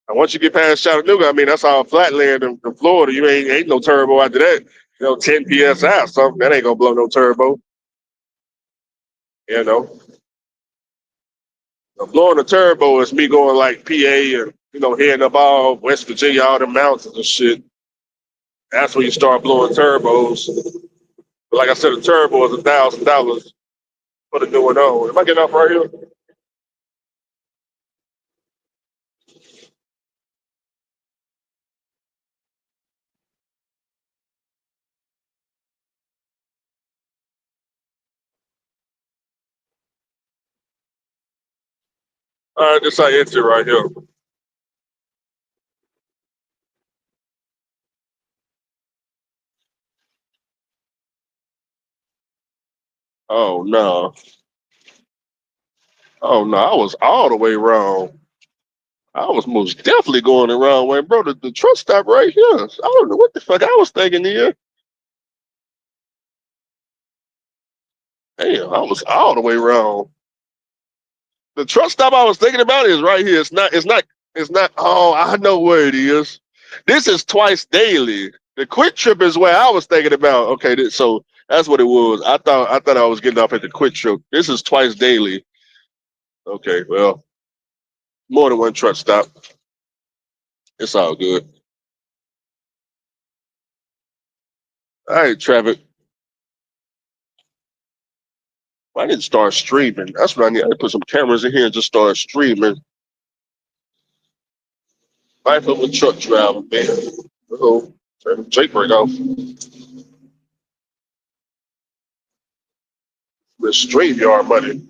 once you get past Chattanooga, I mean that's all flatland in Florida. You ain't no turbo after that. 10 psi or something that ain't gonna blow no turbo. You know, blowing a turbo is me going like PA and heading up all West Virginia, all the mountains and shit. That's when you start blowing turbos. But like I said, a turbo is $1,000 for the new one on. Am I getting off right here? All right, this I exit right here. Oh no. Oh no, I was all the way wrong. I was most definitely going the wrong way, bro. The truck stop right here. I don't know what the fuck I was thinking here. Damn, I was all the way wrong. The truck stop I was thinking about is right here. It's not. It's not. It's not. Oh, I know where it is. This is twice daily. The quick trip is where I was thinking about. Okay, so that's what it was. I thought I was getting off at the quick trip. This is twice daily. Okay, well, more than one truck stop. It's all good. All right, traffic. I need to start streaming. That's what I need. I need to put some cameras in here and just start streaming. Life of a truck driver, man. Oh, turn the Jake break off. The straight yard money.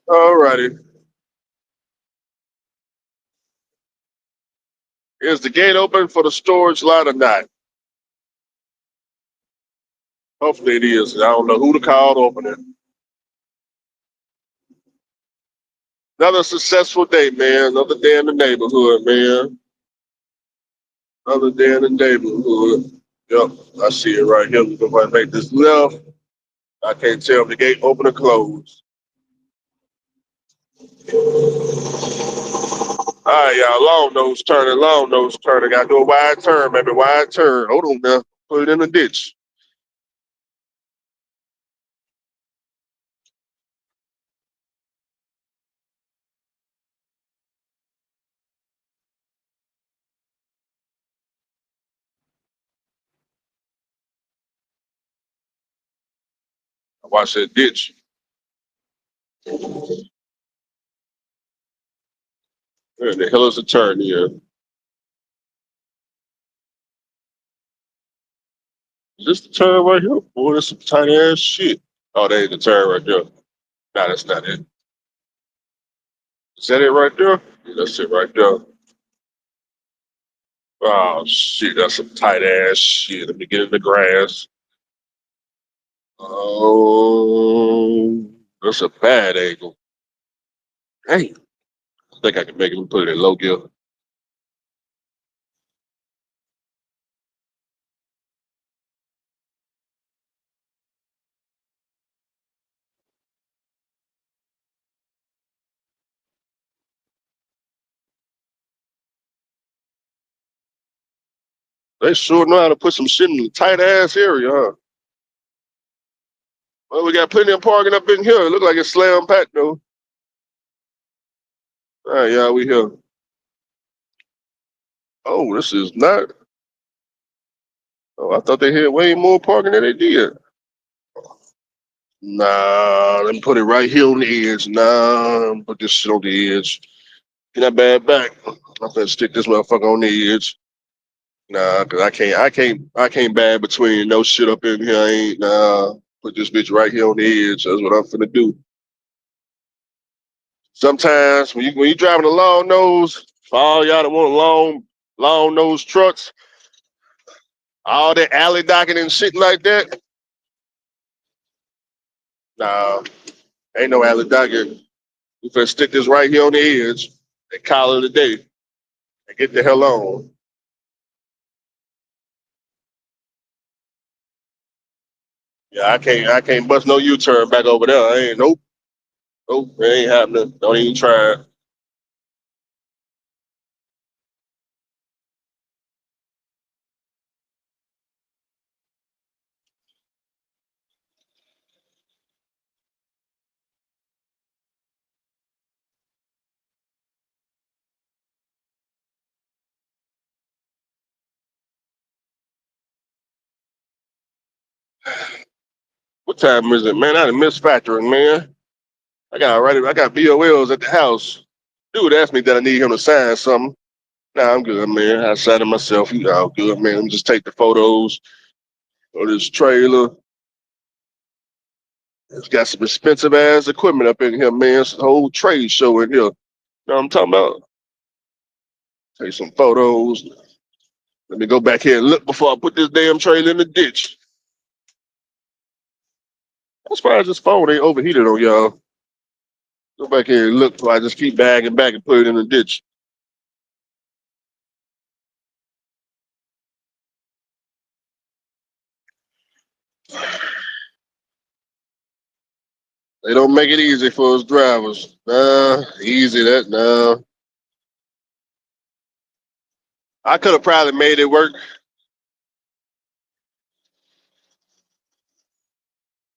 All righty. Is the gate open for the storage lot or not? Hopefully it is. I don't know who to call to open it. Another successful day, man. Another day in the neighborhood, man. Another day in the neighborhood. Yep, I see it right here. We're going to make this left. I can't tell if the gate open or closed. All right, y'all. Long nose turning. Got to do a wide turn, maybe wide turn. Hold on now. Put it in the ditch. Watch that ditch. Where the hell is the turn here? Is this the turn right here? Boy, that's some tight ass shit. Oh, that ain't the turn right there. Nah, that's not it. Is that it right there? Yeah, that's it right there. Oh shit, that's some tight ass shit. Let me get in the grass. Oh, that's a bad angle. Hey, I think I can make him put it in low gear. They sure know how to put some shit in the tight ass area, huh? Well, we got plenty of parking up in here. It look like it's slam packed though. All right, yeah, we here. Oh, this is not. Oh, I thought they had way more parking than they did. Nah, let me put it right here on the edge. Nah, put this shit on the edge. Get that bad back. I'm gonna stick this motherfucker on the edge. Nah, cause I can't bad between no shit up in here. I ain't put this bitch right here on the edge. That's what I'm finna do. Sometimes when you driving a long nose, for all y'all that want long nose trucks, all that alley docking and shit like that. Nah, ain't no alley docking. We finna stick this right here on the edge and call it a day and get the hell on. Yeah, I can't bust no U-turn back over there. I ain't nope, it ain't happening. Don't even try it. What time is it, man? I done missed factoring, man. I got BOLs at the house. Dude asked me that I need him to sign something. Nah, I'm good, man. I signed it myself. You all good, man. Let me just take the photos of this trailer. It's got some expensive ass equipment up in here, man. It's a whole trade show in here. You know what I'm talking about? Take some photos. Let me go back here and look before I put this damn trailer in the ditch. I'm surprised this phone ain't overheated on y'all. Go back here and look before I just keep bagging back and put it in the ditch. They don't make it easy for us drivers. Nah, easy that, nah. I could have probably made it work.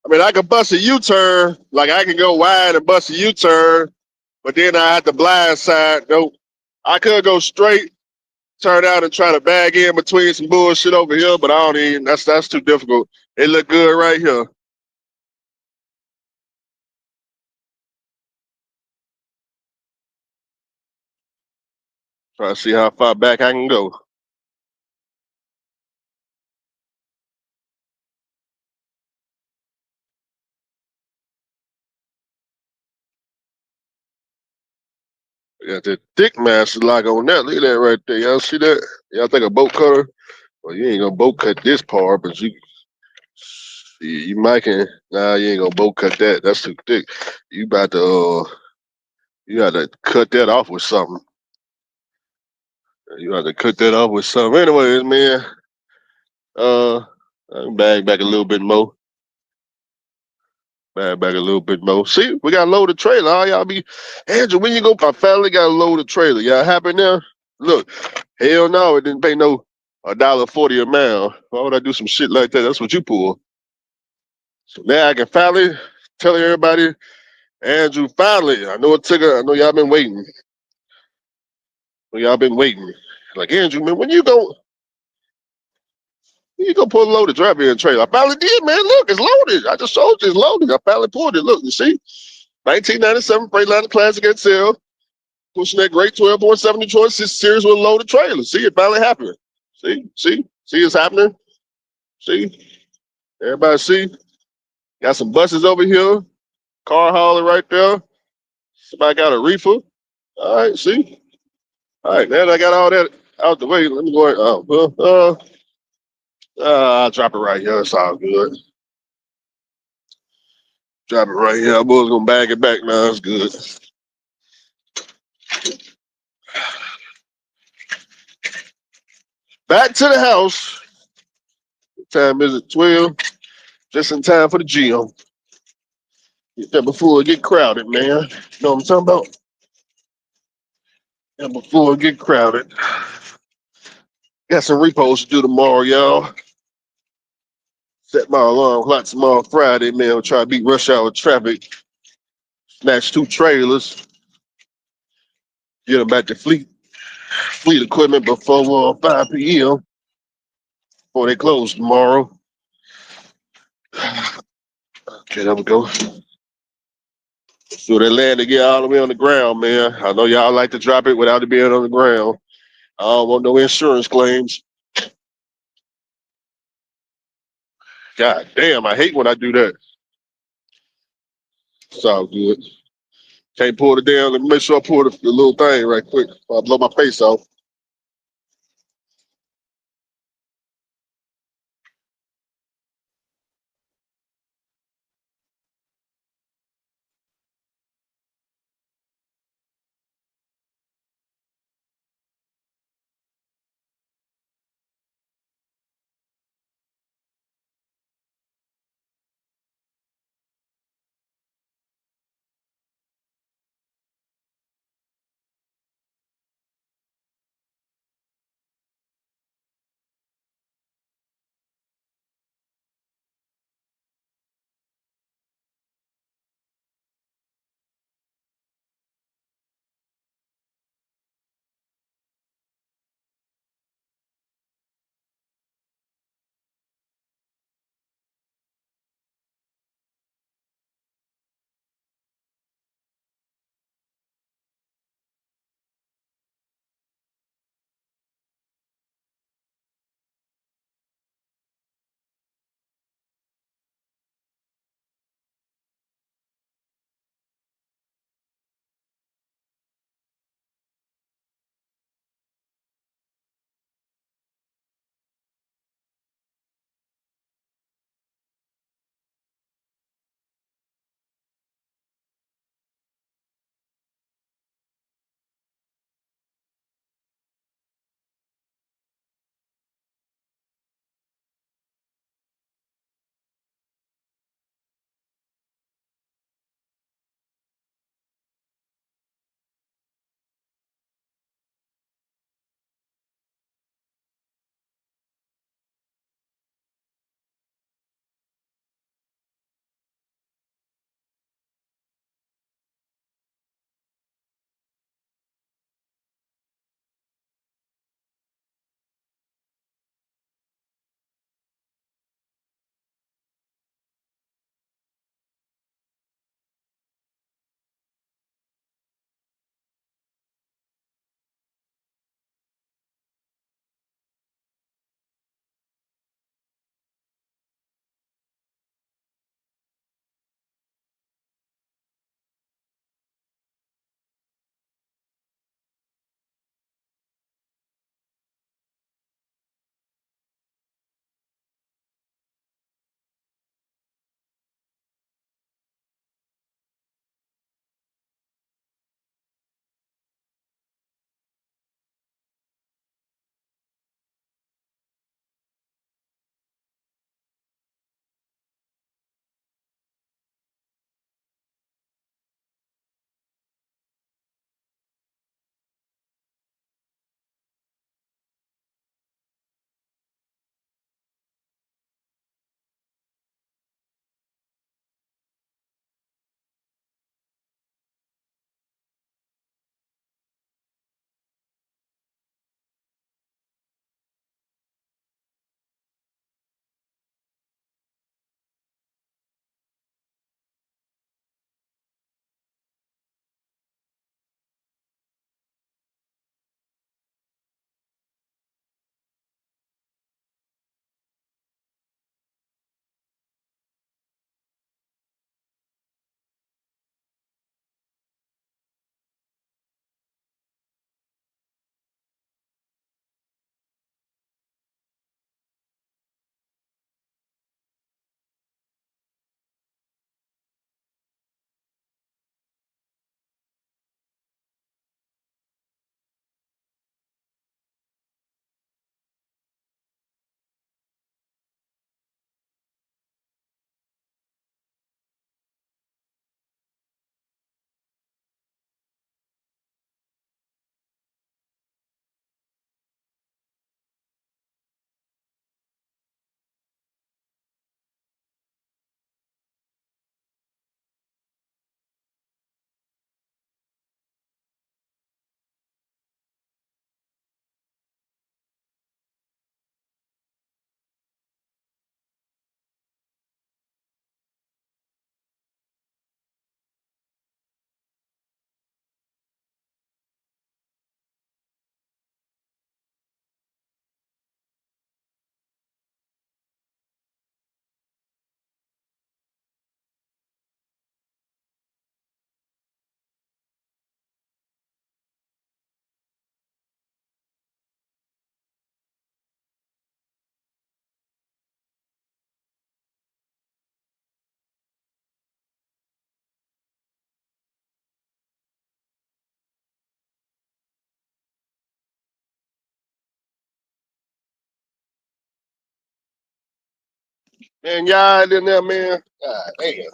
I mean, I could bust a U-turn. Like, I can go wide and bust a U-turn, but then I had the blind side. Nope. I could go straight, turn out and try to bag in between some bullshit over here, but I don't even, that's too difficult. It look good right here. Try to see how far back I can go. Got that thick master lock on that. Look at that right there. Y'all see that? Y'all think a boat cutter? Well, you ain't gonna boat cut this part, but you might can. Nah, you ain't gonna boat cut that. That's too thick. You about to you got to cut that off with something. You got to cut that off with something. Anyways, man, uh, I can bag back a little bit more. Bag back a little bit more. See, we got to load the trailer. All y'all be, Andrew, when you go, I finally got to load the trailer. Y'all happy now? Look, hell no, it didn't pay no $1.40 a mile. Why would I do some shit like that? That's what you pull. So now I can finally tell everybody, Andrew, finally, I know it took I know y'all been waiting. Y'all been waiting. Like, Andrew, man, when you go pull a loaded drop in trailer? I finally did, man. Look, it's loaded. I just showed you it's loaded. I finally pulled it. Look, you see? 1997 Freightliner Classic XL, pushing that great 12.7 Detroit series with a loaded trailer. See, it finally happened. See, it's happening. See, everybody see. Got some buses over here. Car hauler right there. Somebody got a reefer. All right, see. All right, now that I got all that out the way, let me go. I'll drop it right here. It's all good. Drop it right here. I was gonna bag it back now. It's good. Back to the house. What time is it? 12. Just in time for the gym. Get that before it get crowded, man. You know what I'm talking about? And before it get crowded. Got some repos to do tomorrow, y'all. Set my alarm clock tomorrow, Friday, man. We'll try to beat rush hour traffic. Snatch 2 trailers. Get them back to fleet equipment before 5 p.m. before they close tomorrow. Okay, there we go. So that land to get all the way on the ground, man. I know y'all like to drop it without it being on the ground. I don't want no insurance claims. God damn, I hate when I do that. It's all good. Can't pull it down. Let me make sure I pull the little thing right quick before I blow my face off. Man, y'all in there, man. God damn.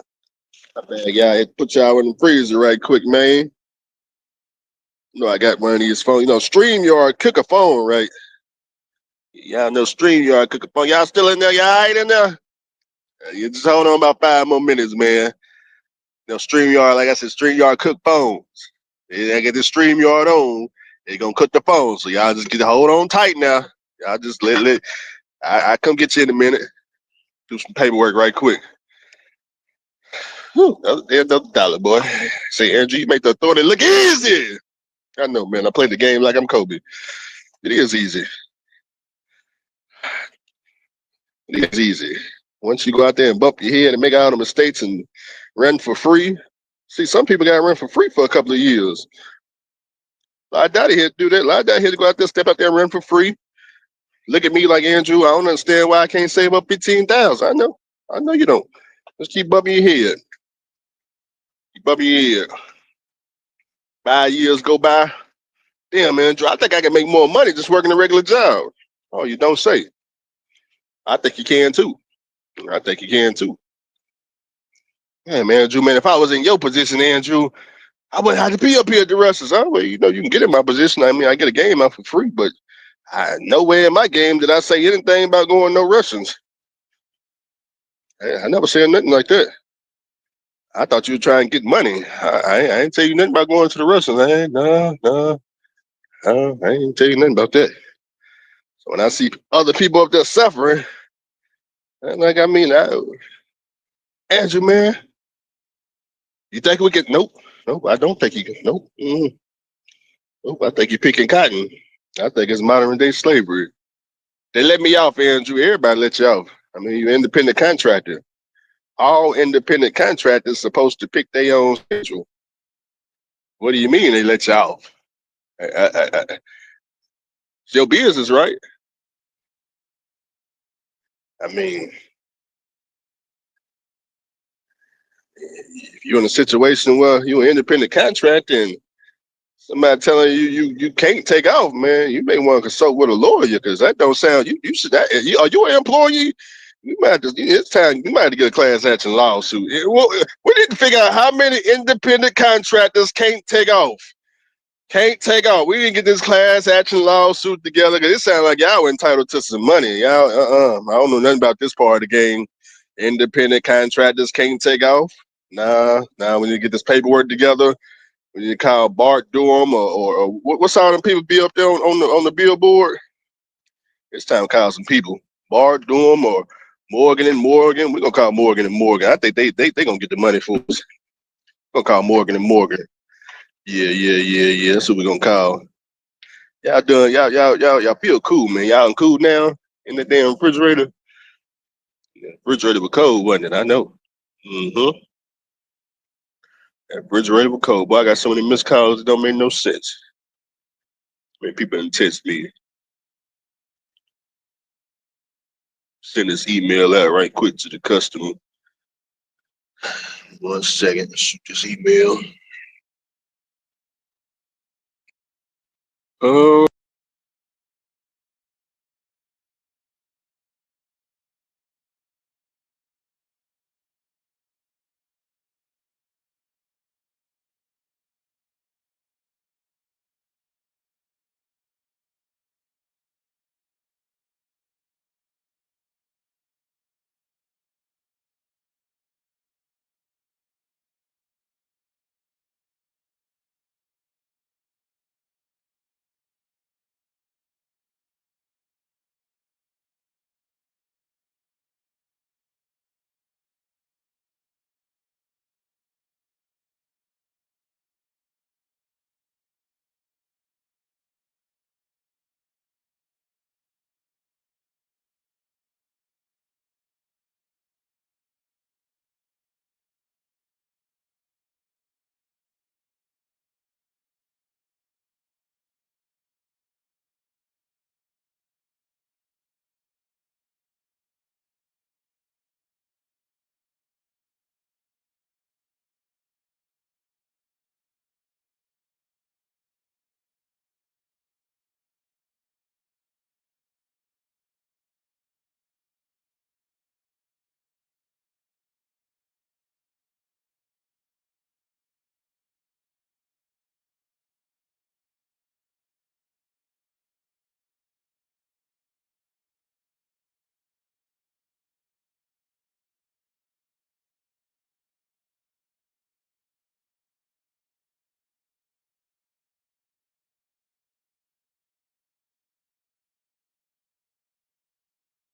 My bad, y'all. Put y'all in the freezer right quick, man. You know, I got one of these phones. You know, StreamYard cook a phone, right? Y'all know StreamYard cook a phone. Y'all still in there? Y'all all right in there? You just hold on about 5 more minutes, man. You know, StreamYard, like I said, StreamYard cook phones. They get this StreamYard on. They gonna cook the phone. So y'all just get hold on tight now. Y'all just let I come get you in a minute. Do some paperwork right quick. Whew, another dollar, boy. Say, Andrew, you make the authority look easy. I know, man. I play the game like I'm Kobe. It is easy. It is easy. Once you go out there and bump your head and make all the mistakes and run for free. See, some people got to run for free for a couple of years. A lot of daddy here to do that. A lot of daddy here to go out there, step out there and run for free. Look at me like, Andrew, I don't understand why I can't save up 15,000. I know. I know you don't. Just keep bumping your head. Keep bumping your head. 5 years go by. Damn, Andrew, I think I can make more money just working a regular job. Oh, you don't say. I think you can too. I think you can too. Yeah, man, Andrew, man, if I was in your position, Andrew, I wouldn't have to be up here at the Russes. Huh? Well, you know, you can get in my position. I mean, I get a game out for free, but nowhere in my game did I say anything about going no Russians. I never said nothing like that. I thought you were trying to get money. I ain't tell you nothing about going to the Russians. I ain't tell you nothing about that. So when I see other people up there suffering, I'm like, Andrew, man, you think we could? Nope. Nope, I don't think you can. Nope. Nope, I think you're picking cotton. I think it's modern day slavery. They let me off, Andrew. Everybody let you off. I mean, you're an independent contractor. All independent contractors supposed to pick their own schedule. What do you mean they let you off? It's your business, right? I mean, if you're in a situation where you're an independent contractor and somebody telling you can't take off, man, you may want to consult with a lawyer because that don't sound. You should. Are you an employee? You might have to. It's time. You might have to get a class action lawsuit. We need to figure out how many independent contractors can't take off. Can't take off. We didn't get this class action lawsuit together because it sounds like y'all were entitled to some money. Y'all, I don't know nothing about this part of the game. Independent contractors can't take off. Nah. We need to get this paperwork together. We need to call Bart Durham or what's all them people be up there on the billboard. It's time to call some people. Bart Durham or Morgan and Morgan. We're gonna call Morgan and Morgan. I think they gonna get the money for us. We're gonna call Morgan and Morgan. Yeah. That's what we're gonna call. Y'all done. Y'all feel cool, man. Y'all cool now in the damn refrigerator. The refrigerator was cold, wasn't it? I know. Mm-hmm. That refrigerator was cold. Boy, I got so many missed calls. It don't make no sense. I mean, people done text me. Send this email out right quick to the customer. 1 second. Shoot this email. Oh,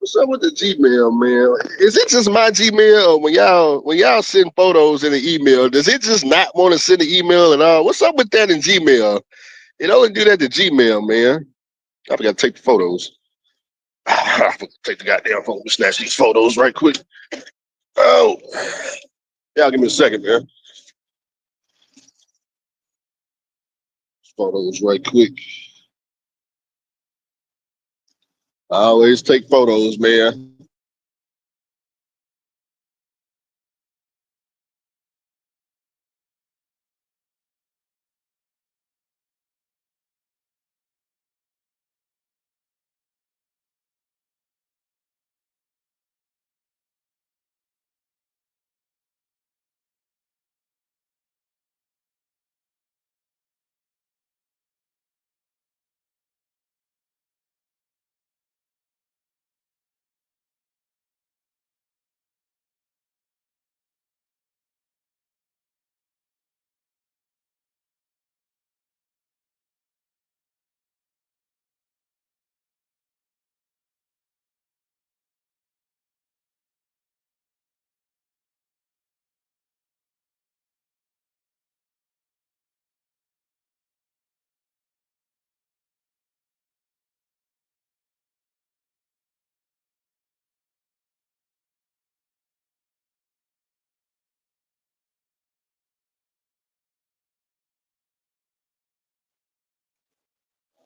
What's up with the Gmail, man? Is it just my Gmail, or when y'all send photos in an email, does it just not want to send an email at all? What's up with that in Gmail? It only do that to Gmail, man. I forgot to take the photos. I forgot to take the goddamn phone. Snatch these photos right quick. Oh, y'all give me a second, man. Photos right quick. I always take photos, man.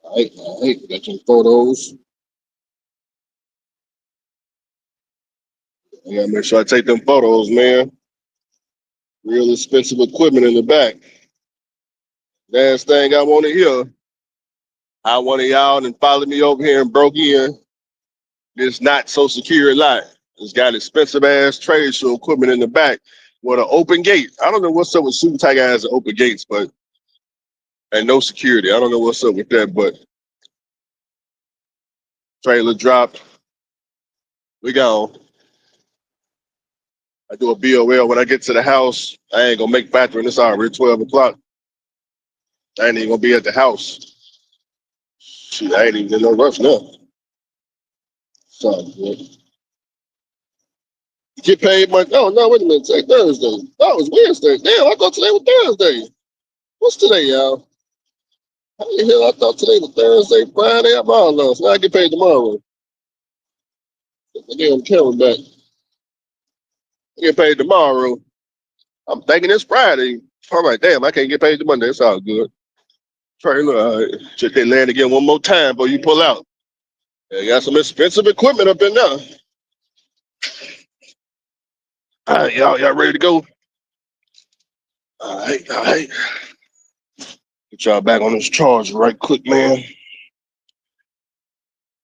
I got some photos. I gotta make sure I take them photos, man. Real expensive equipment in the back. Last thing I want to hear, I want y'all and follow me over here and broke in this not so secure lot. It's got expensive ass trade show equipment in the back with an open gate. I don't know what's up with super tight guys and open gates, but and no security. I don't know what's up with that, but trailer dropped. We gone. I do a BOL when I get to the house. I ain't gonna make factory. It's already 12 o'clock. I ain't even gonna be at the house. Shit, I ain't even in no rush now. Sorry, man. Get paid Monday. Oh no, wait a minute. Today Thursday. Oh, it's Wednesday. Damn, I thought today was Thursday. What's today, y'all? How the hell I thought today was Thursday, Friday? I'm all lost. Now I get paid tomorrow. Again, I'm coming back. I get paid tomorrow. I'm thinking it's Friday. I'm like, damn, I can't get paid to Monday. It's all good. Trailer, all right. Check that land again one more time before you pull out. They got some expensive equipment up in there. All right, y'all ready to go? All right. Get y'all back on this charge right quick, man.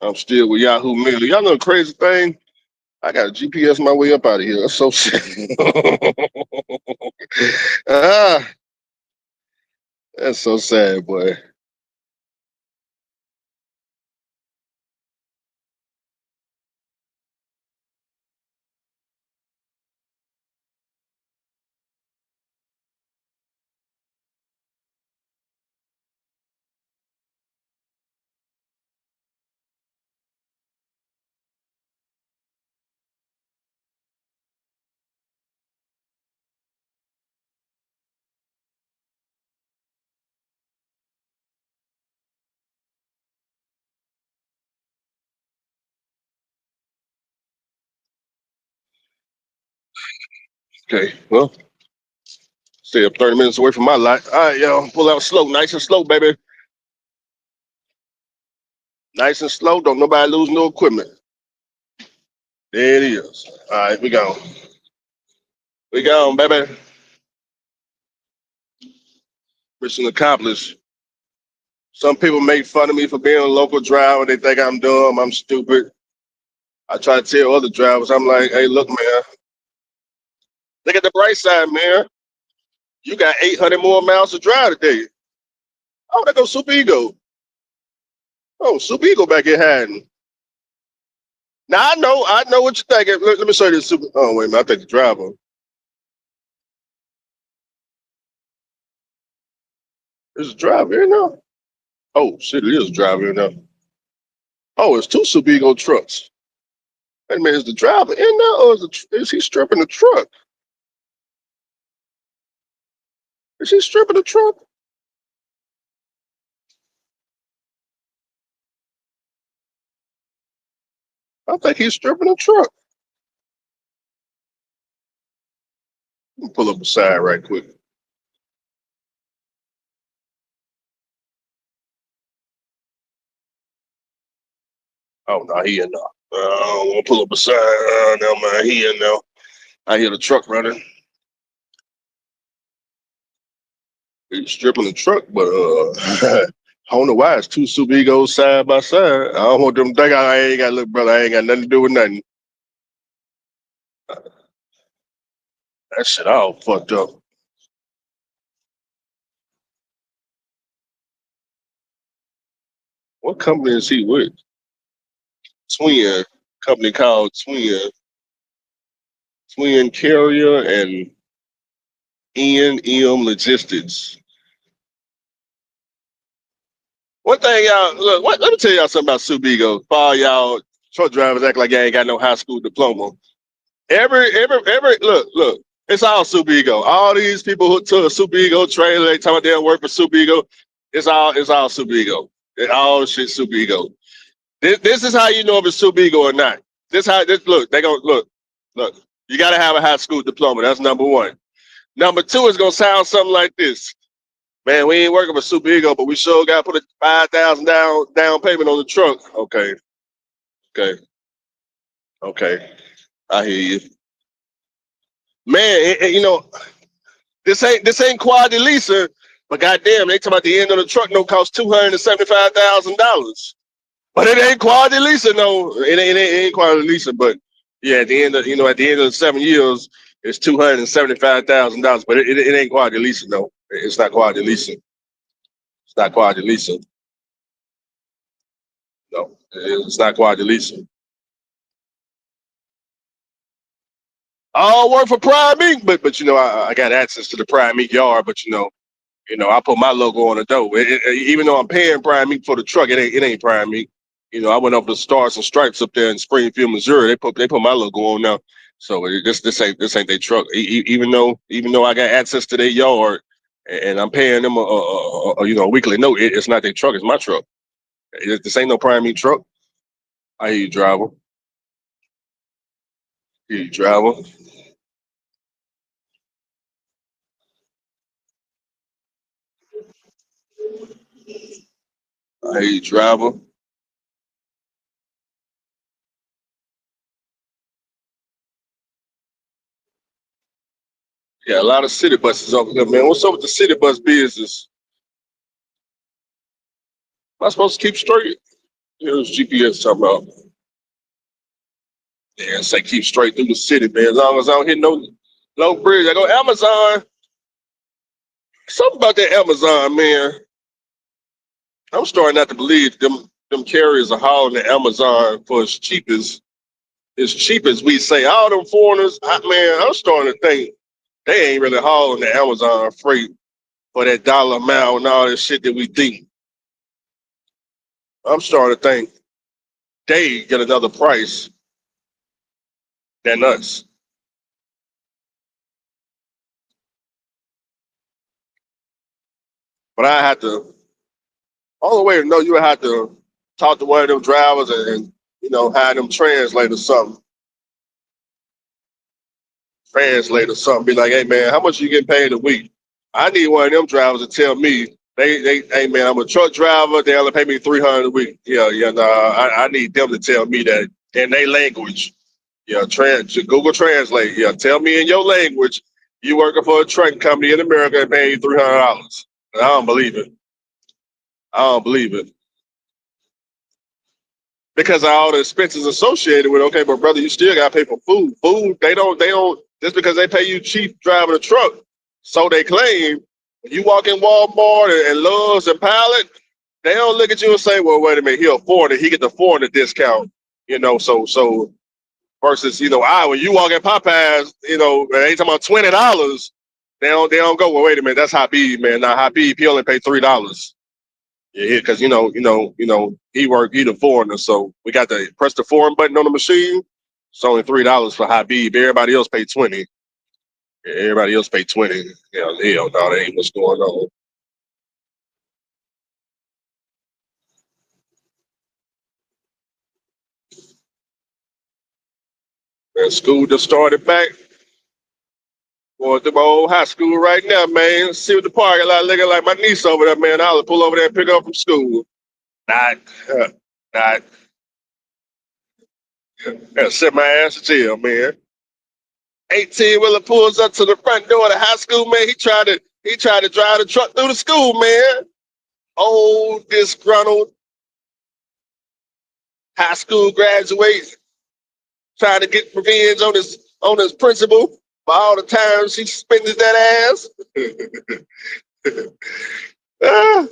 I'm still with Yahoo Mail. Y'all know the crazy thing? I got a GPS my way up out of here. That's so sad. ah, that's so sad, boy. Okay, well, stay up 30 minutes away from my lot. All right, y'all, pull out slow, nice and slow, baby. Nice and slow. Don't nobody lose no equipment. There it is. All right, we gone. We gone, baby. Mission accomplished. Some people make fun of me for being a local driver. They think I'm dumb. I'm stupid. I try to tell other drivers, I'm like, hey, look, man, look at the bright side, man. You got 800 more miles to drive today. Oh, there goes Super Ego. Oh, Super Ego back here hiding. Now I know what you're thinking. Let me show you this Super. Oh, wait a minute, I think the driver. There's a driver here now. Oh shit, it is a driver here now. Oh, it's two Super Ego trucks. Wait a minute, is the driver in there or is he stripping the truck? Is he stripping the truck? I think he's stripping the truck. Let me pull up the side right quick. Oh no, he in there. I want to pull up the side. Never mind, he in there. I hear the truck running. He's stripping the truck, but I don't know why it's two super egos side by side. I don't want them to think I ain't got, look, brother, I ain't got nothing to do with nothing. That shit all fucked up. What company is he with? Twin. Company called Twin Carrier and N.M. Logistics. One thing, y'all, look, let me tell y'all something about super egos. For all y'all truck drivers act like y'all ain't got no high school diploma. Every look, it's all super ego. All these people who took a super ego trailer, they talking about they don't work for super ego. It's all super ego. It all shit super ego. This is how you know if it's super ego or not. This look, they gonna look. You gotta have a high school diploma. That's number one. Number two is gonna sound something like this. Man, we ain't working for super ego, but we sure gotta put a 5,000 down payment on the truck. Okay, okay. I hear you. Man, you know, this ain't quality leasing, but goddamn, they talking about the end of the truck no cost $275,000. But it ain't quality leasing, no. It ain't quality leasing, but yeah, at the end of the 7 years, it's $275,000. But it ain't quality leasing, no. It's not quality leasing. It's not quality leasing. No, it's not quality leasing. I work for Prime Inc., but I got access to the Prime Inc. yard, but I put my logo on the door. Even though I'm paying Prime Inc. for the truck, it ain't Prime Inc. I went up to Stars and Stripes up there in Springfield, Missouri. They put my logo on now. So this ain't their truck. Even though I got access to their yard and I'm paying them a weekly note, it's not their truck. It's my truck. This ain't no Prime Inc. truck. I hear you, driver. Hear you, driver. I hear you, driver. Yeah, a lot of city buses over here, man. What's up with the city bus business? Am I supposed to keep straight? Here's GPS talking about. Yeah, say keep straight through the city, man. As long as I don't hit no low bridge, I go Amazon. Something about that Amazon, man. I'm starting not to believe them carriers are hauling the Amazon for as cheap as we say. All them foreigners, I'm starting to think they ain't really hauling the Amazon freight for that dollar amount and all that shit that we think. I'm starting to think they get another price than us. But I had to, only way to know you would have to talk to one of them drivers and have them translate or something. Be like, hey man, how much you getting paid a week? I need one of them drivers to tell me hey man, I'm a truck driver. They only pay me 300 a week. Yeah, yeah, nah. I need them to tell me that in their language. Yeah, Google Translate. Yeah, tell me in your language you working for a trucking company in America and paying you $300. I don't believe it. I don't believe it. Because of all the expenses associated with it. Okay, but brother, you still got to pay for food. Food, they don't just because they pay you cheap driving a truck, so they claim. When you walk in Walmart and Love's and Pilot, they don't look at you and say, "Well, wait a minute, he afford it. He get the foreigner discount." So versus I when you walk in Popeyes, they talking about $20. They don't go. Well, wait a minute, that's Habib, man. Now Habib, he only paid $3. Yeah, because he the foreigner, so we got to press the foreign button on the machine. It's only $3 for Habib. Everybody else paid 20. Yeah, everybody else paid 20. Hell no, that ain't what's going on. And school just started back. Going to my old high school right now, man. See what the parking lot looking like. My niece over there, man. I'll pull over there and pick her up from school. Not, not. Yeah, sit my ass to jail, man. 18-wheeler pulls up to the front door of the high school, man. He tried to drive the truck through the school, man. Old disgruntled high school graduate trying to get revenge on his principal for all the time she suspended that ass. Ah,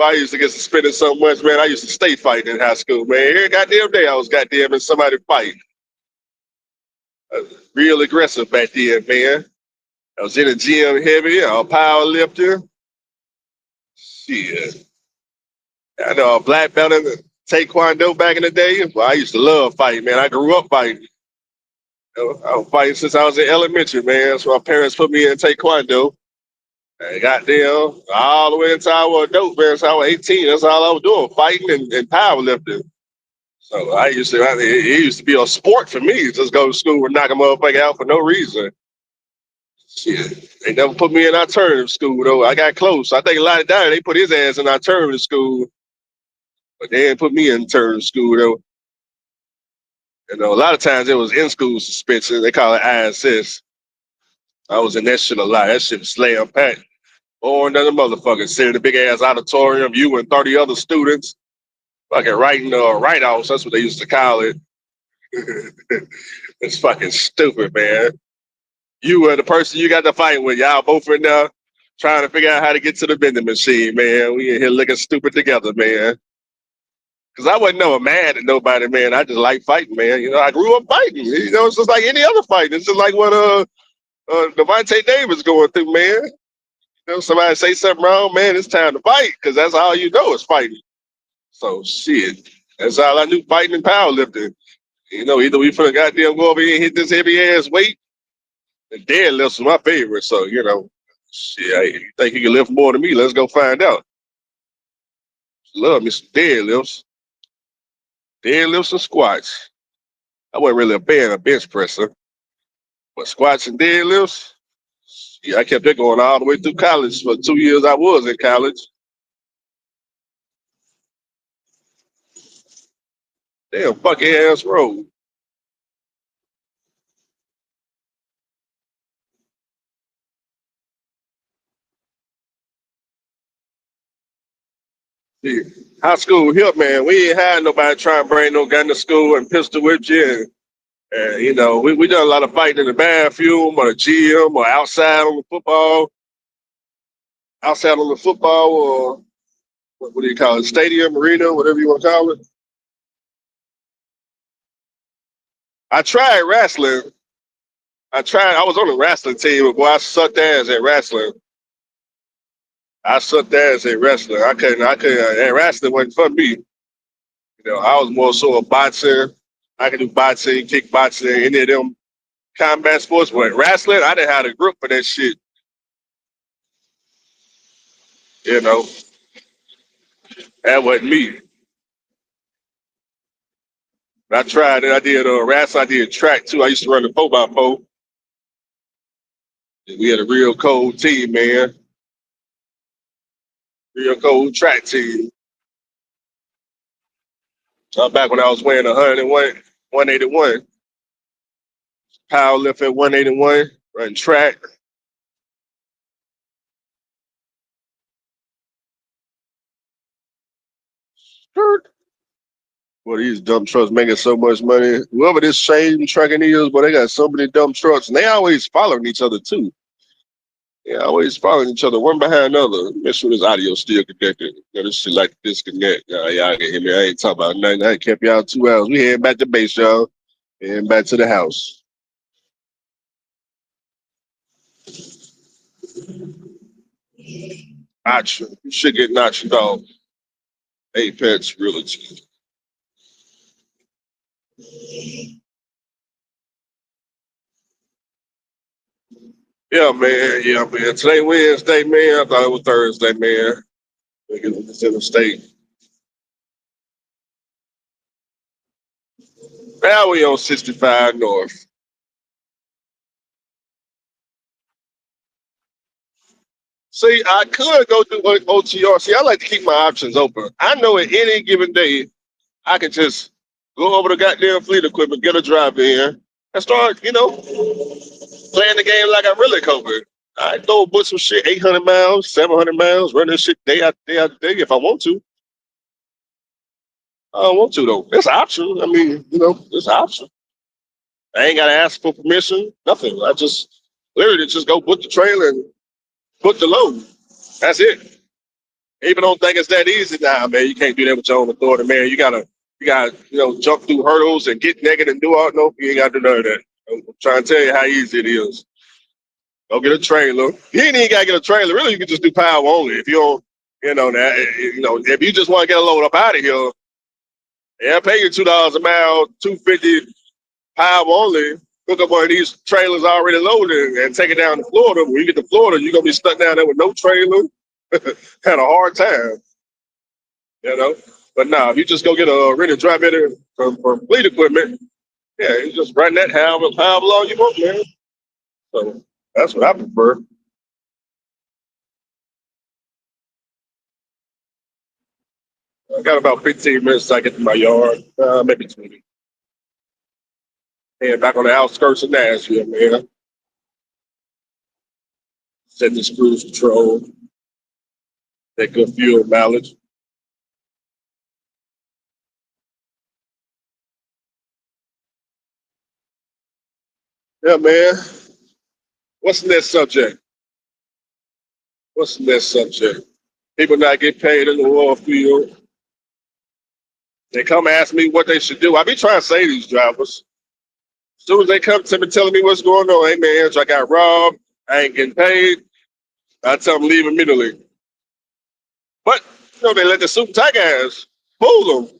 I used to get suspended so much, man. I used to stay fighting in high school, man. Every goddamn day I was goddamn in somebody fighting. Real aggressive back then, man. I was in the gym heavy, I was power lifter. Shit. I know a black belt in Taekwondo back in the day. Well, I used to love fighting, man. I grew up fighting. I was fighting since I was in elementary, man. So my parents put me in Taekwondo. And goddamn, all the way until I was adult, man. So I was 18. That's all I was doing, fighting and powerlifting. So it used to be a sport for me. Just go to school and knock a motherfucker out for no reason. Shit. They never put me in alternative school, though. I got close. I think a lot of times they put his ass in alternative school, but they didn't put me in alternative school, though. You know, a lot of times it was in-school suspension. They call it ISS. I was in that shit a lot. That shit was slam packed. Or another motherfucker sitting in a big ass auditorium, you and 30 other students, fucking writing write-offs. That's what they used to call it. It's fucking stupid, man. You and the person you got to fight with, y'all both in there trying to figure out how to get to the vending machine, man. We in here looking stupid together, man. Because I wasn't never mad at nobody, man. I just like fighting, man. You know, I grew up fighting. You know, it's just like any other fight. It's just like what Devontae Davis going through, man. You know, somebody say something wrong, man, it's time to fight because that's all you know is fighting. So, shit. That's all I knew, fighting and powerlifting. You know, either we finna goddamn go over here and hit this heavy ass weight, and deadlifts was my favorite. So, you know, shit, you think you can lift more than me? Let's go find out. Love me some deadlifts. Deadlifts and squats. I wasn't really a fan of bench presser, but squats and deadlifts, yeah, I kept that going all the way through college. For 2 years I was in college. Damn fucking ass road. Yeah. High school hip, man. We ain't had nobody trying to bring no gun to school and pistol whip you. And you know, we done a lot of fighting in the bathroom or the gym or outside on the football or what do you call it, stadium, arena, whatever you want to call it. I tried wrestling. I was on the wrestling team, but boy, I sucked ass at wrestling. I sucked ass at wrestling. And wrestling wasn't for me. You know, I was more so a boxer. I could do boxing, kickboxing, any of them combat sports. But wrestling, I didn't have the grip for that shit. You know, that wasn't me. I tried it. I did wrestling. I did track too. I used to run the 4x4. We had a real cold team, man. Real cold track team. Back when I was weighing 101, 181. Power lift at 181, running track. Well, these dump trucks making so much money. Whoever this same trucking is, but they got so many dump trucks, and they always following each other too. Yeah, always following each other, one behind another. Make sure this audio still connected. You know, this shit like disconnect. Y'all can hear me. I ain't talking about nothing. I kept y'all 2 hours. We heading back to base, y'all. Heading back to the house. Notch. You should get notched off. Apex Realty. Yeah, man. Yeah, man. Today Wednesday, man. I thought it was Thursday, man. It's in the state. Now we on 65 North. See, I could go do OTR. See, I like to keep my options open. I know at any given day, I can just go over the goddamn fleet equipment, get a drive in, and start, playing the game like I'm really COVID. I throw a bunch of shit, 800 miles, 700 miles, run this shit day after day if I want to. I don't want to, though. It's an option. I mean, it's an option. I ain't got to ask for permission, nothing. I just literally just go put the trailer and put the load. That's it. People don't think it's that easy now, man. You can't do that with your own authority, man. You gotta jump through hurdles and get naked and do all. No, you ain't got to do none of that. I'm trying to tell you how easy it is. Go get a trailer. You ain't even gotta get a trailer. Really, you can just do power only. If you don't, if you just want to get a load up out of here, yeah, pay you $2 a mile, 250 power only. Hook up one of these trailers already loaded and take it down to Florida. When you get to Florida, you're gonna be stuck down there with no trailer. Had a hard time, you know. But now, if you just go get a rented drop hitter from fleet equipment, yeah, you just run that however long you want, man. So that's what I prefer. I got about 15 minutes till I get to my yard, maybe 20. And back on the outskirts of Nashville, man. Set this cruise control, that good fuel mileage. Yeah, man. What's the next subject? What's the next subject? People not get paid in the oil field. They come ask me what they should do. I be trying to say these drivers. As soon as they come to me telling me what's going on, hey man, I got robbed, I ain't getting paid, I tell them leave immediately. But they let the super tight guys fool them.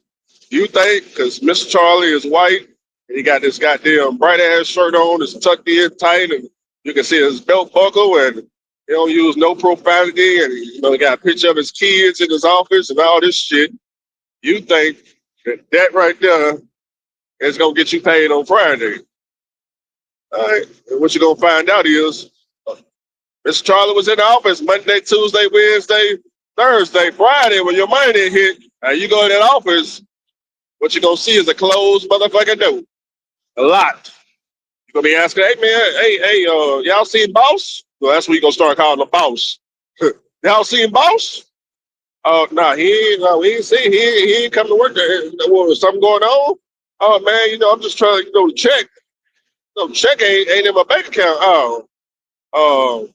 You think because Mr. Charlie is white and he got this goddamn bright ass shirt on, it's tucked in tight, and you can see his belt buckle, and he don't use no profanity, and he got a picture of his kids in his office and all this shit. You think that right there is gonna get you paid on Friday? All right, and what you're gonna find out is Mr. Charlie was in the office Monday, Tuesday, Wednesday, Thursday, Friday when your money didn't hit, and you go in that office, what you're gonna see is a closed motherfucking door. A lot. You're gonna be asking, hey man, hey, y'all seen boss? Well, that's when you gonna start calling him boss. Y'all seen boss? Oh, nah, we ain't seen, he ain't come to work there. Was something going on? Oh man, I'm just trying to check. No, check ain't in my bank account. Oh,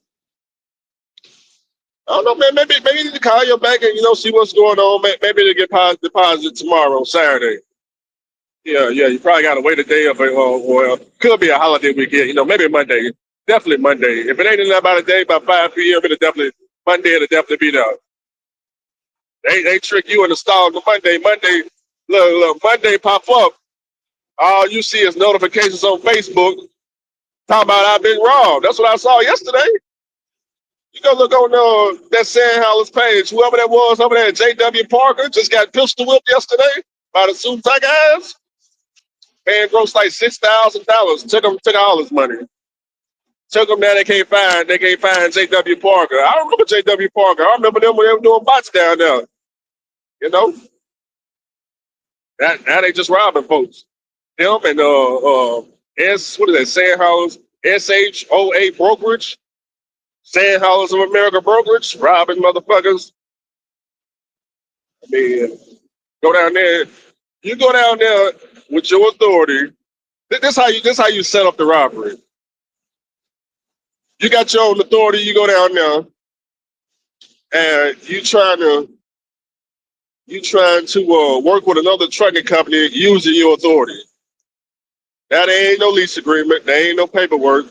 I don't know, man. Maybe you need to call your bank and see what's going on. Maybe they get deposit tomorrow, Saturday. Yeah. You probably got to wait a day or could be a holiday weekend. Maybe Monday. Definitely Monday. If it ain't in about a day, about 5 p.m., it'll definitely Monday. It'll definitely be there. They trick you into stalling the Monday. Look, Monday pop up. All you see is notifications on Facebook talking about I've been robbed. That's what I saw yesterday. You go look on that Sandhowler's page. Whoever that was over there, J.W. Parker, just got pistol whipped yesterday by the suit guys. Man, grossed like $6,000. Took all his money. Took them there. They can't find J.W. Parker. I don't remember J.W. Parker. I remember them when they were doing bots down there. You know, now they just robbing folks. Them and what is that? Sandhowler's SHOA brokerage. Sandhowler's of America brokerage, robbing motherfuckers. I mean, go down there. You go down there with your authority. This how you set up the robbery. You got your own authority. You go down there, and you trying to work with another trucking company using your authority. Now there ain't no lease agreement. There ain't no paperwork.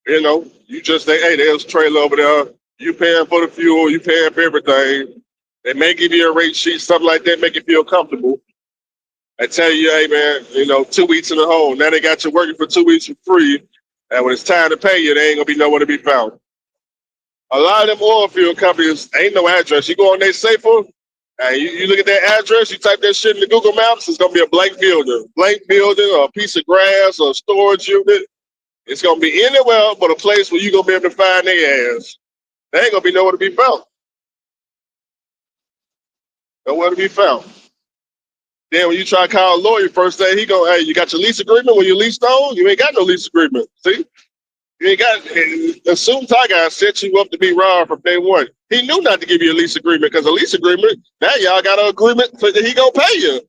You just say, hey, there's a trailer over there. You paying for the fuel. You paying for everything. They may give you a rate sheet, something like that, make you feel comfortable. I tell you, hey man, 2 weeks in the hole. Now they got you working for 2 weeks for free. And when it's time to pay you, they ain't gonna be nowhere to be found. A lot of them oil field companies ain't no address. You go on their safer, and you look at that address, you type that shit in the Google Maps, it's gonna be a blank building, or a piece of grass, or a storage unit. It's gonna be anywhere but a place where you gonna be able to find their ass. They ain't gonna be nowhere to be found. Nowhere to be found. Then when you try to call a lawyer first day, he go, "Hey, you got your lease agreement when you leased on? You ain't got no lease agreement. See, you ain't got." As soon as I got set you up to be robbed from day one, he knew not to give you a lease agreement because a lease agreement. Now y'all got an agreement that he gonna pay you.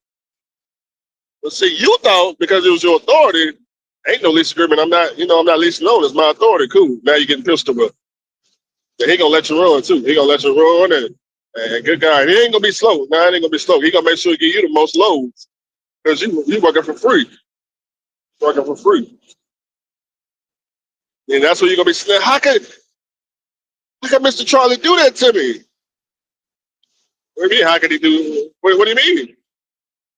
But see, you thought because it was your authority, ain't no lease agreement. I'm not leasing on. It's my authority. Cool. Now you're getting pistol whipped. He gonna let you run too. He gonna let you run and good guy. He ain't gonna be slow. Nah, it ain't gonna be slow. He gonna make sure he give you the most loads because you working for free. Working for free. And that's what you're gonna be saying. How can Mr. Charlie do that to me? What do you mean? How can he do? What do you mean?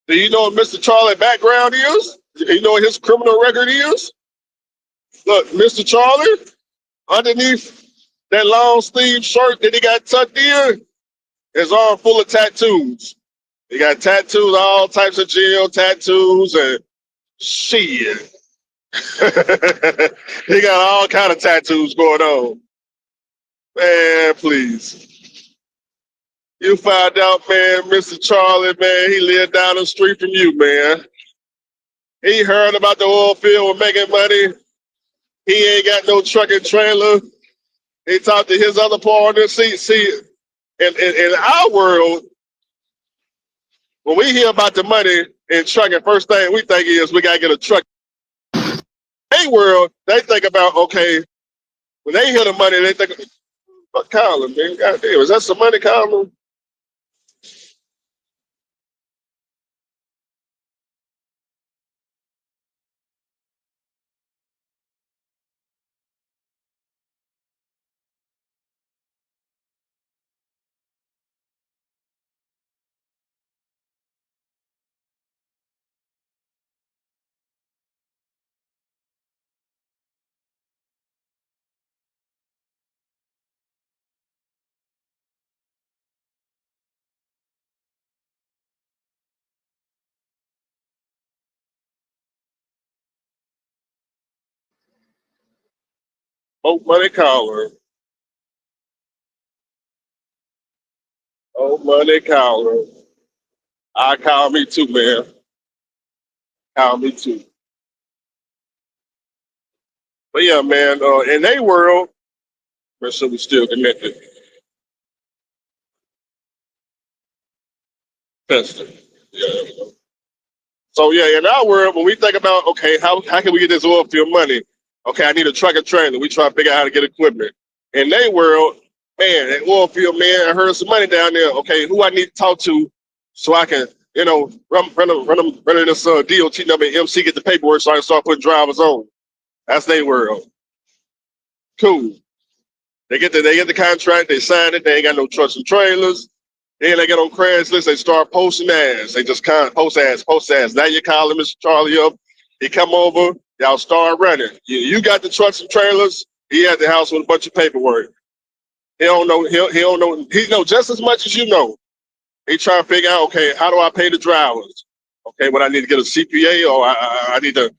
Do you know what Mr. Charlie background is? Do you know what his criminal record is? Look, Mr. Charlie, underneath that long sleeve shirt that he got tucked in, his arm full of tattoos. He got tattoos, all types of jail tattoos, and shit. He got all kind of tattoos going on. Man, please. You found out, man, Mr. Charlie, man, he lived down the street from you, man. He heard about the oil field was making money. He ain't got no truck and trailer. He talked to his other partner. See, in our world, when we hear about the money in trucking, first thing we think is we got to get a truck. In their world, they think about, okay, when they hear the money, they think, fuck Colin, man. Goddamn, is that some money, Colin? Oh, money, Colin. Oh, money, Colin. I call me too, man. Call me too. But yeah, man, in their world, we're so we still connected. Testing. Yeah. So yeah, in our world, when we think about, okay, how can we get this oil field money? Okay, I need a truck and trailer. We try to figure out how to get equipment. In their world, man, that oil field, man, I heard some money down there. Okay, who I need to talk to so I can, run this DOT number and MC get the paperwork so I can start putting drivers on. That's their world. Cool. They get the contract, they sign it, they ain't got no trucks and trailers. Then they get on Craigslist, they start posting ads. They just kind of post ads. Now you call Mr. Charlie up. He come over, y'all start running. You got the trucks and trailers. He at the house with a bunch of paperwork. He don't know. He don't know. He know just as much as you know. He trying to figure out, okay, how do I pay the drivers? Okay, what I need to get a CPA, or I need a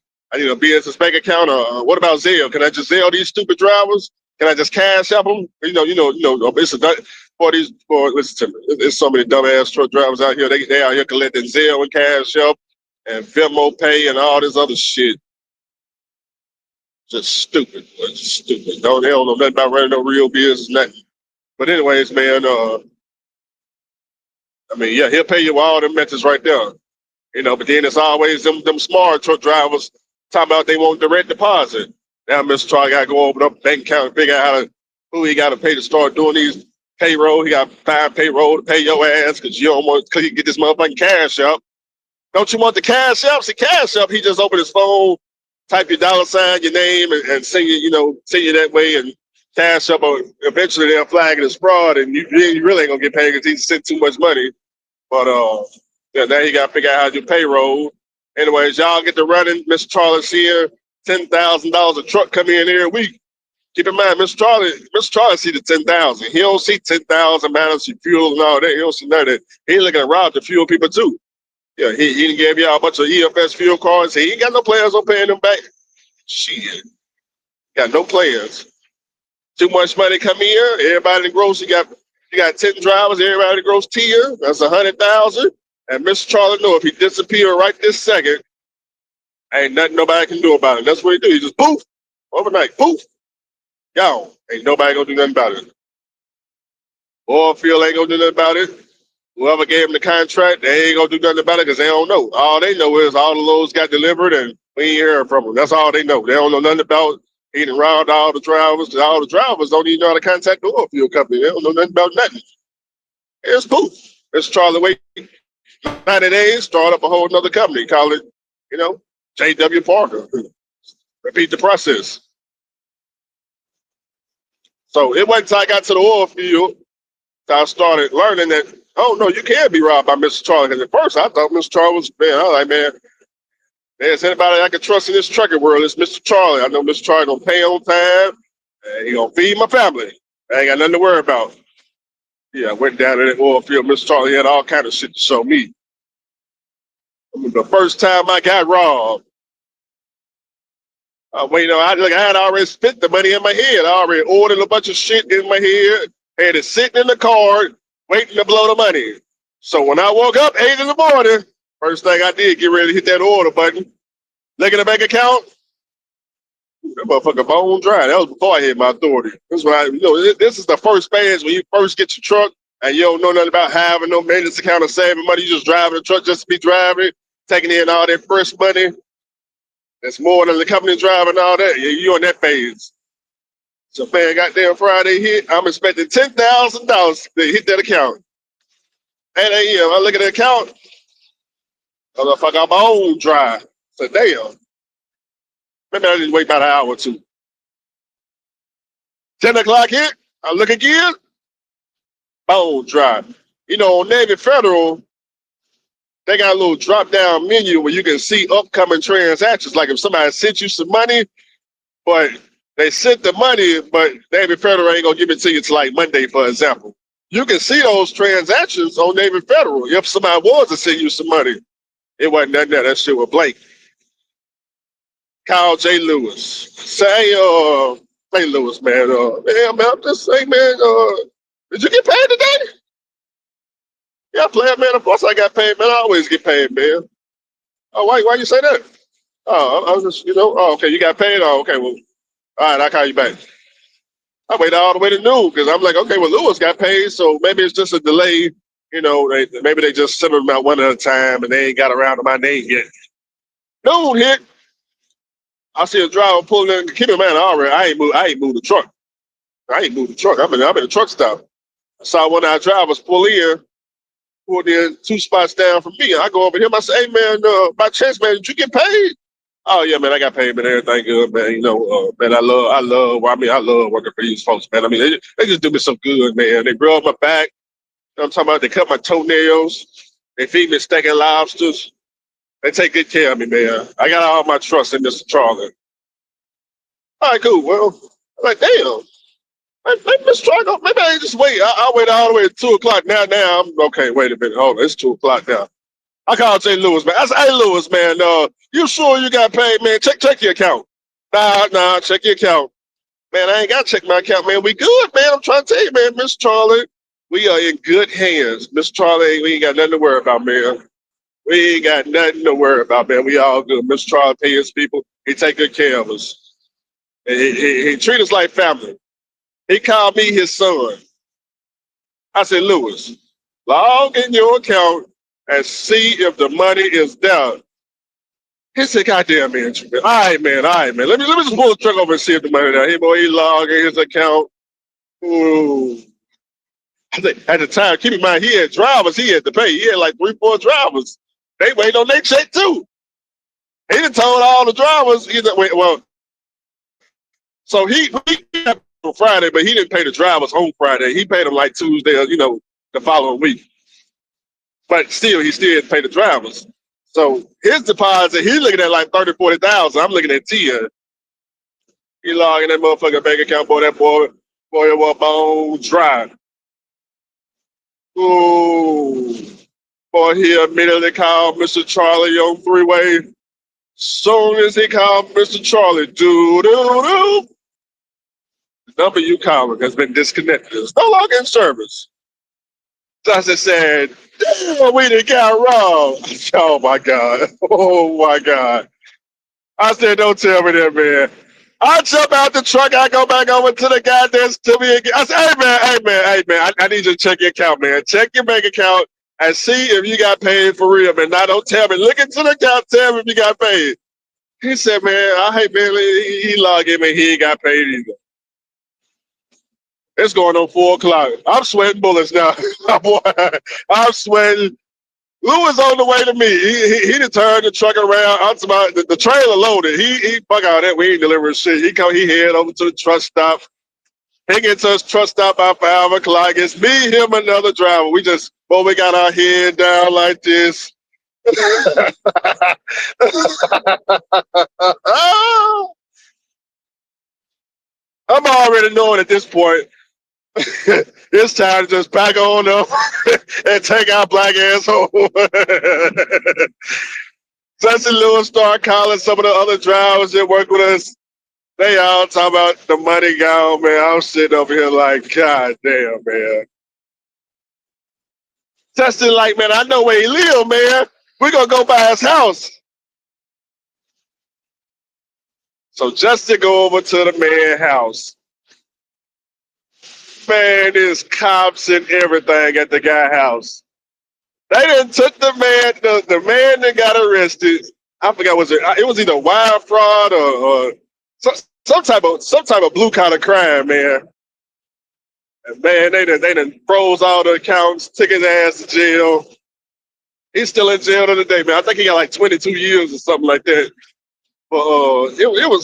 business bank account, or what about Zelle? Can I just Zelle these stupid drivers? Can I just cash up them? Listen to me. There's so many dumbass truck drivers out here. They out here collecting Zelle and cash up and Venmo pay and all this other shit. Just stupid. Just stupid. They don't know nothing about running no real business, nothing. But anyways, man, yeah, he'll pay you all them methods right there. But then it's always them smart truck drivers talking about they want direct deposit. Now Mr. Charlie got to go open up a bank account and figure out who he got to pay to start doing these payroll. He got to find payroll to pay your ass because you don't want to get this motherfucking cash up. Don't you want the cash up? See, cash up, he just open his phone, type your dollar sign, your name, and send you that way, and cash up. Or eventually they'll flag it as fraud, and you really ain't going to get paid because he sent too much money. But yeah, now you got to figure out how to do payroll. Anyways, y'all get to running. Mr. Charlie's here. $10,000 a truck come in every week. Keep in mind, Mr. Charlie see the 10,000. He don't see 10,000 miles of fuel and all that. He don't see none of that. He looking around to fuel people too. Yeah, he didn't give y'all a bunch of EFS fuel cards. He ain't got no players on paying them back. Shit, got no players. Too much money come here. Everybody that gross, you got 10 drivers. Everybody that gross 10, that's 100,000. And Mr. Charlie know if he disappear right this second, ain't nothing nobody can do about it. That's what he do. He just poof overnight, poof. Gone. Ain't nobody gonna do nothing about it. Oil field ain't gonna do nothing about it. Whoever gave them the contract, they ain't gonna do nothing about it because they don't know. All they know is all the loads got delivered and we ain't hearing from them. That's all they know. They don't know nothing about eating around all the drivers. Because all the drivers don't even know how to contact the oil field company. They don't know nothing about nothing. It's poof. It's Charlie wait 90 days, start up a whole nother company, call it, J.W. Parker. Repeat the process. So it wasn't until I got to the oil field that I started learning that, oh, no, you can't be robbed by Mr. Charlie. Because at first I thought Mr. Charlie was, man, I was like, man, there's anybody I can trust in this trucking world. It's Mr. Charlie. I know Mr. Charlie going to pay on time. And he going to feed my family. I ain't got nothing to worry about. Yeah, I went down to that oil field. Mr. Charlie had all kind of shit to show me. I mean, the first time I got robbed, I had already spent the money in my head. I already ordered a bunch of shit in my head, had it sitting in the car, waiting to blow the money. So when I woke up 8 in the morning, first thing I did, get ready to hit that order button. Look at the bank account. That motherfucker bone dry. That was before I had my authority. This is the first phase when you first get your truck and you don't know nothing about having no maintenance account or saving money. You just driving the truck just to be driving, taking in all that fresh money. That's more than the company driving and all that. You on that phase. So, man, goddamn Friday hit. I'm expecting $10,000 to hit that account. And I look at the account. I got my own drive. So, damn. Maybe I just wait about an hour or two. 10 o'clock hit. I look again. Bone drive. On Navy Federal, they got a little drop-down menu where you can see upcoming transactions. Like if somebody sent you some money, but they sent the money, but Navy Federal ain't going to give it to you till like Monday, for example. You can see those transactions on Navy Federal. If somebody was to send you some money, it wasn't nothing there. That shit was blank. Kyle J. Lewis. Say, St. Louis, man. Man, I'm just saying, man, did you get paid today? Yeah, player, man. Of course I got paid, man. I always get paid, man. Oh, why you say that? Oh, I was just, oh, okay, you got paid? Oh, okay, well, all right, I'll call you back. I waited all the way to noon because I'm like, okay, well, Lewis got paid, so maybe it's just a delay. Maybe they just sent them out one at a time and they ain't got around to my name yet. Noon hit. I see a driver pulling in. Keep in mind, I ain't moved the truck. I'm in the truck stop. I saw one of our drivers pulled in 2 spots down from me. I go over him. I say, hey, man, by chance, man, did you get paid? Oh, yeah, man, I got paid, man. Everything good, man. Man, I love working for these folks, man. I mean, they just do me so good, man. They rub my back. I'm talking about they cut my toenails. They feed me steak and lobsters. They take good care of me, man. I got all my trust in Mr. Charlie. All right, cool. Well, I'm like, damn. Maybe Mr. Charlie, maybe I just wait. I'll wait all the way to 2 o'clock. Now, I'm okay. Wait a minute. Hold on. It's 2 o'clock now. I called St. Louis, man. I said, hey, Louis, man, you sure you got paid, man? Check your account. Nah, check your account. Man, I ain't got to check my account, man. We good, man. I'm trying to tell you, man, Mr. Charlie, we are in good hands. Mr. Charlie, we ain't got nothing to worry about, man. We ain't got nothing to worry about, man. We all good. Mr. Charlie pay his people. He take good care of us. He treat us like family. He called me his son. I said, Louis, log in your account and see if the money is there. He said, goddamn, man. All right, man. Let me just pull the truck over and see if the money there. He logged in his account. Ooh. I think at the time, keep in mind, he had drivers he had to pay. He had like 3-4 drivers. They wait on their check too. He done told all the drivers, so he on Friday, but he didn't pay the drivers on Friday. He paid them like Tuesday or, the following week. But still, he still didn't pay the drivers. So his deposit, he's looking at like 30, 40,000. I'm looking at 10. He logging that motherfucking bank account, boy. That boy was bone dry. Ooh, boy, he immediately called Mr. Charlie on three-way. Soon as he called Mr. Charlie, the number you calling has been disconnected. It's no longer in service. Johnson said, damn, we done got robbed. Oh my God. Oh my God. I said, don't tell me that, man. I jump out the truck. I go back over to the goddamn to me again. I said, hey, man, I need you to check your account, man. Check your bank account and see if you got paid for real, man. Now, don't tell me. Look into the account. Tell me if you got paid. He said, man, I hate, man. He logged in, man. He ain't got paid either. It's going on 4 o'clock. I'm sweating bullets now. I'm sweating. Lou was on the way to me. He done turned the truck around. I'm talking about the trailer loaded. He fuck all that. We ain't delivering shit. He head over to the truck stop. He get to his truck stop by 5 o'clock. It's me, him, another driver. We got our head down like this. I'm already knowing at this point. It's time to just back on up and take our black ass home. Jesse Lewis started calling some of the other drivers that work with us. They all talking about the money gone, man. I'm sitting over here like, God damn, man. Jesse like, man, I know where he live, man. We're going to go by his house. So Justin go over to the man's house. Man, there's cops and everything at the guy's house. They done took the man that got arrested. I forgot, it was either wire fraud or some type of blue collar crime, man. And man, they done froze all the accounts, took his ass to jail. He's still in jail to the day, man. I think he got like 22 years or something like that. But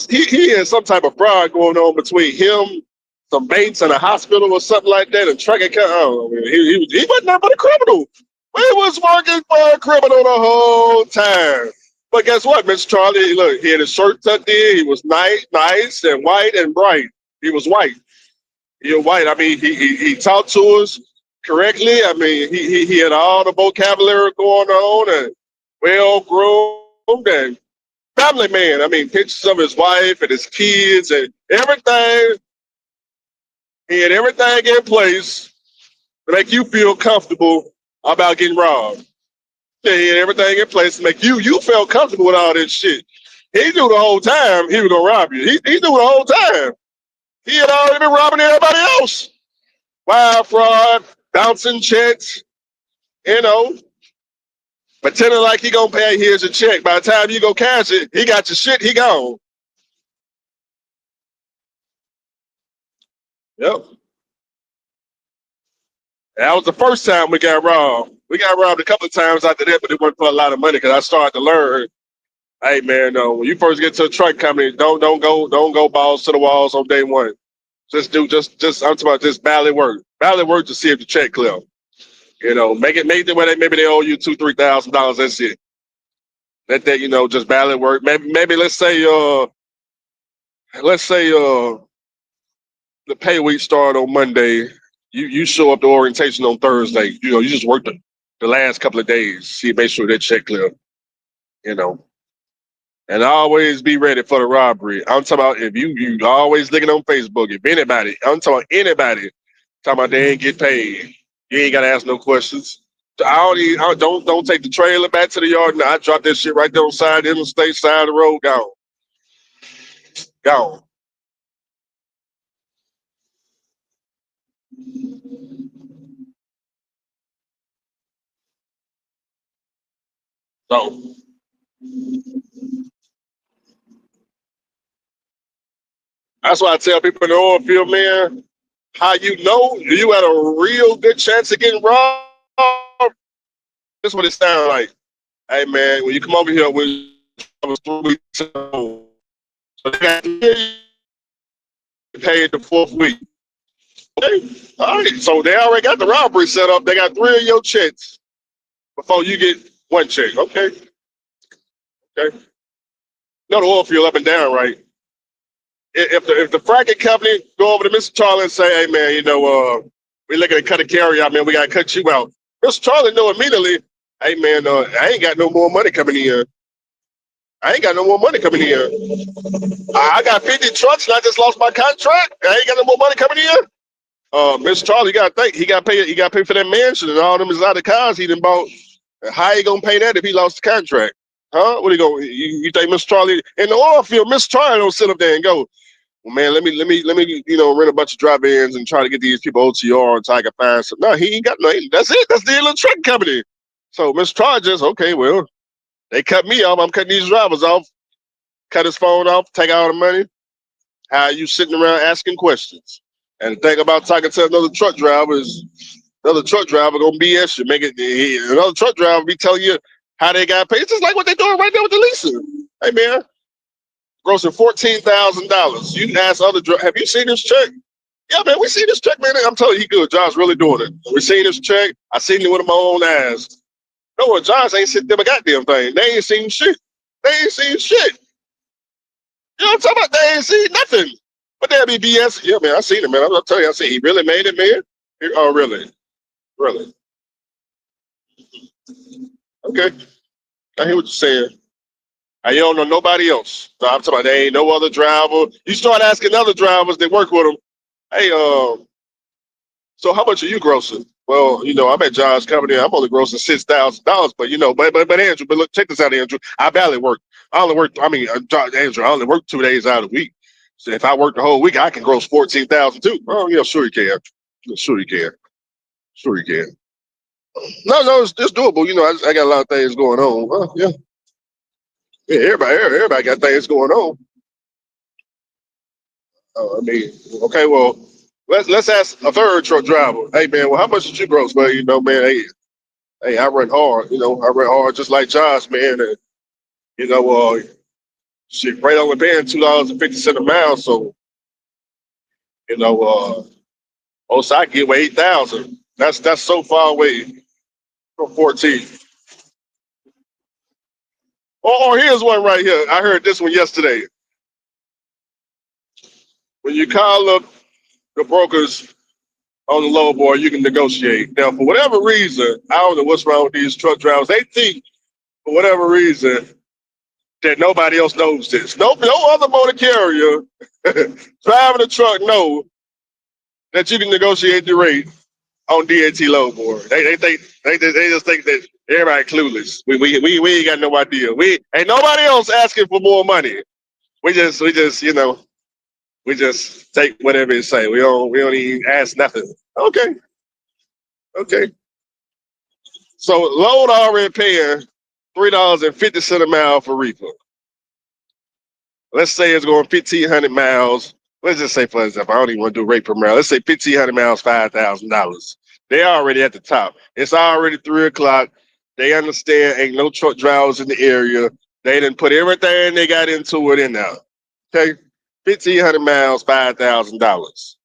he had some type of fraud going on between him, some mates in a hospital or something like that, and truck account. Oh, he wasn't nothing but a criminal. We was working for a criminal the whole time. But guess what, Mr. Charlie? Look, he had his shirt tucked in. He was nice and white and bright. He was white. He was white. I mean, he talked to us correctly. I mean, he had all the vocabulary going on and well groomed and family man. I mean, pictures of his wife and his kids and everything. He had everything in place to make you feel comfortable about getting robbed. Yeah, he had everything in place to make you felt comfortable with all this shit. He knew the whole time he was gonna rob you. He knew the whole time. He had already been robbing everybody else. Wire fraud, bouncing checks, pretending like he gonna pay. Here's a check. By the time you go cash it, he got your shit. He gone. Yep. That was the first time we got robbed. We got robbed a couple of times after that, but it wasn't for a lot of money because I started to learn. Hey man, when you first get to a truck company, don't go balls to the walls on day one. Just I'm talking about just badly work to see if the check clear. Make it where maybe they owe you $2,000-$3,000. That's it. Let that just badly work. Maybe let's say the pay week start on Monday. You show up to orientation on Thursday. You just work the last couple of days. See, make sure that check clear. And always be ready for the robbery. I'm talking about if you always looking on Facebook. If anybody, I'm talking about anybody, talking about they ain't get paid. You ain't gotta ask no questions. Don't take the trailer back to the yard. No, I drop that shit right there on the side of the interstate, side of the road, gone. So that's why I tell people in the oil field, man, how you had a real good chance of getting robbed. This is what it sounds like. Hey man, when you come over here, I was 3 weeks old. So they got paid the 4th week. Okay. All right. So they already got the robbery set up. They got 3 of your checks before you get 1 check. Okay. Okay, no, the oil field up and down, right? If the fracking company go over to Mr. Charlie and say, hey man, we looking to cut a carry out, man, we gotta cut you out. Mr. Charlie know immediately, hey man, I ain't got no more money coming in. I ain't got no more money coming in. I got 50 trucks and I just lost my contract. I ain't got no more money coming in. Mr. Charlie, you gotta think he got paid. He got paid for that mansion and all them exotic cars he done bought. How he gonna pay that if he lost the contract? Huh? What he going? You think Mr. Charlie in the oil field? Mr. Charlie don't sit up there and go, well, man, let me, rent a bunch of drive-ins and try to get these people OTR until I can find some. No, he ain't got no. That's it. That's the little truck company. So Mr. Charlie just okay. Well, they cut me off. I'm cutting these drivers off. Cut his phone off. Take all the money. How are you sitting around asking questions? And the thing about talking to another truck driver is another truck driver gonna BS you. Another truck driver be telling you how they got paid. It's just like what they doing right there with the leasing. Hey man, grossing $14,000. You can ask other have you seen this check? Yeah, man, we seen this check, man. I'm telling you, he good. John's really doing it. We seen this check. I seen it with my own eyes. No, John's ain't seen them a goddamn thing. They ain't seen shit. They ain't seen shit. You know what I'm talking about? They ain't seen nothing. But they'll be BS. Yeah, man, I seen it, man. I'm telling you, I see he really made it, man. Oh, really? Really? Okay. I hear what you're saying. And you don't know nobody else. So I'm talking about there ain't no other driver. You start asking other drivers that work with them, hey, so how much are you grossing? Well, I'm at John's company. I'm only grossing $6,000, but Andrew, but look, check this out, Andrew. I barely work. I only work. I mean, Andrew, I only work 2 days out of the week. So if I work the whole week, I can gross 14,000 too. Oh, yeah, sure you can. Sure you can. Sure you can. No, it's doable. I got a lot of things going on. Yeah. Yeah, everybody got things going on. I mean, okay, well, let's ask a third truck driver. Hey, man, well, how much did you gross? Well, man, hey, I run hard. I run hard just like Josh, man. And you know, uh, shit, right only paying $2.50 a mile. So most I get with 8,000. That's so far away from 14. Or here's one right here. I heard this one yesterday. When you call up the brokers on the low board, you can negotiate. Now, for whatever reason, I don't know what's wrong with these truck drivers. They think, for whatever reason, that nobody else knows this. No other motor carrier driving a truck know that you can negotiate the rate on DAT low board. They just think that everybody clueless. We ain't got no idea. We ain't nobody else asking for more money. We just take whatever it say. We don't even ask nothing. Okay. So load already paying $3.50 a mile for Repo. Let's say it's going 1,500 miles. Let's just say, for example, I don't even want to do rate per mile. Let's say 1,500 miles, $5,000. They already at the top. It's already 3:00. They understand ain't no truck drivers in the area. They didn't put everything they got into it in there. Okay, 1,500 miles, $5,000.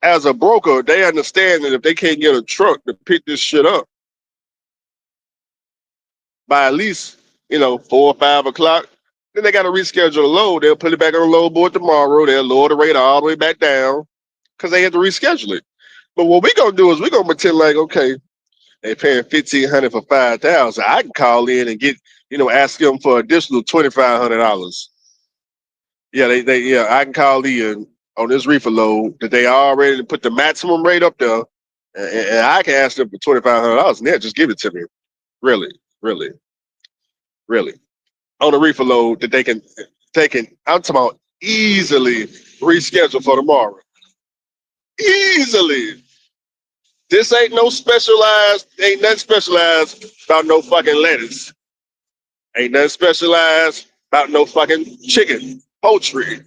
As a broker, they understand that if they can't get a truck to pick this shit up by at least 4 or 5 o'clock, then they got to reschedule the load. They'll put it back on the load board tomorrow. They'll lower the rate all the way back down because they had to reschedule it. But what we're gonna do is we're gonna pretend like, okay, they're paying $1,500 for $5,000. I can call in and get, ask them for additional $2,500. Yeah, I can call in on this reefer load that they already put the maximum rate up there, and I can ask them for $2,500 and they'll just give it to me. Really, really, really. On a reefer load that they can, I'm talking about easily reschedule for tomorrow. Easily. This ain't nothing specialized about no fucking lettuce. Ain't nothing specialized about no fucking chicken, poultry.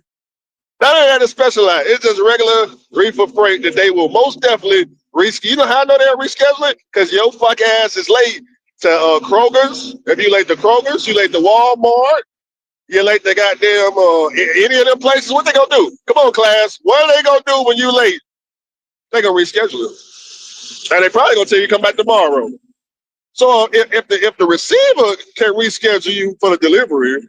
None of that is specialized. It's just regular reefer freight that they will most definitely reschedule. You know how I know they're rescheduling? Because your fuck ass is late to Kroger's. If you late to Kroger's, you late to Walmart, you late to goddamn any of them places. What they gonna do? Come on, class. What are they gonna do when you late? They gonna reschedule it. And they probably gonna tell you come back tomorrow. So if the receiver can reschedule you for the delivery,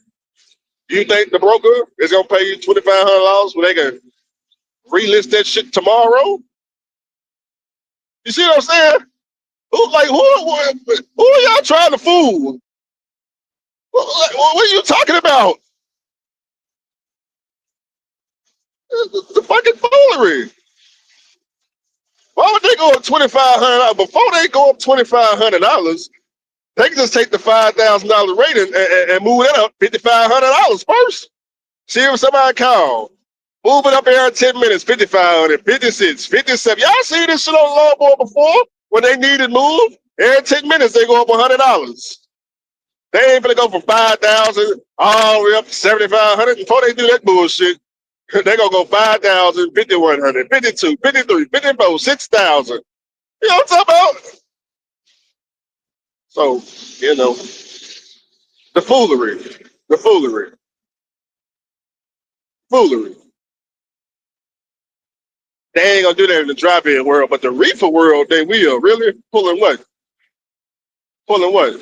do you think the broker is gonna pay you $2,500 when they can relist that shit tomorrow? You see what I'm saying? Who are y'all trying to fool? What are you talking about? The fucking foolery. Why would they go up $2,500 before they go up $2,500? They can just take the $5,000 rating and move it up $5,500 first. See if somebody call. Move it up every 10 minutes, 5,500, 56, 57. Y'all see this shit on Longboard before when they needed move? Every 10 minutes they go up $100. They ain't gonna go from 5,000 all the way up to 7,500. Before they do that bullshit, they gonna go 5,000, 5,100, 52, 53, 54, 6,000. You know what I'm talking about? So, you know, the foolery. They ain't gonna do that in the drop-in world, but the reefer world, they will. Really? Pulling what? Pulling what?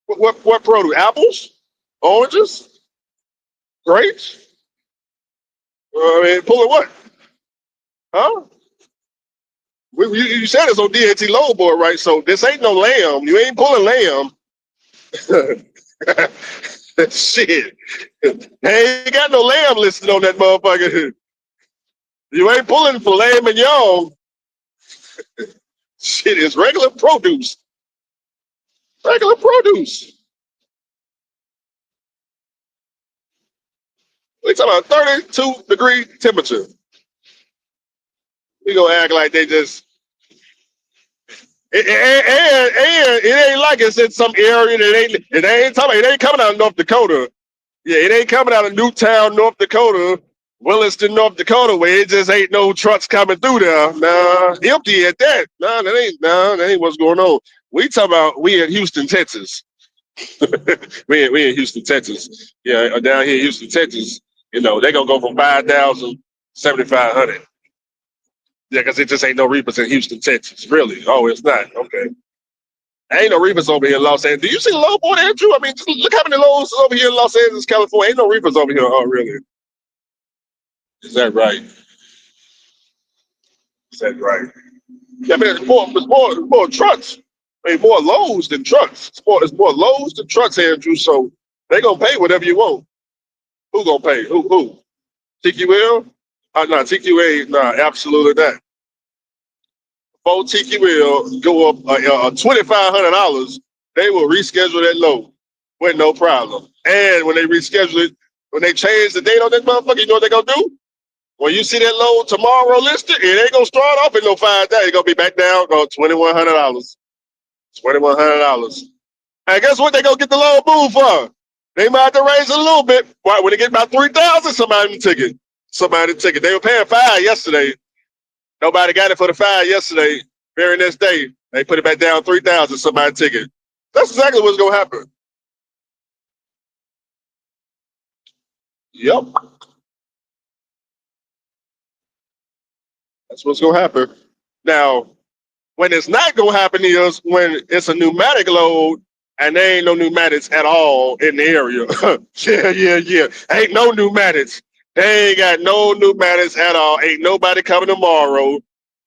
What produce? Apples? Oranges? Grapes? I mean, pulling what? Huh? You said it's on DAT load board, right? So this ain't no lamb. You ain't pulling lamb. Shit. They ain't got no lamb listed on that motherfucker. You ain't pulling filet mignon. Shit is regular produce. Regular produce. We talking about 32-degree temperature. We gonna act like they just and it ain't like it's in some area that it ain't coming out of North Dakota. Yeah, it ain't coming out of Newtown, North Dakota, Williston, North Dakota, where it just ain't no trucks coming through there. Nah, empty at that. That ain't what's going on. We in Houston, Texas. we in Houston, Texas. Yeah, down here in Houston, Texas, you know, they gonna go from 5,000, 7,500. Yeah, because it just ain't no reapers in Houston, Texas. Really? Oh, it's not. Okay. Ain't no reapers over here in Los Angeles. Do you see the low board, Andrew? I mean, just look how many lows over here in Los Angeles, California. Ain't no reapers over here. Oh, really? Is that right? Is that right? Yeah, I mean, it's more trucks. I mean, more lows than trucks. It's more lows than trucks, Andrew. So they gonna pay whatever you want. Who gonna pay? Who? TQL? No, TQA. No, absolutely not. Before TQL go up $2,500, they will reschedule that load with no problem. And when they reschedule it, when they change the date on that motherfucker, you know what they gonna do? When you see that load tomorrow listed, it ain't gonna start off at no 5,000. It's gonna be back down, go $2,100. $2,100. And guess what? They gonna get the load moved for? They might have to raise it a little bit. Why? When they get about 3,000, somebody took it. Somebody took it. They were paying 5 yesterday. Nobody got it for the 5 yesterday. Very next day, they put it back down 3,000. Somebody took it. That's exactly what's gonna happen. Yep, that's what's gonna happen. Now, when it's not gonna happen is when it's a pneumatic load and there ain't no pneumatics at all in the area. Yeah. Ain't no pneumatics. They ain't got no pneumatics at all. Ain't nobody coming tomorrow.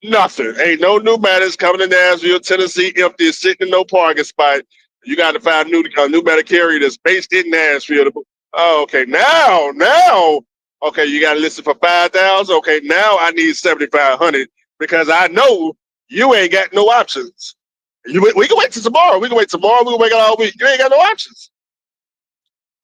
Nothing. Ain't no pneumatics coming to Nashville, Tennessee, empty, sitting in no parking spot. You got to find a pneumatic carrier that's based in Nashville. Oh, okay, now, okay, you got to listen for 5,000. Okay, now I need 7,500 because I know you ain't got no options. We can wait till tomorrow. We can wait tomorrow. We can wait all week. You ain't got no options.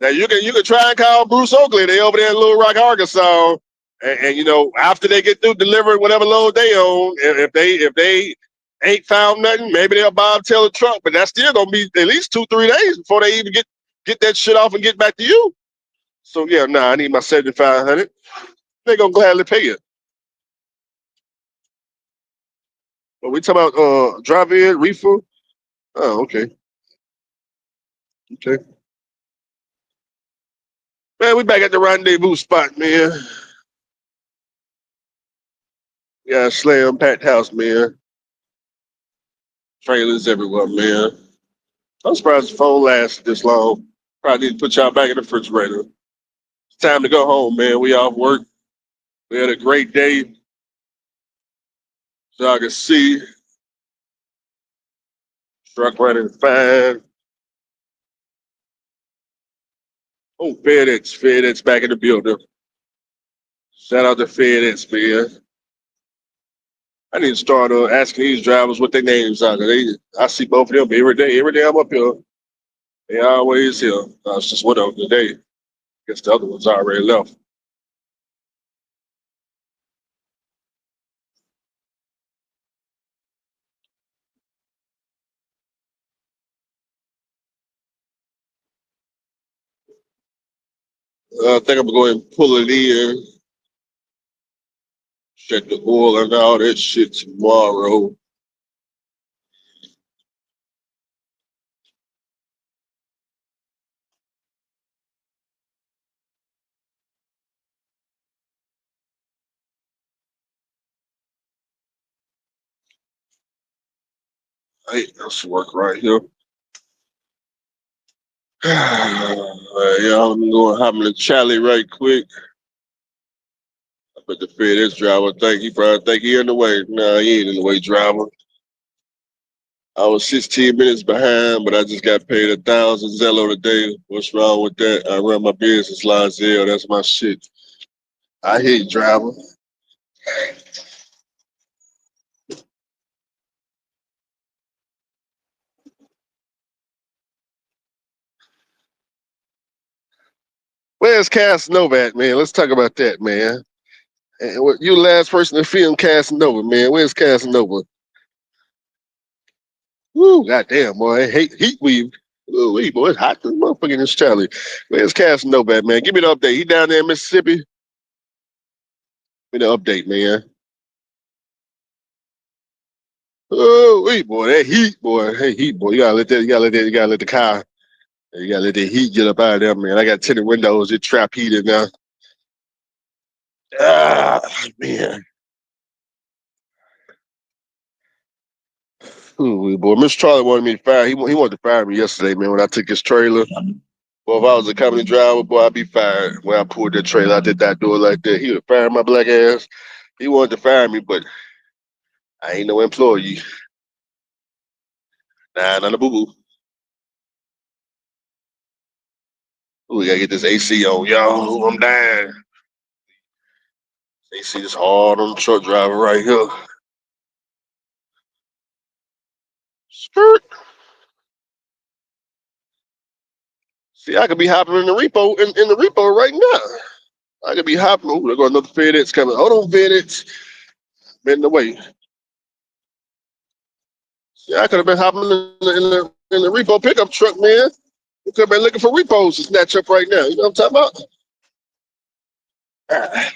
Now you can try and call Bruce Oakley. They over there in Little Rock, Arkansas, and you know after they get through delivering whatever load they own, if they ain't found nothing, maybe they'll bobtail a truck. But that's still gonna be at least 2-3 days before they even get that shit off and get back to you. So yeah, I need my 7,500. They gonna gladly pay it. But we talking about drive-in reefer. Oh, okay. Okay. Man, we back at the rendezvous spot, man. Yeah, slam packed house, man. Trailers everywhere, man. I'm surprised the phone lasted this long. Probably need to put y'all back in the refrigerator. It's time to go home, man. We off work. We had a great day. So y'all can see truck running fine. Oh, FedEx back in the building. Shout out to FedEx, man. I need to start asking these drivers what their names are. I see both of them every day. Every day I'm up here. They always here. It's just one of them today. Guess the other one's already left. I think I'm going to pull it in, check the oil and all that shit tomorrow. Hey, that's work right here. Yeah, I'm going to hop in the Charlie right quick. I bet the FedEx driver he probably think he in the way. Nah, he ain't in the way, driver. I was 16 minutes behind, but I just got paid 1,000 Zello today. What's wrong with that? I run my business, Lizelle. That's my shit. I hear you, driver. Where's Casanova at, man? Let's talk about that, man. You the last person to film Casanova, man. Where's Casanova? Woo, goddamn, boy. I hate heat weave. Ooh, boy, it's hot as motherfucker in this Charlie. Where's Casanova at, man? Give me the update. He down there in Mississippi? Give me the update, man. Oh, boy, that heat, boy. Hey, heat, boy. You gotta let the car, you gotta let the heat get up out of there, man. I got tinted windows. It trap heat in there. Ah, man. Ooh, boy. Mr. Charlie wanted me to fire. He wanted to fire me yesterday, man, when I took his trailer. Well, if I was a company driver, boy, I'd be fired. When I pulled that trailer, I did that door like that. He would fire my black ass. He wanted to fire me, but I ain't no employee. Nah, not a boo boo. We gotta get this AC on, y'all. I'm dying. AC is hard on the truck driver right here. Skirt. See, I could be hopping in the repo in the repo right now. I could be hopping. Ooh, there go another FedEx coming. Hold on, FedEx. Been in the way. Yeah, I could have been hopping in the repo pickup truck, man. You could have been looking for repos to snatch up right now. You know what I'm talking about? Ah,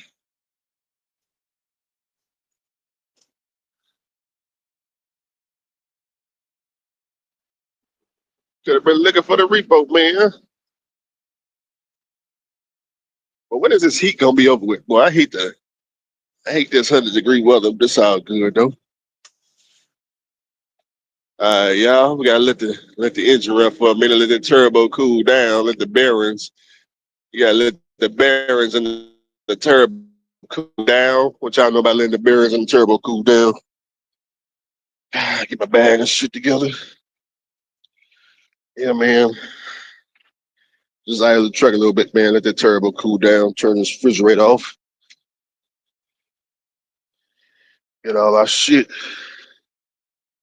could have been looking for the repo, man. But when is this heat gonna be over with? Boy, I hate this 100-degree weather. This all good though. Y'all, we gotta let the engine run for a minute, let the turbo cool down, let the bearings. You gotta let the bearings and the turbo cool down. What y'all know about letting the bearings and the turbo cool down? Get my bag and shit together. Yeah, man. Just idle the truck a little bit, man. Let the turbo cool down. Turn this refrigerator off. Get all our shit.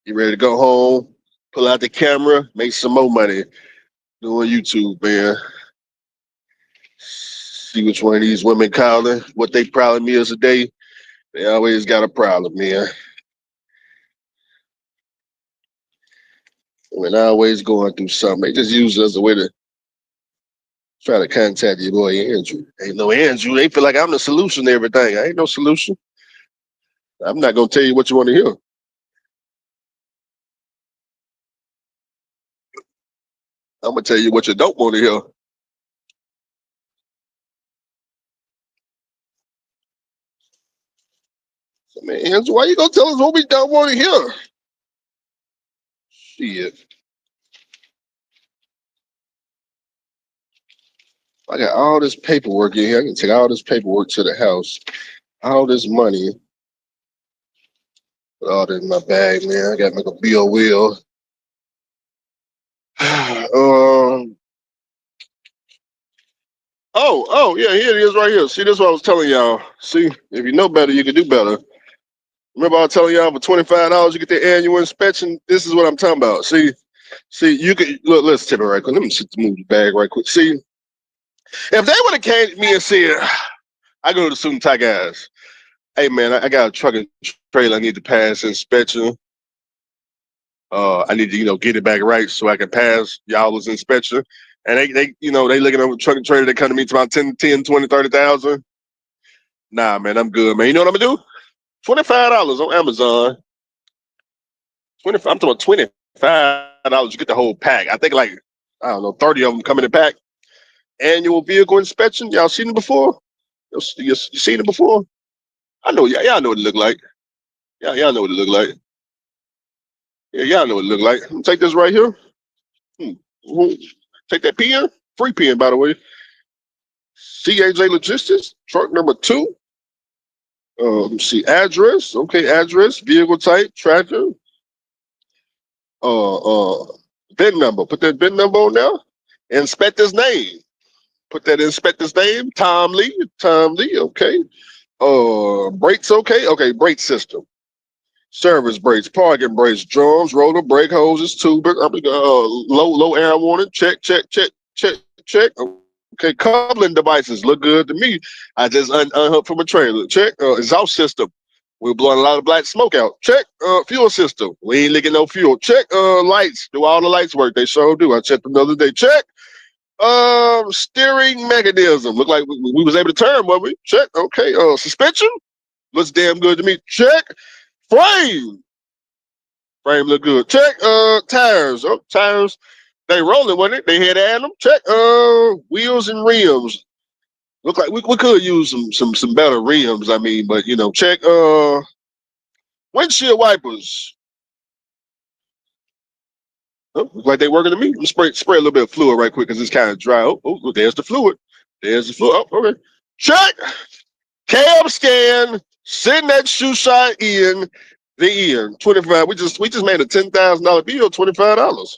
Get ready to go home. Pull out the camera. Make some more money doing YouTube, man. See which one of these women calling. What they problem is a day. They always got a problem, man. When always going through something. They just use it as a way to try to contact your boy Andrew. Ain't no Andrew. They feel like I'm the solution to everything. I ain't no solution. I'm not gonna tell you what you want to hear. I'm gonna tell you what you don't want to hear. So, man, Andrew, why you gonna tell us what we don't want to hear? Shit. I got all this paperwork in here. I can take all this paperwork to the house. All this money. Put all that in my bag, man. I gotta make a bill wheel. Yeah, here it is right here. See, this is what I was telling y'all. See, if you know better, you can do better. Remember I was telling y'all for $25 you get the annual inspection? This is what I'm talking about. See, you could look, let's tip it right quick. Let me move the bag right quick. See, if they would have came to me and said, I go to the suit and tie guys. Hey man, I got a truck and trailer I need to pass inspection. I need to, get it back right so I can pass y'all's inspection. And they looking over truck and trailer, they come to me to about 10, 20, 30,000. Nah, man, I'm good, man. You know what I'm gonna do? $25 on Amazon. I'm talking about $25. You get the whole pack. I think I don't know, 30 of them come in the pack. Annual vehicle inspection. Y'all seen it before? You seen it before? I know, y'all know what it look like. Y'all know what it look like. Yeah, y'all know what it look like. Take this right here. Take that pen. Free pen, by the way. CAJ Logistics, truck number 2. See, address. Okay, address, vehicle type, tractor. VIN number. Put that VIN number on there. Inspector's name. Put that inspector's name. Tom Lee. Tom Lee. Okay. Brakes. Okay. Okay. Brake system. Service brakes, parking brakes, drums, rotor, brake hoses, tuber. Low air warning. Check. Okay, coupling devices look good to me. I just unhooked from a trailer. Check. Exhaust system. We're blowing a lot of black smoke out. Check. Fuel system. We ain't leaking no fuel. Check. Lights. Do all the lights work? They sure do. I checked them the other day. Check. Steering mechanism. Look like we was able to turn, wasn't we? Check. Okay. Suspension. Looks damn good to me. Check. Frame. Frame look good. Check. Tires. Oh, tires. They rolling, wasn't it? They had to add them. Check. Wheels and rims. Look like we could use some better rims. I mean, but check. Windshield wipers. Oh, look like they working to me. Spray a little bit of fluid right quick because it's kind of dry. Oh, there's the fluid. There's the fluid. Oh, okay. Check. Cab scan. Send that shoe shine in the end. 25. We just made a $10,000 bill. $25.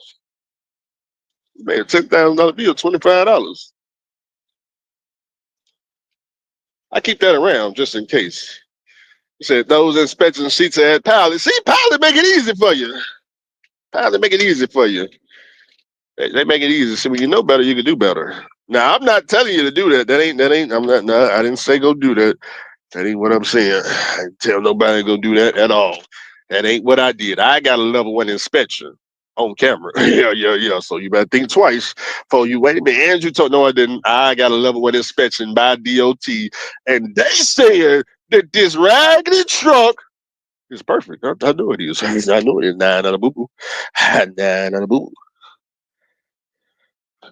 We made a $10,000 bill. $25. I keep that around just in case. He said those inspection sheets at Pilot. See, Pilot make it easy for you. Pilot make it easy for you. They make it easy. So when you know better, you can do better. Now, I'm not telling you to do that. That ain't, I'm not, no, I didn't say go do that. That ain't what I'm saying. I didn't tell nobody to go do that at all. That ain't what I did. I got a level 1 inspection on camera. Yeah. So you better think twice before you wait a minute. Andrew told, no, I didn't. I got a level 1 inspection by DOT. And they said that this raggedy truck is perfect. I know it is. I know it is. Nah, not a boo-boo. Nah, not a boo-boo.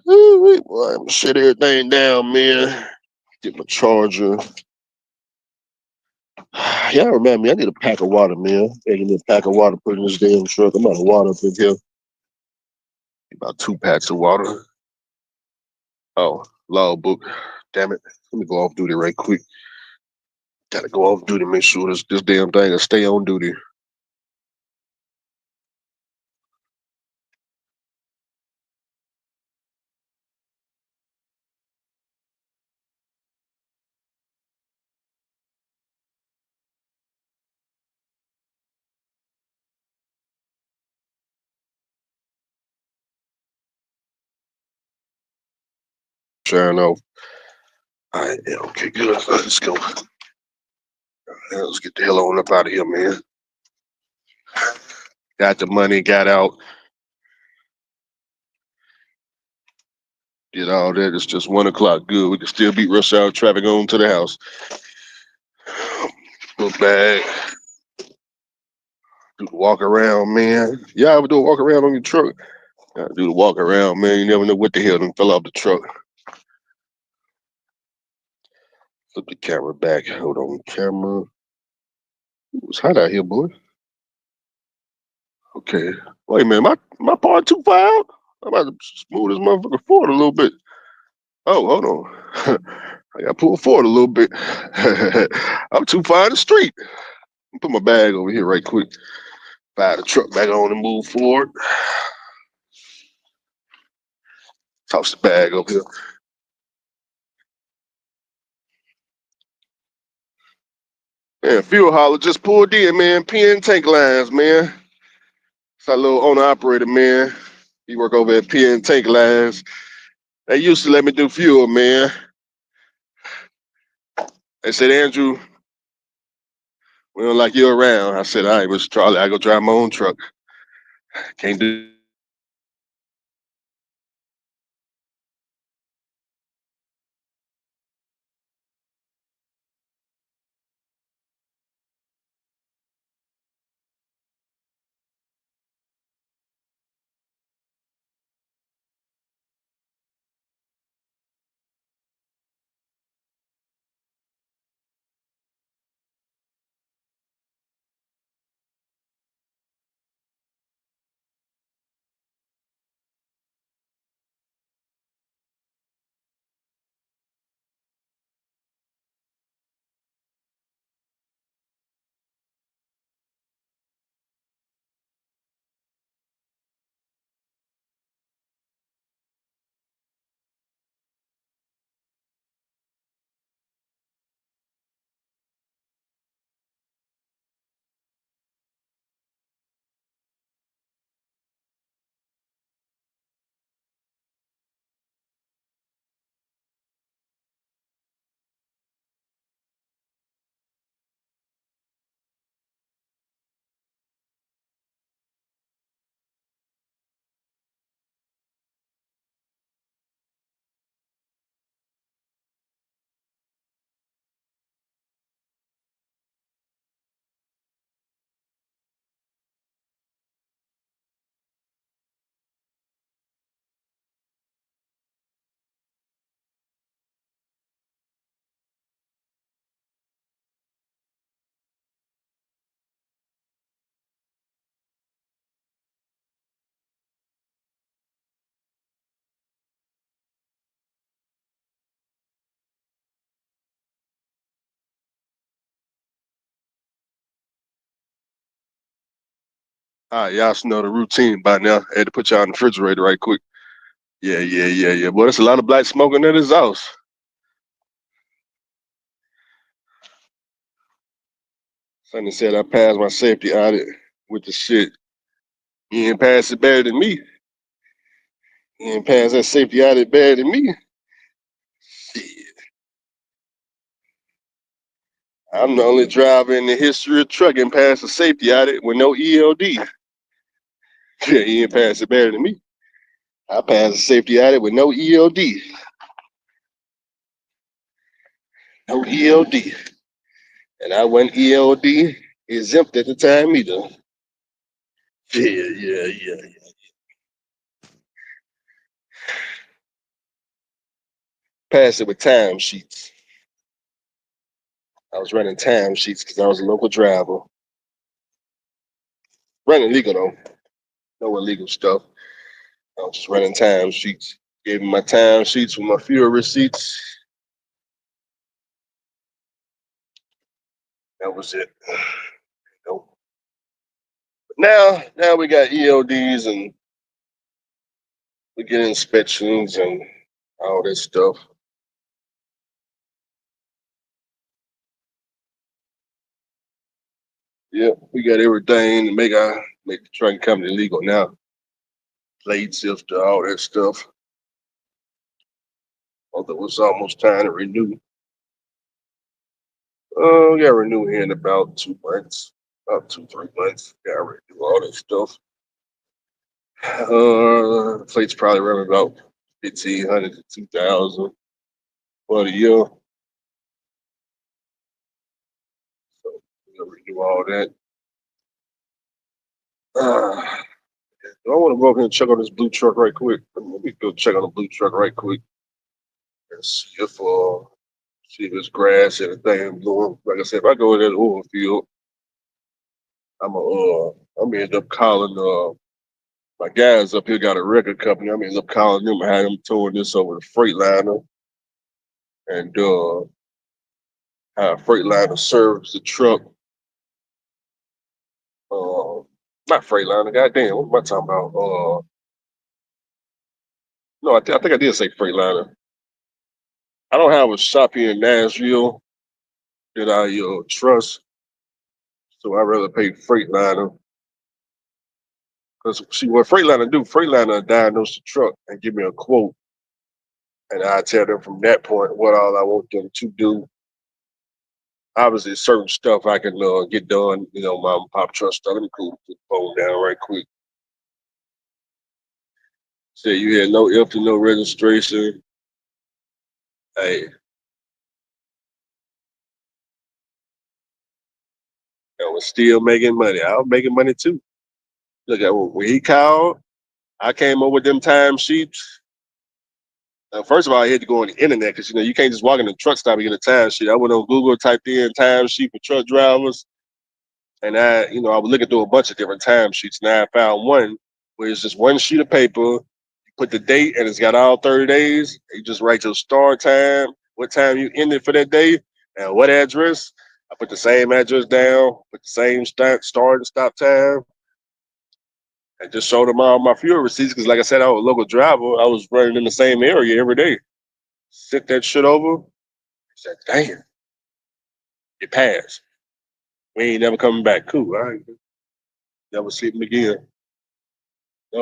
Boy, I'm gonna shut everything down, man. Get my charger. Y'all remember me? I need a pack of water, man. I need a pack of water put in this damn truck. I'm out of water up in here. About 2 packs of water. Oh, law book. Damn it. Let me go off duty right quick. Gotta go off duty, make sure this damn thing will stay on duty. Sharing off. All right, yeah, okay, good. Let's go. Let's get the hell on up out of here, man. Got the money, got out. Did all that. It's just 1 o'clock. Good. We can still beat rush hour traffic on to the house. Go back. Do the walk around, man. Y'all ever do a walk around on your truck? Do the walk around, man. You never know what the hell done fell off the truck. Flip the camera back. Hold on, camera. It's hot out here, boy. Okay. Wait a minute. My part too far out? I'm about to smooth this motherfucker forward a little bit. Oh, hold on. I got to pull forward a little bit. I'm too far in the street. Put my bag over here right quick. Fire the truck back on and move forward. Toss the bag over here. Man, fuel hauler just pulled in, man. PN Tank Lines, man. It's our little owner operator, man. He work over at PN Tank Lines. They used to let me do fuel, man. They said, Andrew, we don't like you around. I said, all right, Mr. Charlie, I go drive my own truck. Can't do that. So I said, all right, man. All right, y'all should know the routine by now. I had to put y'all in the refrigerator right quick. Yeah. Boy, there's a lot of black smoke in that exhaust. Sonny said I passed my safety audit with the shit. You ain't pass it better than me. You ain't pass that safety audit better than me. Shit. I'm the only driver in the history of trucking past a safety audit with no ELD. Yeah, you ain't pass it better than me. I passed a safety audit with no ELD. No ELD. And I went ELD exempt at the time either. Yeah. Passed it with time sheets. I was running time sheets because I was a local driver. Running legal though. No illegal stuff. I was just running time sheets. Gave him my time sheets with my fuel receipts. That was it. Nope. Now we got ELDs and we get inspections and all that stuff. Yep, we got everything to make the trucking company legal now. Plate sifter, all that stuff. Although it's almost time to renew. We got to renew here in about 2 months, about 2, 3 months. Got to renew all that stuff. The plate's probably running about 1,500 to 2,000 for the year. So we got to renew all that. I want to go over here and check on this blue truck right quick. Let me go check on the blue truck right quick and see if it's grass and everything blowing. Like I said, if I go in that oil field, I'm gonna end up calling my guys up here got a record company. I'm gonna end up calling them and have them towing this over the Freightliner and have Freightliner serves the truck. Uh, Not Freightliner. Goddamn, what am I talking about? No, I think I did say Freightliner. I don't have a shop here in Nashville that I trust, so I rather pay Freightliner. Because see what Freightliner do, Freightliner diagnose the truck and give me a quote, and I tell them from that point what all I want them to do. Obviously, certain stuff I can get done, mom and pop truck stuff. Let me cool the phone down right quick. Say you had no if no registration. Hey, I was still making money. I was making money too. Look at when he called, I came up with them time sheets. First of all, I had to go on the internet because you can't just walk in the truck stop and get a time sheet. I went on Google, typed in time sheet for truck drivers, and I was looking through a bunch of different time sheets. Now I found one where it's just one sheet of paper. You put the date, and it's got all 30 days. You just write your start time, what time you ended for that day, and what address. I put the same address down, put the same start and stop time, and just showed them all my fuel receipts. Because, like I said, I was a local driver. I was running in the same area every day. Sent that shit over. Said, damn, it passed. We ain't never coming back. Cool. I ain't never see him again.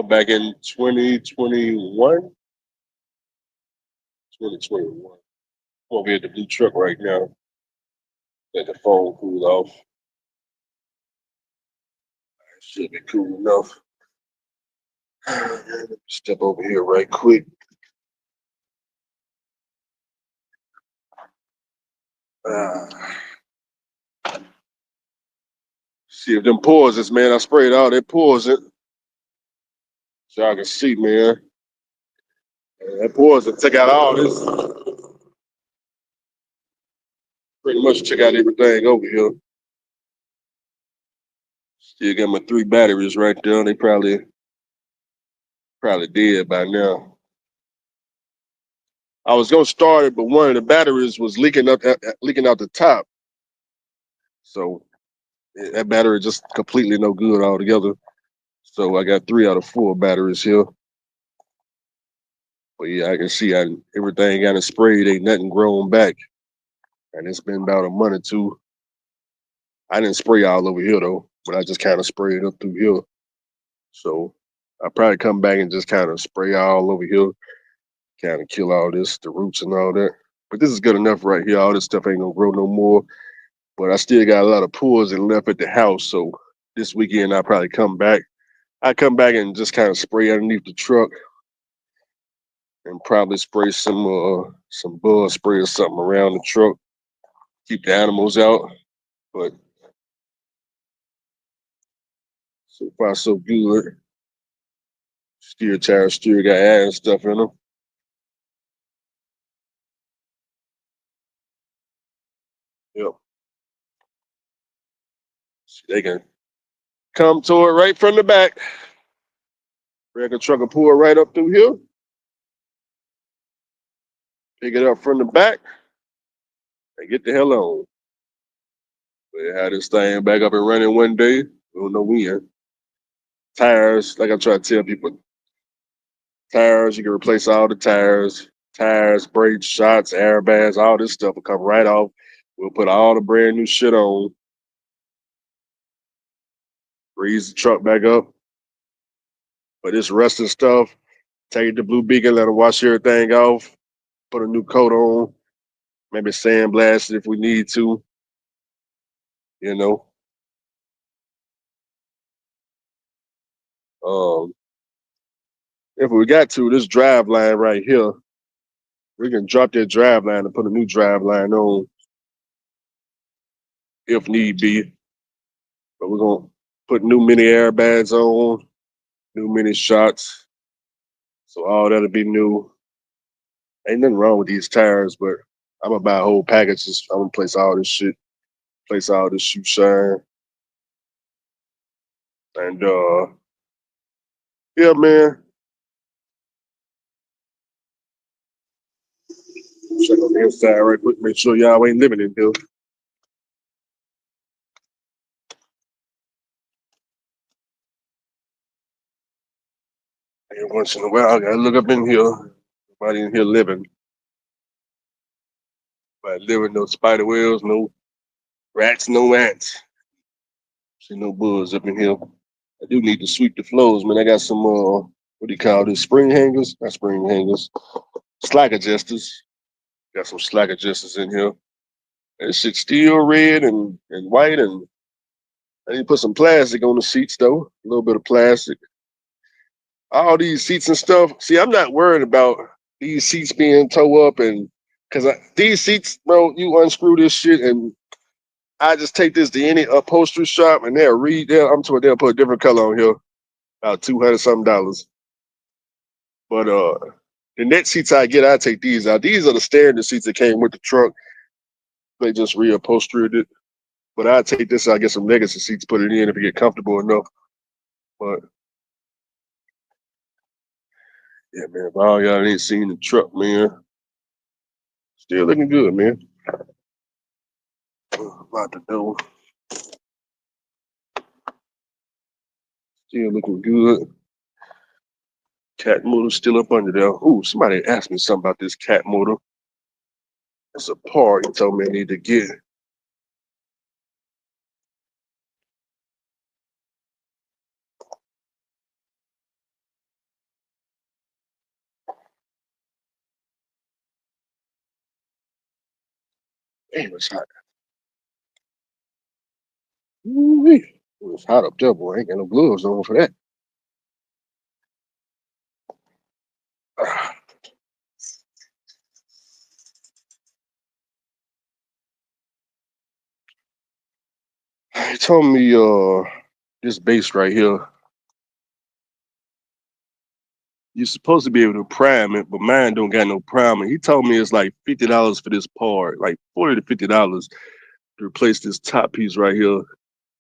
Back in 2021. 2021. I'm over here at the blue truck right now. Let the phone cool off. Should be cool enough. Step over here right quick. Uh, See if them pores is, man. I sprayed all that pores in. So y'all can see, man. That pores that took out all this. Pretty much took out everything over here. Still got my 3 batteries right there. They probably dead by now. I was gonna start it, but one of the batteries was leaking out the top. So that battery just completely no good altogether. So I got 3 out of 4 batteries here. But yeah, I can see everything got sprayed. Ain't nothing grown back, and it's been about a month or two. I didn't spray all over here though, but I just kind of sprayed up through here. So I probably come back and just kind of spray all over here, kind of kill all this, the roots and all that. But this is good enough right here. All this stuff ain't gonna grow no more. But I still got a lot of pools and left at the house. So this weekend I'll probably come back. I come back and just kind of spray underneath the truck and probably spray some bug spray or something around the truck. Keep the animals out. But so far so good. Steer tires still got air and stuff in them. Yep. They can come to it right from the back. Wreck a truck will pull right up through here. Pick it up from the back and get the hell on. We had this thing back up and running one day. We don't know when. Tires, like I try to tell people, tires, you can replace all the tires, brakes, shots, airbags, all this stuff will come right off. We'll put all the brand new shit on, grease the truck back up. But this rusting stuff, take it to Blue Beacon, let them wash everything off, put a new coat on, maybe sandblast it if we need to, you know. Um, if we got to, this drive line right here, we can drop that drive line and put a new drive line on if need be. But we're gonna put new mini airbags on, new mini shots. So all that'll be new. Ain't nothing wrong with these tires, but I'm gonna buy a whole package. I'm gonna place all this shit, place all this shoe shine. And yeah, man. Check on the inside right quick. Make sure y'all ain't living in here. And once in a while, I gotta look up in here. Nobody in here living. But living, no spider webs, no rats, no ants. See no bugs up in here. I do need to sweep the floors, man. I got some what do you call this? Spring hangers? Not spring hangers. Slack adjusters. Got some slack adjusters in here. This shit's still red and white, and I need to put some plastic on the seats though. A little bit of plastic. All these seats and stuff. See, I'm not worried about these seats being towed up, and because these seats, bro, you unscrew this shit, and I just take this to any upholstery shop, and they'll read. I'm told they'll put a different color on here, about $200 something dollars. But the net seats I get, I take these out. These are the standard seats that came with the truck. They just reupholstered it. But I take this out, get some legacy seats, put it in if you get comfortable enough. But yeah, man, if all y'all ain't seen the truck, man, still looking good, man. About the door. Still looking good. Cat motor still up under there. Ooh, somebody asked me something about this cat motor. It's a part he told me I need to get. Damn, it's hot. Ooh-wee. It's hot up there, boy. I ain't got no gloves on for that. He told me this base right here, you're supposed to be able to prime it, but mine don't got no primer. He told me it's like $50 for this part, like $40 to $50 to replace this top piece right here.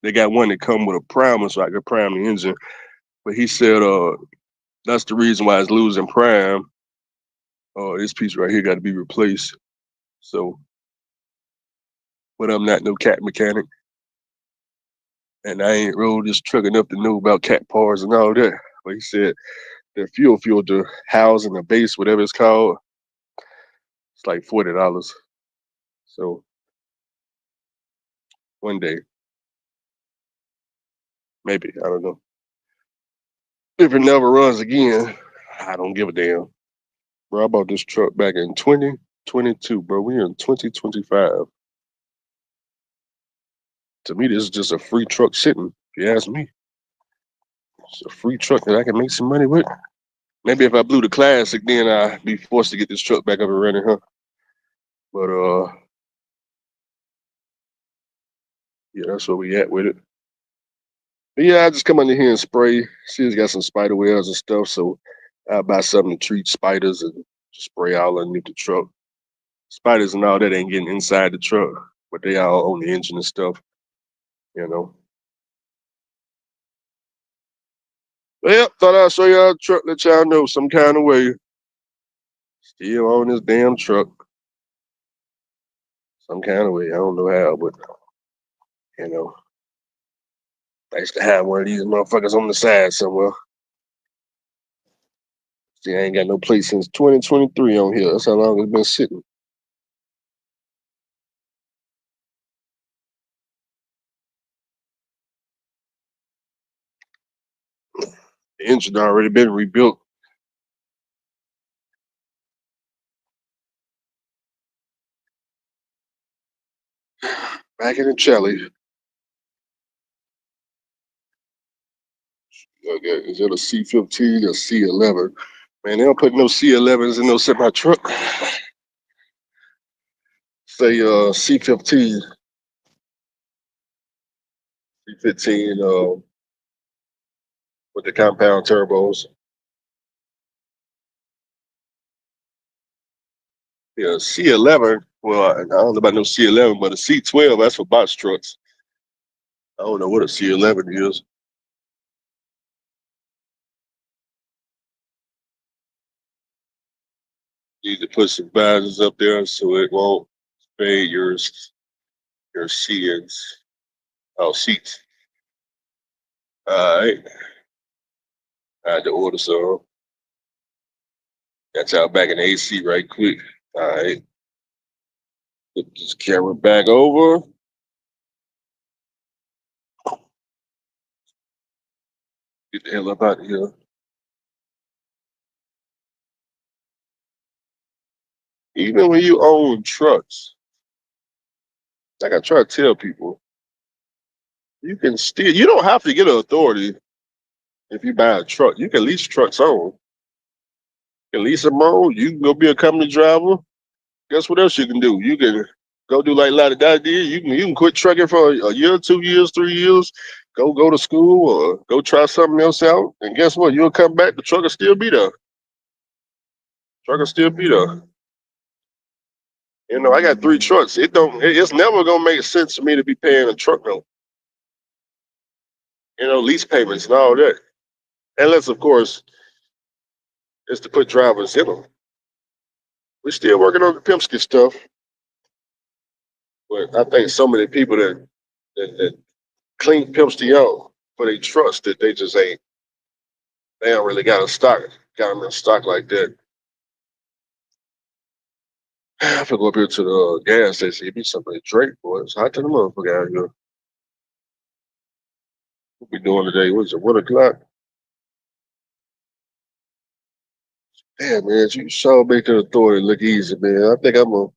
They got one that come with a primer so I can prime the engine. But he said that's the reason why it's losing prime. This piece right here got to be replaced. So, but I'm not no cat mechanic, and I ain't rode this truck enough to know about cat parts and all that. But he said the fuel filter housing, the base, whatever it's called, it's like $40. So one day, maybe, I don't know. If it never runs again, I don't give a damn. Bro, I bought this truck back in 2022, bro. We in 2025. To me, this is just a free truck sitting, if you ask me. It's a free truck that I can make some money with. Maybe if I blew the classic, then I'd be forced to get this truck back up and running, huh? But yeah, that's where we at with it. But yeah, I just come under here and spray. See, it's got some spider webs and stuff, so I buy something to treat spiders and just spray all underneath the truck. Spiders and all that ain't getting inside the truck, but they all on the engine and stuff, you know. But yeah, thought I'd show y'all the truck, let y'all know some kind of way. Still on this damn truck. Some kind of way. I don't know how, but you know. Nice to have one of these motherfuckers on the side somewhere. See, I ain't got no place since 2023 on here. That's how long it's been sitting. The engine already been rebuilt. Back in the Chelly. Okay, is it a C15 or C11? Man, they don't put no C11s in no semi truck. Say C15, C15 with the compound turbos. Yeah, C11. Well, I don't know about no C11, but a C12, that's for box trucks. I don't know what a C11 is. Need to put some values up there so it won't fade your seeds. Oh, seats. All right. I had to order some. Got y'all back in the AC right quick. All right. Put this camera back over. Get the hell up out of here. Even when you own trucks, like I try to tell people, you can still, you don't have to get an authority if you buy a truck. You can lease trucks on. You can lease them on. You can go be a company driver. Guess what else you can do? You can go do like Lottie Dottie did. You can quit trucking for a year, 2 years, 3 years. Go to school or go try something else out. And guess what? You'll come back. The truck will still be there. Truck will still be there. You know, I got 3 trucks. It's never gonna make sense for me to be paying a truck note. You know, lease payments and all that. Unless, of course, it's to put drivers in them. We're still working on the Pimpsky stuff, but I think so many people that clean Pimpsky out for their trust that they just ain't. They don't really got them in stock like that. I have to go up here to the gas station. Give me something to drink, boy. It's hot to the motherfucker out here. What we doing today? What is it? 1 o'clock? Damn, man, you sure make the authority look easy, man. I think I'm gonna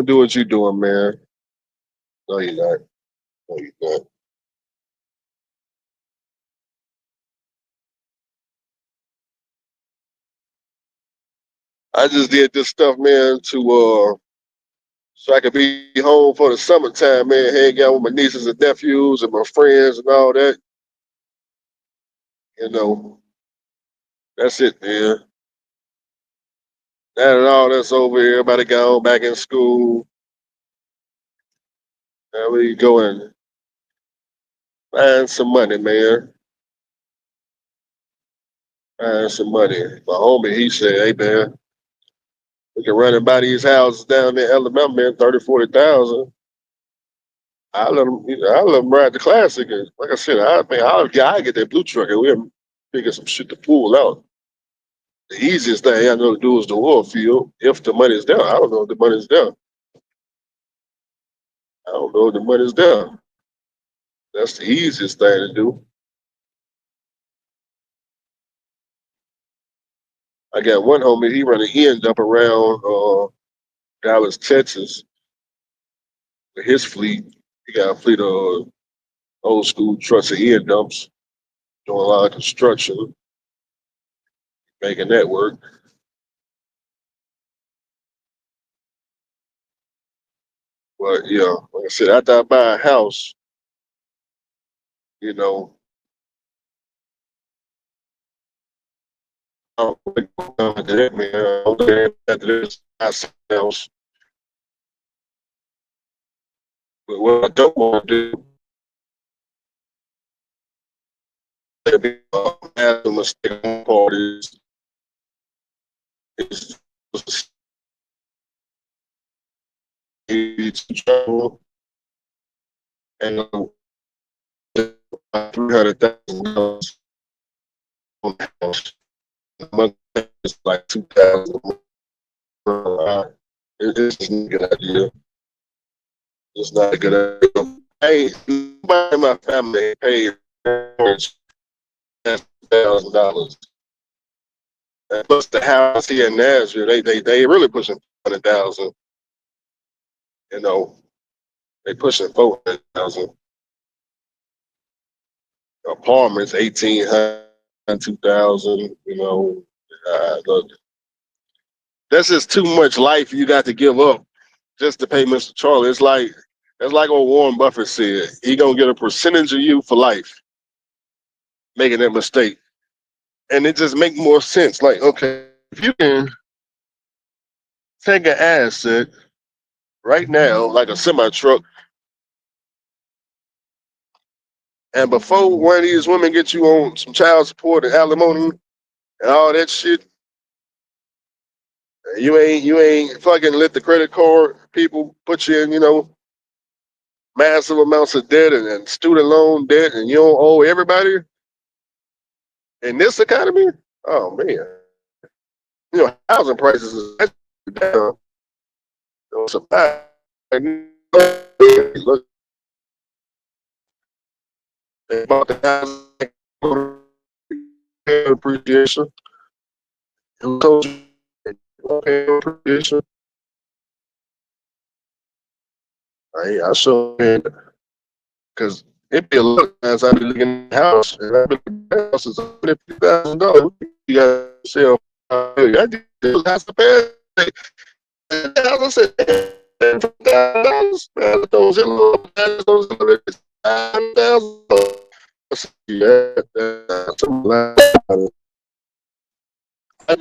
do what you doing, man. No, you're not. No, you're not. I just did this stuff, man, to so I could be home for the summertime, man. Hang out with my nieces and nephews and my friends and all that. You know, that's it, man. That and all that's over here. Everybody gone back in school. Now we go and find some money, man. Find some money. My homie, he said, hey, man, we can run and buy these houses down there in Alabama, man, 30, 40,000. I let him ride the classic. And like I said, I get that blue truck and we'll figure some shit to pull out. The easiest thing I know to do is the oil field if the money's there. I don't know if the money's there. I don't know if the money's there. That's the easiest thing to do. I got one homie, he run an end up around Dallas, Texas with his fleet. He got a fleet of old school trucks and end dumps, doing a lot of construction, making that work. But yeah, like I said, after I buy a house, you know, I'm going to that, man. I'm going after this house. But what I don't want to do is be have a mistake on part is to travel and $300,000 on the house. The month is like 2,000. It's not a good idea. It's not a good idea. Hey, nobody in my family paid $1,000. And plus the house here in Nashville, they really pushing 100,000. You know, they pushing 400,000. Apartments 1,800, 2,000. You know, look, that's just too much life you got to give up just to pay Mr. Charlie. It's like what Warren Buffett said. He gonna get a percentage of you for life making that mistake, and it just make more sense. Like, okay, if you can take an asset right now, like a semi truck, and before one of these women get you on some child support and alimony and all that shit, You ain't fucking let the credit card people put you in, massive amounts of debt and student loan debt, and you don't owe everybody in this economy. Oh man, housing prices is actually down. Supply. Look, they bought the house appreciation. Who told you appreciation? I show it because it be a lot of times I be looking at the house and I be looking at the house is $150,000. You got to sell. I did this house to pay. I said, $1,000. Those little $1,000. Yeah, something like that. I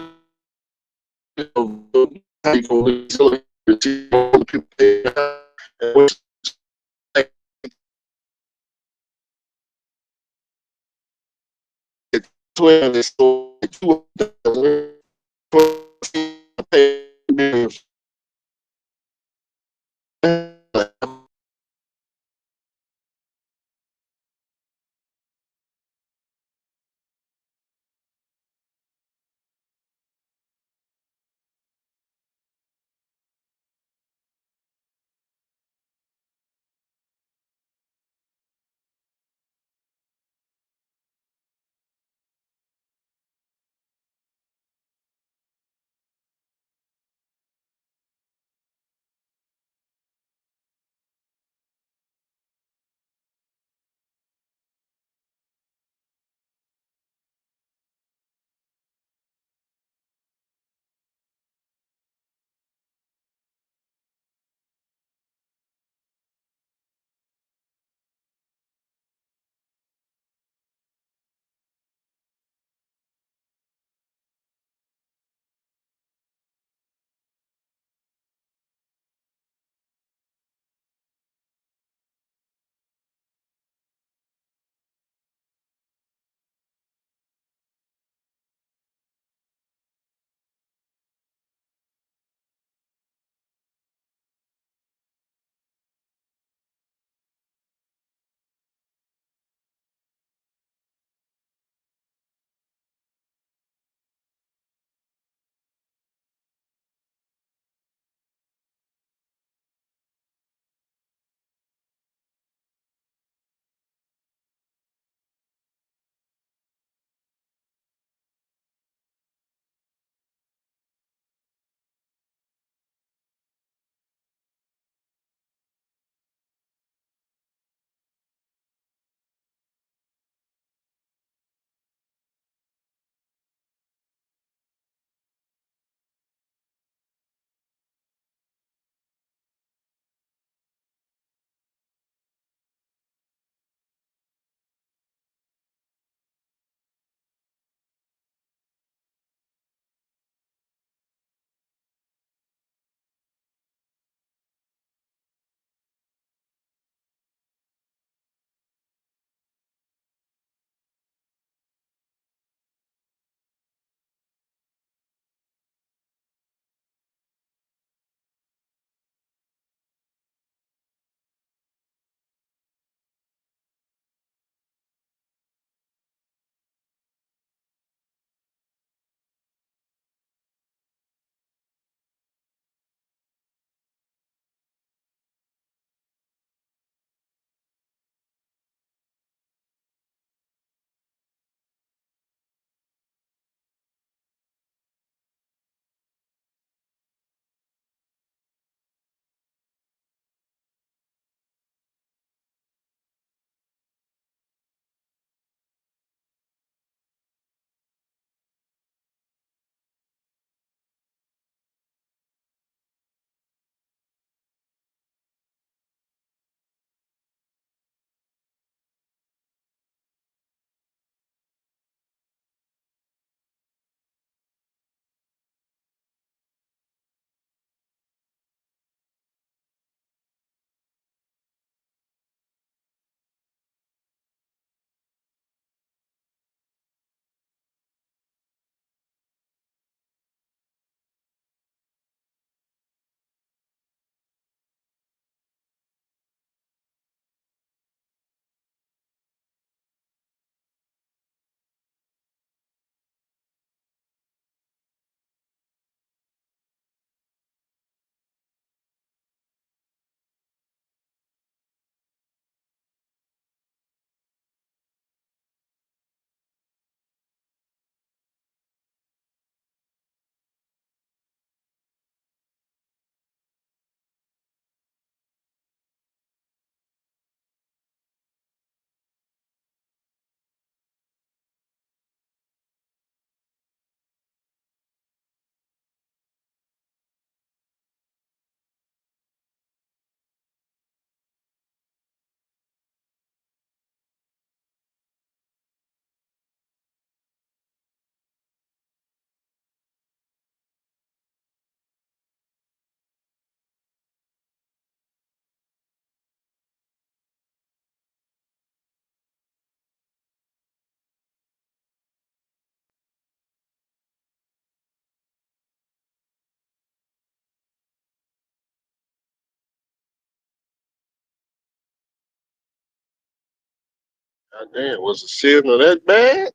God damn, was the signal that bad?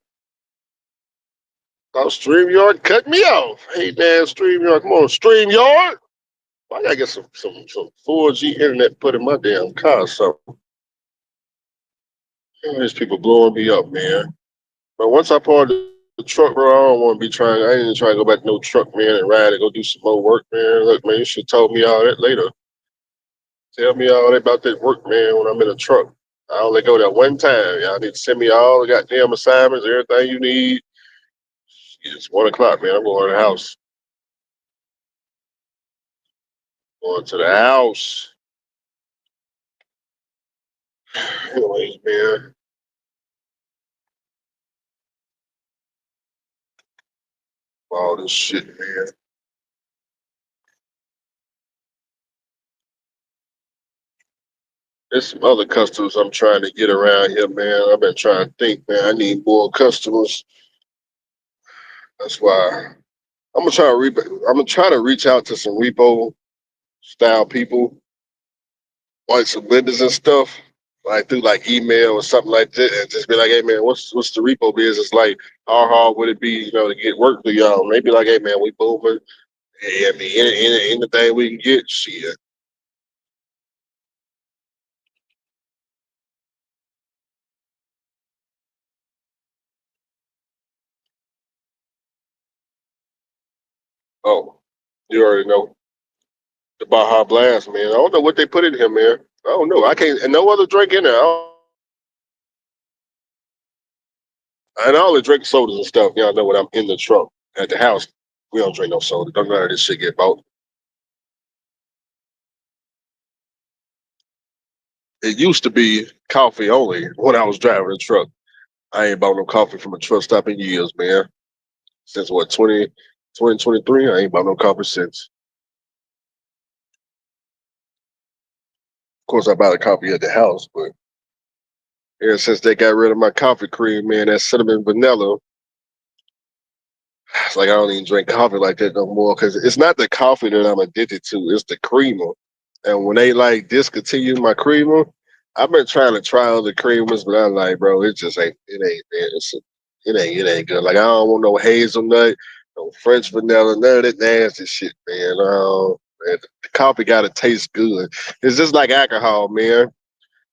Thought StreamYard cut me off. Hey man, StreamYard, come on, StreamYard. I gotta get some 4G internet put in my damn car or something. Man, these people blowing me up, man. But once I park the truck, bro, I don't want to be trying. I ain't trying to go back to no truck, man, and ride and go do some more work, man. Look, man, you should told me all that later. Tell me all that about that work, man, when I'm in a truck. I only go there one time. Y'all need to send me all the goddamn assignments, everything you need. It's 1 o'clock, man. I'm going to the house. Going to the house. Anyways, man. All this shit, man. There's some other customers I'm trying to get around here, man. I've been trying to think, man. I need more customers. That's why I'm gonna try to reach out to some repo style people, like some vendors and stuff, like through like email or something like that, and just be like, hey man, what's the repo business like? How hard would it be, to get work for y'all? Maybe like, hey man, we booming. Hey, I mean, anything we can get, shit. Oh, you already know the Baja Blast, man. I don't know what they put in here, man. I don't know. I can't, and no other drink in there. And I only drink sodas and stuff. Y'all know when I'm in the truck at the house. We don't drink no soda. Don't none of this shit get bought. It used to be coffee only when I was driving the truck. I ain't bought no coffee from a truck stop in years, man. Since what, 2023? I ain't bought no coffee since. Of course, I bought a coffee at the house, but ever since they got rid of my coffee cream, man, that cinnamon vanilla, it's like I don't even drink coffee like that no more because it's not the coffee that I'm addicted to, it's the creamer. And when they like discontinued my creamer, I've been trying to try other creamers, but I'm like, bro, it just ain't, man. It ain't good. Like I don't want no hazelnut, no French vanilla, none of that nasty shit, man. Man, the coffee gotta taste good. It's just like alcohol, man.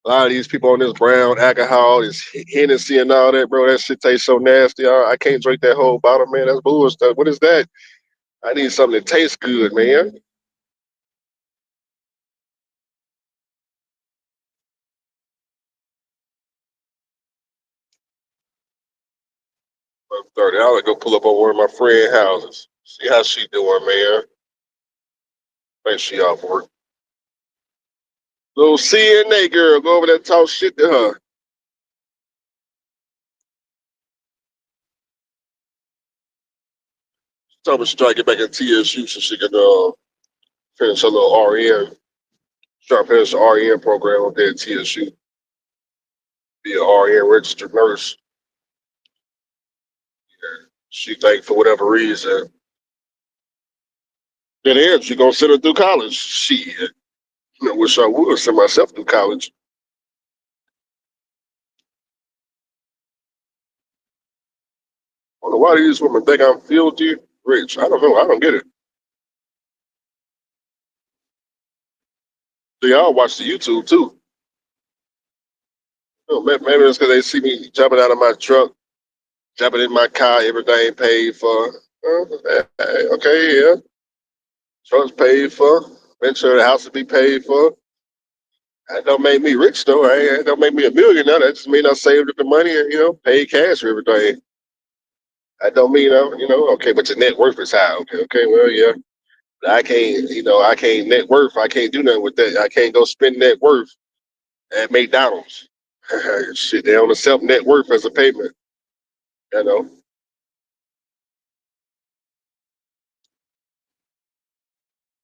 A lot of these people on this brown alcohol, is Hennessy and all that, bro. That shit tastes so nasty. I can't drink that whole bottle, man. That's bullshit. What is that? I need something that tastes good, man. 30. I'll go pull up on one of my friend houses. See how she doing, man. Think she off work. Little CNA girl, go over there and talk shit to her. Tell me she try to get back in TSU so she can finish her little RN. She trying to finish the RN program up there at TSU. Be an RN registered nurse. She think for whatever reason that is she gonna send her through college. Shit. I wish I would send myself through college. I don't know why these women think I'm filthy rich. I don't know. I don't get it. They all watch the YouTube too. Maybe it's because they see me jumping out of my truck, jumping in my car, everything paid for. Okay, yeah. Truck's paid for. Make sure the house will be paid for. That don't make me rich though. That don't make me a millionaire. That just mean I saved up the money and paid cash for everything. That don't mean okay, but your net worth is high. Okay, well, yeah. I can't, I can't net worth. I can't do nothing with that. I can't go spend net worth at McDonald's. Shit, they don't accept net worth as a payment. You know,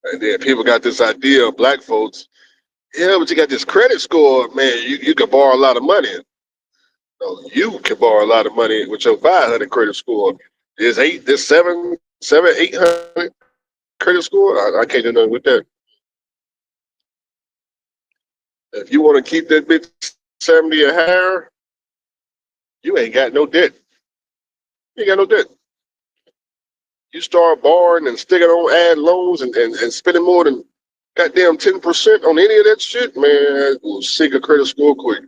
and then people got this idea of black folks. Yeah, but you got this credit score, man. You can borrow a lot of money. No, you can borrow a lot of money with your 500 credit score. This 800 credit score. I can't do nothing with that. If you want to keep that bitch 70 or higher, You ain't got no debt. You ain't got no debt. You start borrowing and sticking on ad loans and spending more than goddamn 10% on any of that shit, man, will sink a credit score quick.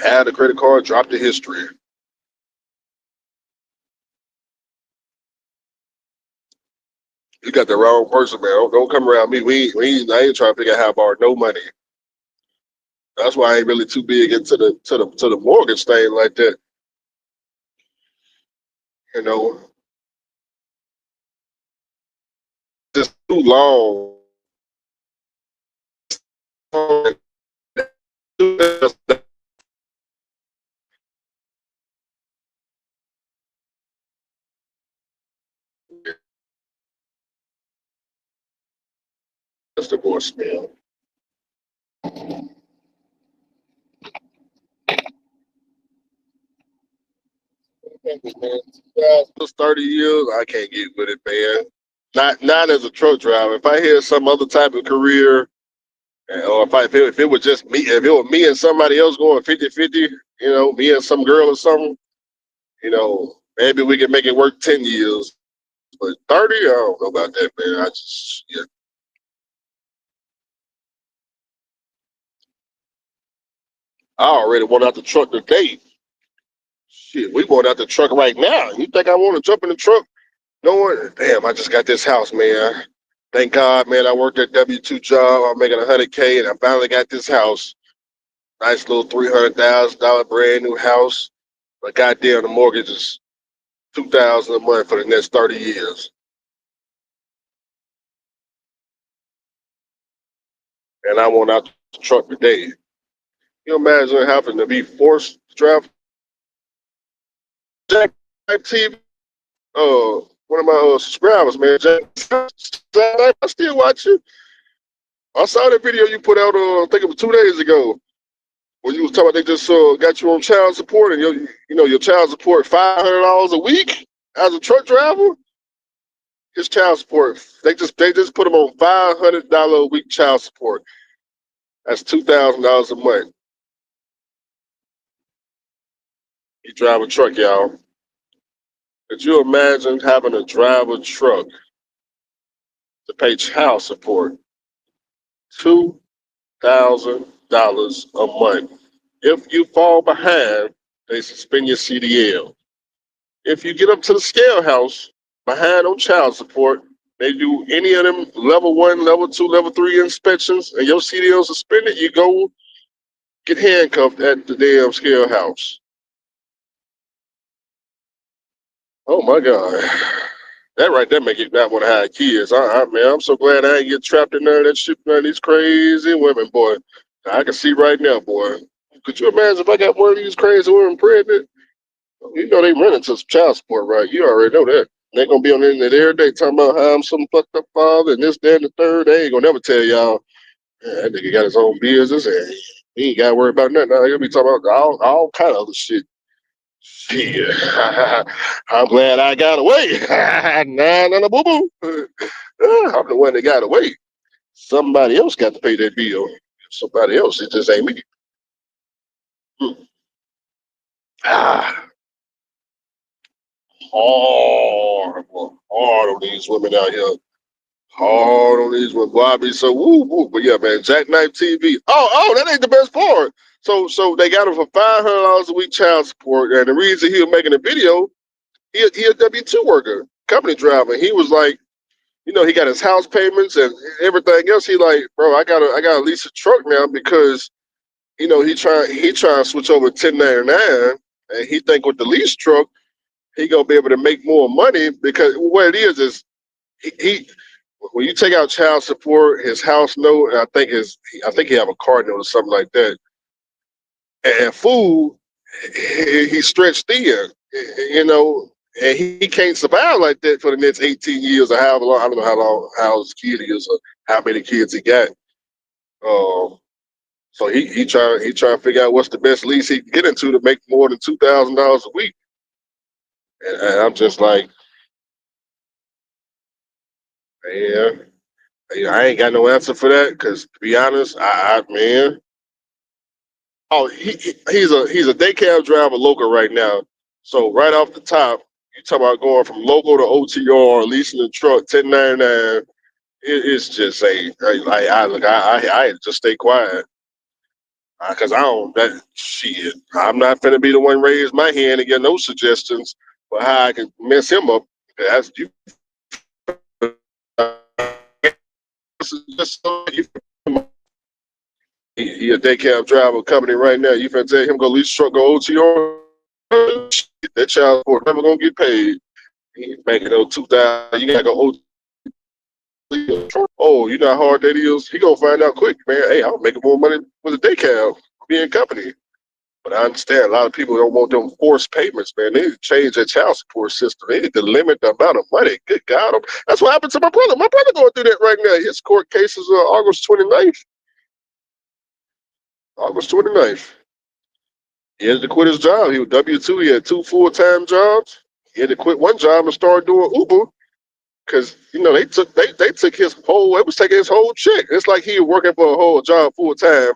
Add a credit card, drop the history. You got the wrong person, man. Don't come around me. I ain't trying to figure out how to borrow no money. That's why I ain't really too big into the mortgage thing like that. You know, just too long. That's the voicemail. Man, just 30 years, I can't get with it, man. Not as a truck driver. If I had some other type of career, or if it was just me, if it was me and somebody else going 50-50, me and some girl or something, maybe we can make it work 10 years. But 30, I don't know about that, man. Yeah. I already want out the truck today. Shit, we going out the truck right now. You think I want to jump in the truck? Knowing, damn, I just got this house, man. Thank God, man. I worked that W-2 job. I'm making 100K, and I finally got this house. Nice little $300,000 brand new house. But goddamn, the mortgage is $2,000 a month for the next 30 years. And I want out the truck today. You imagine having to be forced to drive Jack TV? One of my subscribers, man, Jack, I still watch you. I saw that video you put out, I think it was 2 days ago, when you was talking about they just got you on child support and your child support $500 a week as a truck driver. His child support, they just put him on $500 a week child support. That's $2,000 a month. He drive a truck, y'all. Could you imagine having to drive a truck to pay child support? $2,000 a month. If you fall behind, they suspend your CDL. If you get up to the scale house behind on child support, they do any of them level 1, level 2, level 3 inspections, and your CDL suspended, you go get handcuffed at the damn scale house. Oh my God. That right there make you not want to have kids. Man, I'm so glad I ain't get trapped in none of that shit, none of these crazy women, boy. I can see right now, boy. Could you imagine if I got one of these crazy women pregnant? You know they running to some child support, right? You already know that. They gonna be on the internet every day talking about how I'm some fucked up father and this, that, and the third. They ain't gonna never tell y'all, "Yeah, that nigga got his own business and he ain't gotta worry about nothing." Now he'll be talking about all kind of other shit. Shit. I'm glad I got away. Nah, nah, nah, boo boo. I'm the one that got away. Somebody else got to pay that bill. Somebody else, it just ain't me. Hmm. Ah, hard on these women out here. Hard on these women. Boy, I be so woo woo. But yeah, man, Jackknife TV. Oh, that ain't the best part. So they got him for $500 a week child support, and the reason he was making a video, he a W-2 worker, company driver. He was like, he got his house payments and everything else. He like, bro, I gotta lease a truck now because he trying to switch over to 1099, and he think with the lease truck he gonna be able to make more money because what it is he when you take out child support, his house note, I think he have a car note or something like that, and food, he's stretched thin, you know, and he can't survive like that for the next 18 years or however long. I don't know how his kid is or how many kids he got. Um, so he trying to figure out what's the best lease he can get into to make more than $2,000 a week. And I'm just like, yeah, I ain't got no answer for that because to be honest, man, Oh, he's a day cab driver local right now. So right off the top, you talk about going from local to OTR, leasing the truck, 1099. It's just I just stay quiet because I don't that shit. I'm not finna be the one raise my hand and get no suggestions for how I can mess him up. That's you. Just he a day cab driver company right now. You finna tell him go lease truck, go OTR. That child support never gonna get paid. He ain't making no 2,000. You gotta go OTR. Oh, you know how hard that is. He gonna find out quick, man. Hey, I'll make more money with a day cab being company. But I understand a lot of people don't want them forced payments, man. They need to change their child support system. They need to limit the amount of money. Good God. That's what happened to my brother. My brother going through that right now. His court case is August 29th. August 29th. He had to quit his job. He was W-2. He had 2 full-time jobs. He had to quit one job and start doing Uber because, they took his whole, it was taking his whole check. It's like he was working for a whole job full-time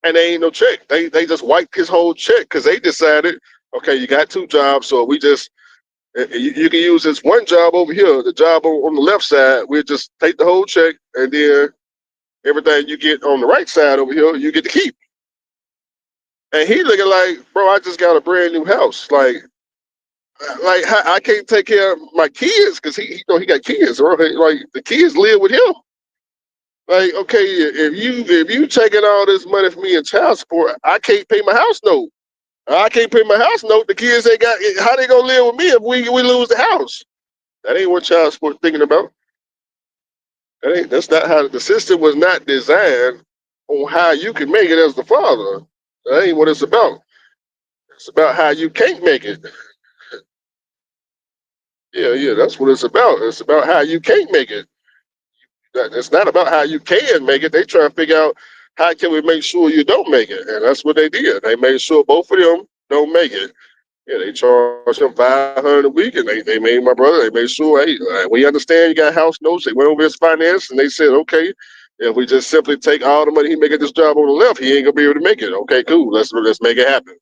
and they ain't no check. They just wiped his whole check because they decided, okay, you got 2 jobs, so we just you can use this one job over here, the job on the left side. We'll just take the whole check, and then everything you get on the right side over here, you get to keep. And he looking like, bro, I just got a brand new house. Like I can't take care of my kids because he got kids, right? Like the kids live with him. Like, okay, if you taking all this money from me in child support, I can't pay my house note. I can't pay my house note. The kids they got, how they gonna live with me if we lose the house? That ain't what child support thinking about. That's not how the system was not designed on how you can make it as the father. That ain't what it's about. It's about how you can't make it. Yeah, that's what it's about. It's about how you can't make it. It's not about how you can make it. They try to figure out how can we make sure you don't make it, and that's what they did. They made sure both of them don't make it. Yeah, they charged him 500 a week, and they made my brother. They made sure, hey, we understand you got house notes. They went over his finance, and they said, okay, if we just simply take all the money he making this job on the left, he ain't gonna be able to make it. Okay, cool. Let's make it happen.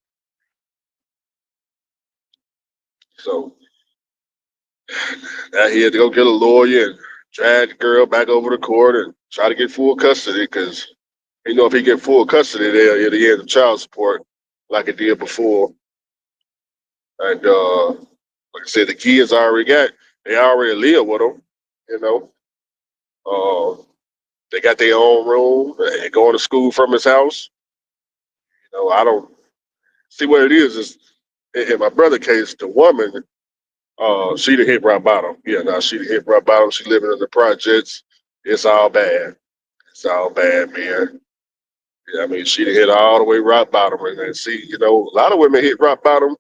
So now he had to go get a lawyer and drag the girl back over to court and try to get full custody because if he get full custody, it'll end the child support like it did before. And like I said, the kids they already live with him. You know, they got their own room. They going to school from his house. I don't see what it is. Is in my brother case, the woman, she done hit rock bottom. Yeah, no, she done hit rock bottom. She living in the projects. It's all bad. It's all bad, man. Yeah, I mean, she done hit all the way rock bottom. And then see, a lot of women hit rock bottom.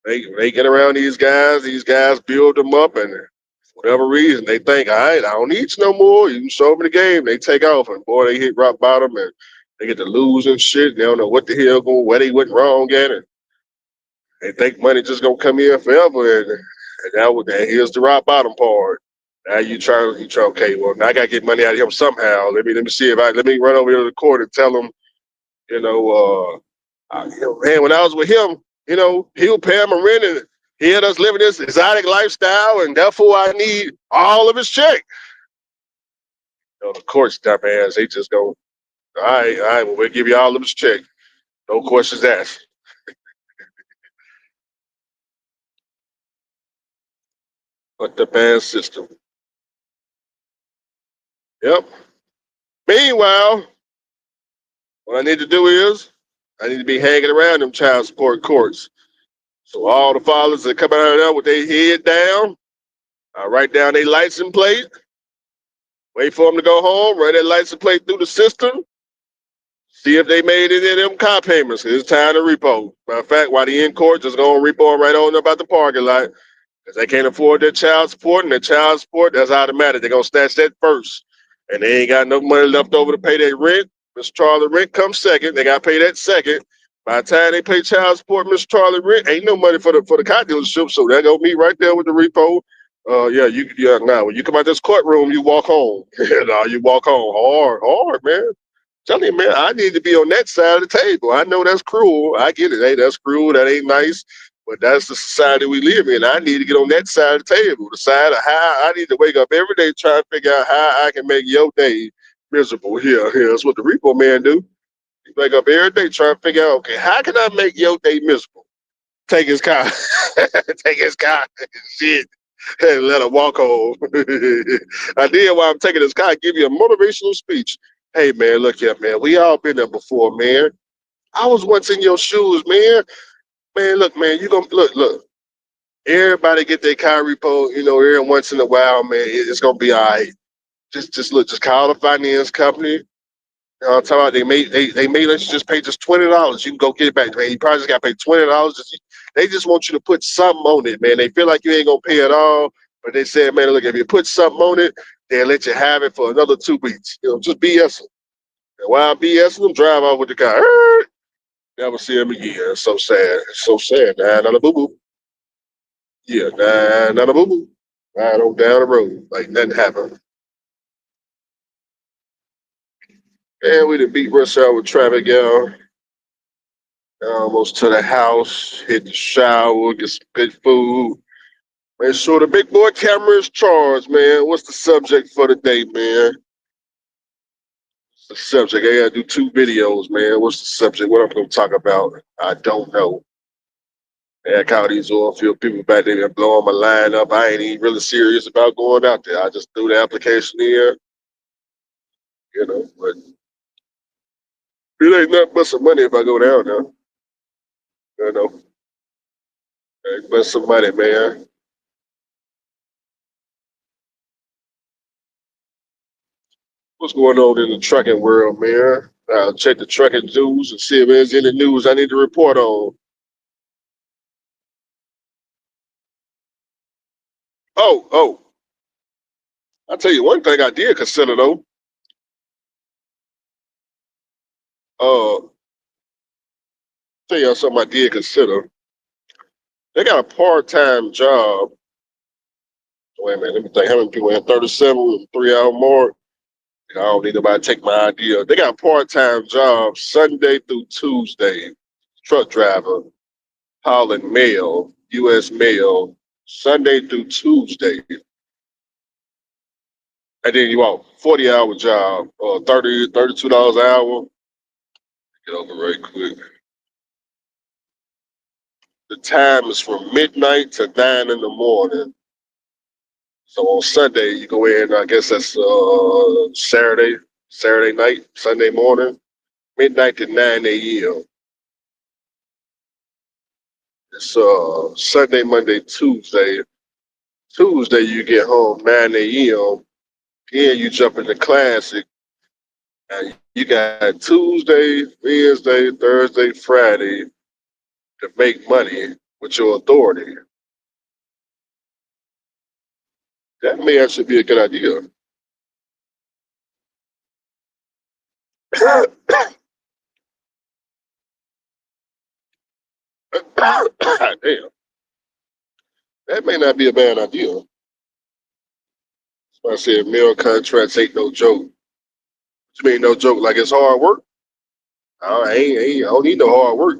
They get around these guys. These guys build them up, and for whatever reason, they think, all right, I don't need you no more. You can show me the game. They take off, and boy, they hit rock bottom, and they get to lose and shit. They don't know what the hell where they went wrong at, and they think money just gonna come in forever. And here's the rock bottom part. Now you try. Okay, well, now I gotta get money out of him somehow. Let me see let me run over here to the court and tell him, you know, man, when I was with him, he was paying my rent and he had us living this exotic lifestyle, and therefore I need all of his check. The court's dumbass, they just go, all right, well, we'll give you all of his check. No questions asked. But the bad system. Yep. Meanwhile, what I need to do is I need to be hanging around them child support courts. So all the fathers that come out of there with their head down, I write down their license plate, wait for them to go home, run their license plate through the system, see if they made any of them car payments. It's time to repo. Matter of fact, while they in court, just go and repo them right on up at the parking lot because they can't afford their child support, and their child support, that's automatic. They're going to snatch that first. And they ain't got no money left over to pay their rent. Mr. Charlie rent comes second. They got to pay that second. By the time they pay child support, Mr. Charlie rent, ain't no money for the car dealership. So that go me right there with the repo. Now when you come out this courtroom, you walk home. You walk home hard, man. telling you, man, I need to be on that side of the table. I know that's cruel. I get it. Hey, that's cruel. That ain't nice. But that's the society we live in. I need to get on that side of the table, the side of how I need to wake up every day trying to figure out how I can make your day miserable. Here, that's what the repo man do. He wake up every day trying to figure out, okay, how can I make your day miserable? Take his car, take his car, shit, and let him walk home. I did while I'm taking his car, give you a motivational speech. Hey man, look here, man. We all been there before, man. I was once in your shoes, man. Man, look, man, you gonna look. Everybody get their car repo, every once in a while, man. It's gonna be all right. Just look, just call the finance company. I'm talking about they made us just pay just $20. You can go get it back, man. You probably just got to pay $20. They just want you to put something on it, man. They feel like you ain't gonna pay at all, but they said, man, look, if you put something on it, they'll let you have it for another 2 weeks. Just BS them. And while I'm BSing them, drive off with the car. Never see them again. It's so sad. It's so sad. Nah, not a boo boo. Yeah, nah, not a boo boo. Right on down the road, like nothing happened. And we done beat rush hour with traffic, y'all. Almost to the house, hit the shower, get some good food. Make sure the big boy camera is charged, man. What's the subject for the day, man? What's the subject? I gotta do 2 videos, man. What's the subject? What I'm gonna talk about? I don't know. I call these oil field people back there and blowing my line up. I ain't even really serious about going out there. I just threw the application in, but it ain't nothing but some money if I go down there. You know, ain't but some money, man. What's going on in the trucking world, man? I'll check the trucking news and see if there's any news I need to report on. Oh, I'll tell you one thing I did consider though. Uh, tell you something I did consider. They got a part-time job. Wait a minute, let me think. How many people have 37 3 hour mark? I don't need nobody to take my idea. They got a part-time job Sunday through Tuesday. Truck driver, hauling mail, U.S. mail, Sunday through Tuesday. And then you want 40-hour job, $32 an hour. Get over right quick. The time is from midnight to 9 in the morning. So on Sunday, you go in, I guess that's Saturday night, Sunday morning, midnight to 9 a.m. It's Sunday, Monday, Tuesday. Tuesday, you get home 9 a.m. Then you jump into Classic. And you got Tuesday, Wednesday, Thursday, Friday to make money with your authority. That may actually be a good idea. Damn, that may not be a bad idea. So I said mail contracts ain't no joke. What you mean no joke? Like it's hard work? I don't need no hard work.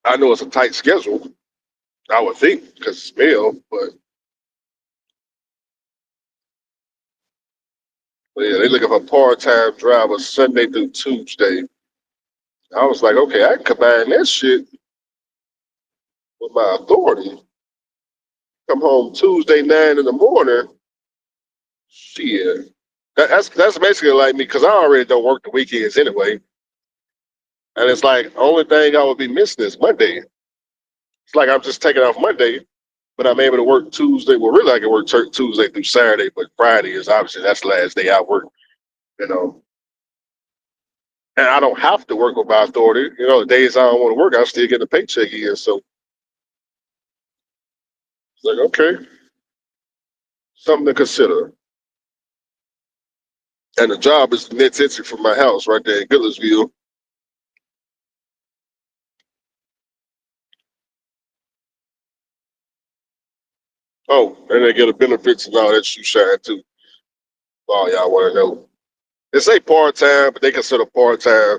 I know it's a tight schedule. I would think because it's mail, but yeah, they looking for part-time drivers Sunday through Tuesday. I was like, okay, I can combine that shit with my authority. Come home Tuesday 9 in the morning. Shit, that's basically like me because I already don't work the weekends anyway, and it's like only thing I would be missing is Monday. It's like I'm just taking off Monday, but I'm able to work Tuesday. Well, really, I can work Tuesday through Saturday, but Friday is obviously that's the last day I work. You know, and I don't have to work with my authority. The days I don't want to work, I still get a paycheck in. So it's like okay, something to consider. And the job is net entry from my house right there in Goodlettsville. Oh, and they get the benefits and all that shoe shine too. Oh, y'all want to know? They say part time, but they consider part time.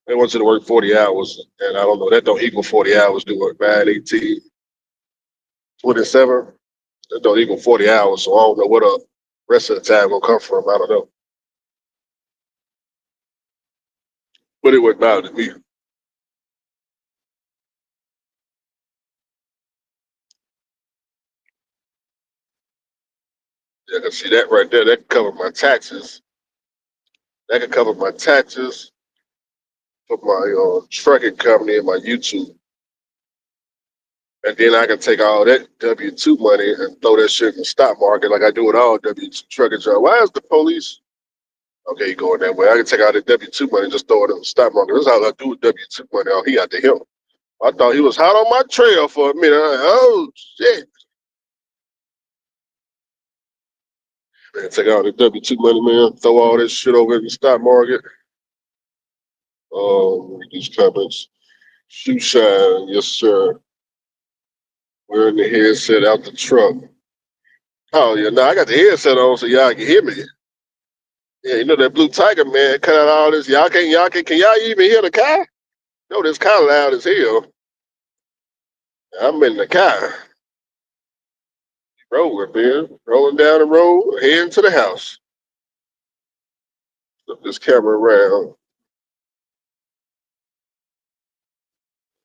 They want you to work 40 hours, and I don't know. That don't equal 40 hours. Do what? 9, 18, 27. That don't equal 40 hours. So I don't know where the rest of the time gonna come from. I don't know, but it wouldn't matter to me. Yeah, 'cause see that right there. That could cover my taxes. That could cover my taxes for my trucking company and my YouTube. And then I can take all that W-2 money and throw that shit in the stock market like I do with all W-2 trucking jobs. Why is the police? Okay, you going that way. I can take all that W-2 money and just throw it in the stock market. That's how I do with W-2 money. Oh, he got the help. I thought he was hot on my trail for a minute. I'm like, oh, shit. Man, take all the W-2 money, man. Throw all this shit over in the stock market. These comments. Shoe shine. Yes, sir. Wearing the headset out the truck. Oh, yeah. No, I got the headset on so y'all can hear me. Yeah, you know that blue tiger, man, cut out all this. Can y'all even hear the car? No, this car loud as hell. I'm in the car. Rolling, man. Rolling down the road, heading to the house. Flip this camera around.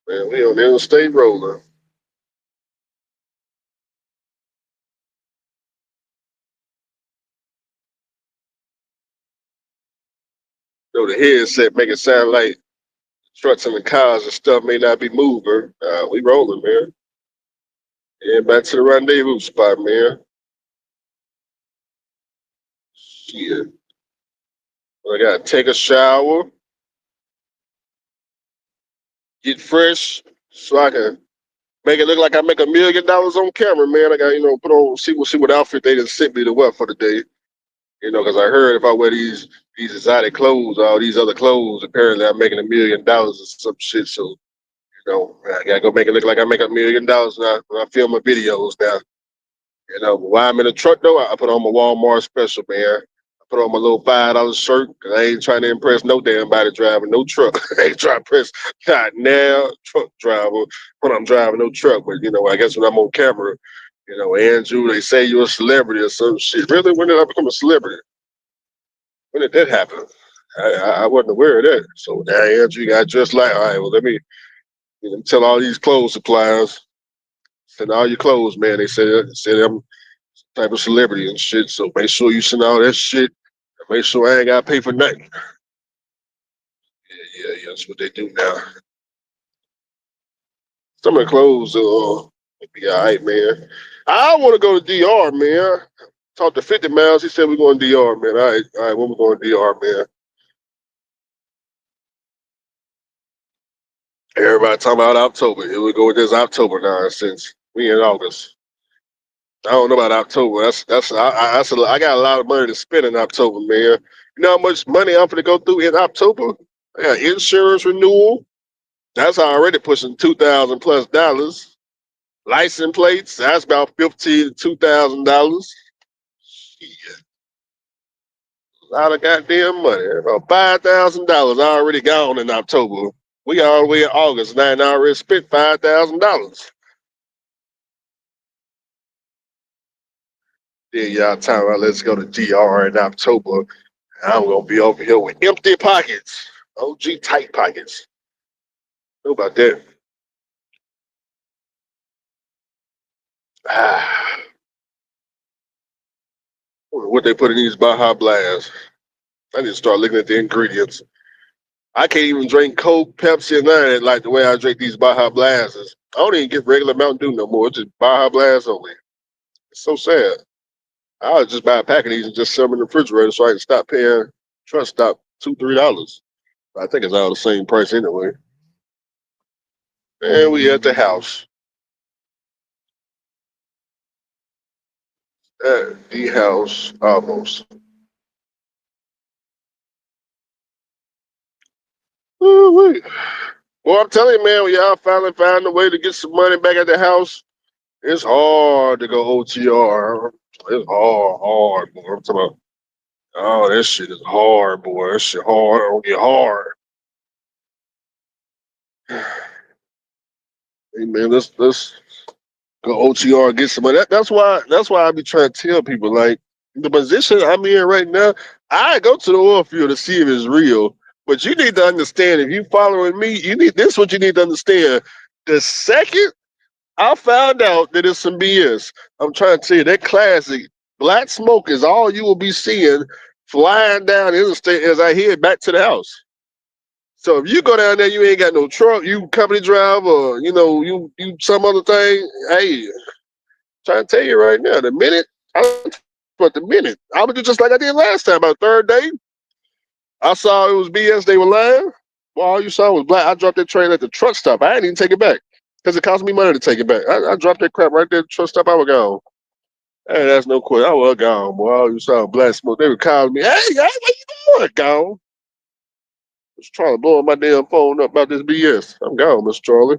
Man, we on the interstate rolling. You know, the headset make it sound like trucks and the cars and stuff may not be moving. We rolling, man. Yeah, back to the rendezvous spot, man. Shit. I gotta take a shower, get fresh, so I can make it look like I make $1 million on camera, man. I got put on see what outfit they just sent me to wear for the day. Because I heard if I wear these exotic clothes, all these other clothes, apparently I'm making $1 million or some shit. So I gotta go make it look like I make $1 million now when I film my videos now. While I'm in the truck though, I put on my Walmart special, man. I put on my little $5 shirt because I ain't trying to impress no damn body driver, no truck. I ain't trying to impress not now truck driver when I'm driving no truck. But I guess when I'm on camera, Andrew, they say you're a celebrity or some shit. Really? When did I become a celebrity? When did that happen? I wasn't aware of that. So now Andrew got dressed like, all right, well, let me tell all these clothes suppliers, send all your clothes, man. They said I'm type of celebrity and shit. So make sure you send all that shit. And make sure I ain't got to pay for nothing. Yeah. That's what they do now. Some of the clothes be all right, man. I want to go to DR, man. Talked to 50 Miles. He said we're going to DR, man. All right, when we going to DR, man? Everybody talking about October. Here we go with this October nonsense. We in August. I don't know about October. I got a lot of money to spend in October, man. You know how much money I'm gonna go through in October? I got insurance renewal. That's already pushing $2,000 plus. License plates. That's about $15,000 to $2,000. Yeah, a lot of goddamn money. About $5,000 already gone in October. We all the way in August now and I already spent $5,000. Then y'all talking about let's go to DR in October. I'm gonna be over here with empty pockets. OG tight pockets. Know about that. What they put in these Baja Blasts. I need to start looking at the ingredients. I can't even drink Coke, Pepsi, and none of that like the way I drink these Baja Blasts. I don't even get regular Mountain Dew no more. It's just Baja Blast only. It's so sad. I'll just buy a pack of these and just set them in the refrigerator so I can stop paying trust stop $2, $3. I think it's all the same price anyway. And we at the house. At the house almost. Woo-wee. Well, I'm telling you, man, when y'all finally find a way to get some money back at the house, it's hard to go OTR. It's hard, boy. I'm talking about Oh, that shit is hard, boy. That shit hard. Don't get hard. Hey man, let's go OTR and get somebody. That's why I be trying to tell people like the position I'm in right now. I go to the oil field to see if it's real, but you need to understand if you following me, you need this. Is what you need to understand. The second I found out that it's some BS, I'm trying to tell you that classic black smoke is all you will be seeing flying down the interstate as I head back to the house. So if you go down there, you ain't got no truck, you company driver, or, you some other thing. Hey, trying to tell you right now, the minute but the minute I would do just like I did last time. About third day, I saw it was BS. They were lying. Well, all you saw was black. I dropped that train at the truck stop. I didn't even take it back because it cost me money to take it back. I dropped that crap right there at the truck stop. I was gone. Hey, that's no question. I was gone, boy. All you saw was black smoke. They were calling me. Hey, where you going? Gone. Was trying to blow my damn phone up about this BS. I'm gone, Mr. Charlie.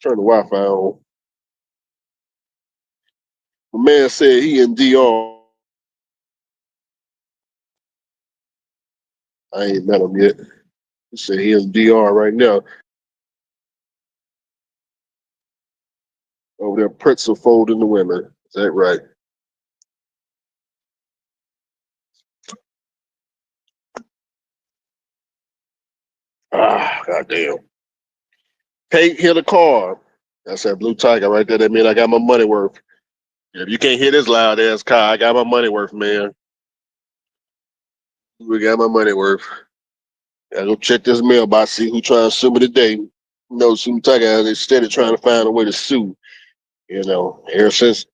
Turn the Wi-Fi on. The man said he in DR. I ain't met him yet. He said he in DR right now. Over there, pretzel folding the women. Is that right? Ah, goddamn. Can't hear the car. That's that blue tiger right there. That mean I got my money worth. If you can't hear this loud ass car, I got my money worth, man. We got my money worth. I go check this mailbox, see who trying to sue me today. You know, some tiger they steady trying to find a way to sue. You know, ever since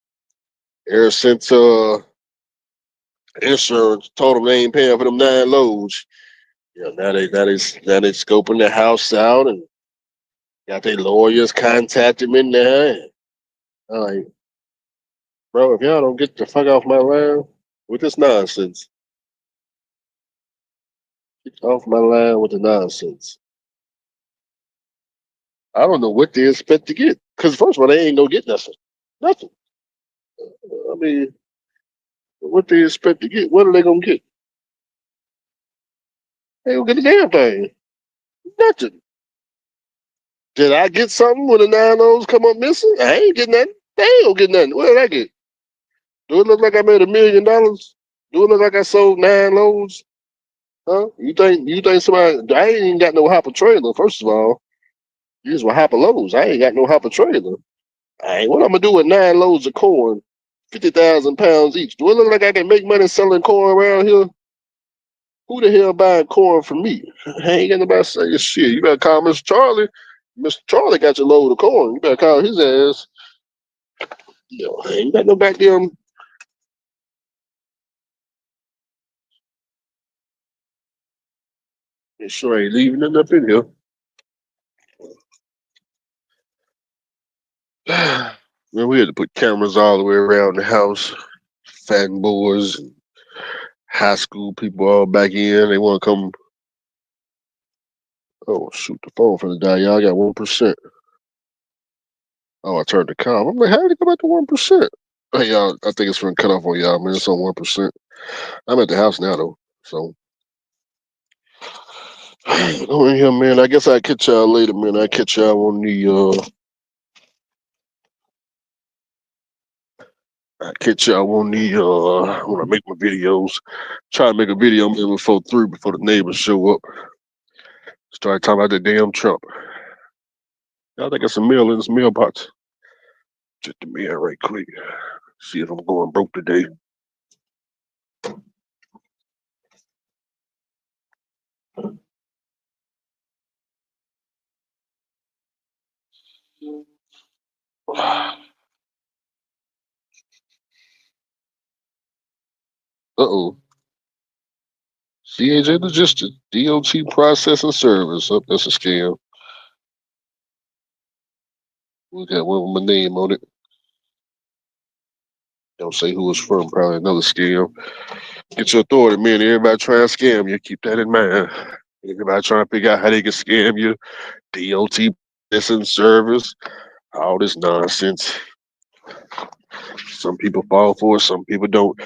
insurance told them they ain't paying for them 9 loads. You know, now they scoping the house out and got their lawyers contacting me now. I'm like, bro, if y'all don't get the fuck off my land with this nonsense, get off my land with the nonsense. I don't know what they expect to get. Because first of all, they ain't gonna get nothing. Nothing. I mean, what they expect to get? What are they gonna get? They gonna get a damn thing. Nothing. Did I get something when the 9 O's come up missing? I ain't getting nothing. They ain't gonna get nothing. What did I get? Do it look like I made $1 million? Do it look like I sold 9 loads? Huh? You think somebody? I ain't even got no hopper trailer. First of all, you just were hopper loads. I ain't got no hopper trailer. I ain't. What I'm gonna do with 9 loads of corn, 50,000 pounds each? Do it look like I can make money selling corn around here? Who the hell buying corn from me? I ain't got nobody saying shit. You better call Mr. Charlie. Mr. Charlie got your load of corn. You better call his ass. I ain't got no goddamn. It sure ain't leaving nothing up in here. Man, we had to put cameras all the way around the house. Fanboys and high school people all back in. They want to come. Oh, shoot, the phone for the die. Y'all got 1%. Oh, I turned the calm. I'm like, how did it go back to 1%? Hey, y'all, I think it's from cut off on y'all, man. It's on 1%. I'm at the house now, though. So, go in here, man. I guess I'll catch y'all later, man. I'll catch y'all on when I make my videos. Try to make a video maybe before 3 before the neighbors show up. Start talking about the damn Trump. I think it's a meal in this mailbox. Check the mail right quick. See if I'm going broke today. Uh-oh. CAJ Logistics, DOT Processing Service. Oh, that's a scam. We got one with my name on it. Don't say who it's from. Probably another scam. Get your authority, man. Everybody trying to scam you. Keep that in mind. Everybody trying to figure out how they can scam you. DOT Processing Service. All this nonsense. Some people fall for it. Some people don't.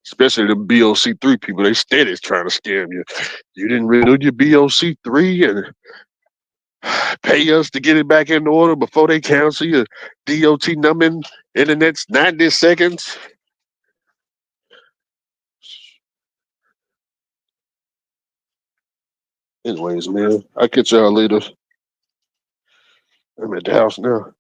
Especially the BOC3 people, they steady trying to scam you. You didn't renew your BOC3 and pay us to get it back in order before they cancel your DOT number in the next 90 seconds. Anyways, man, I'll catch y'all later. I'm at the house now.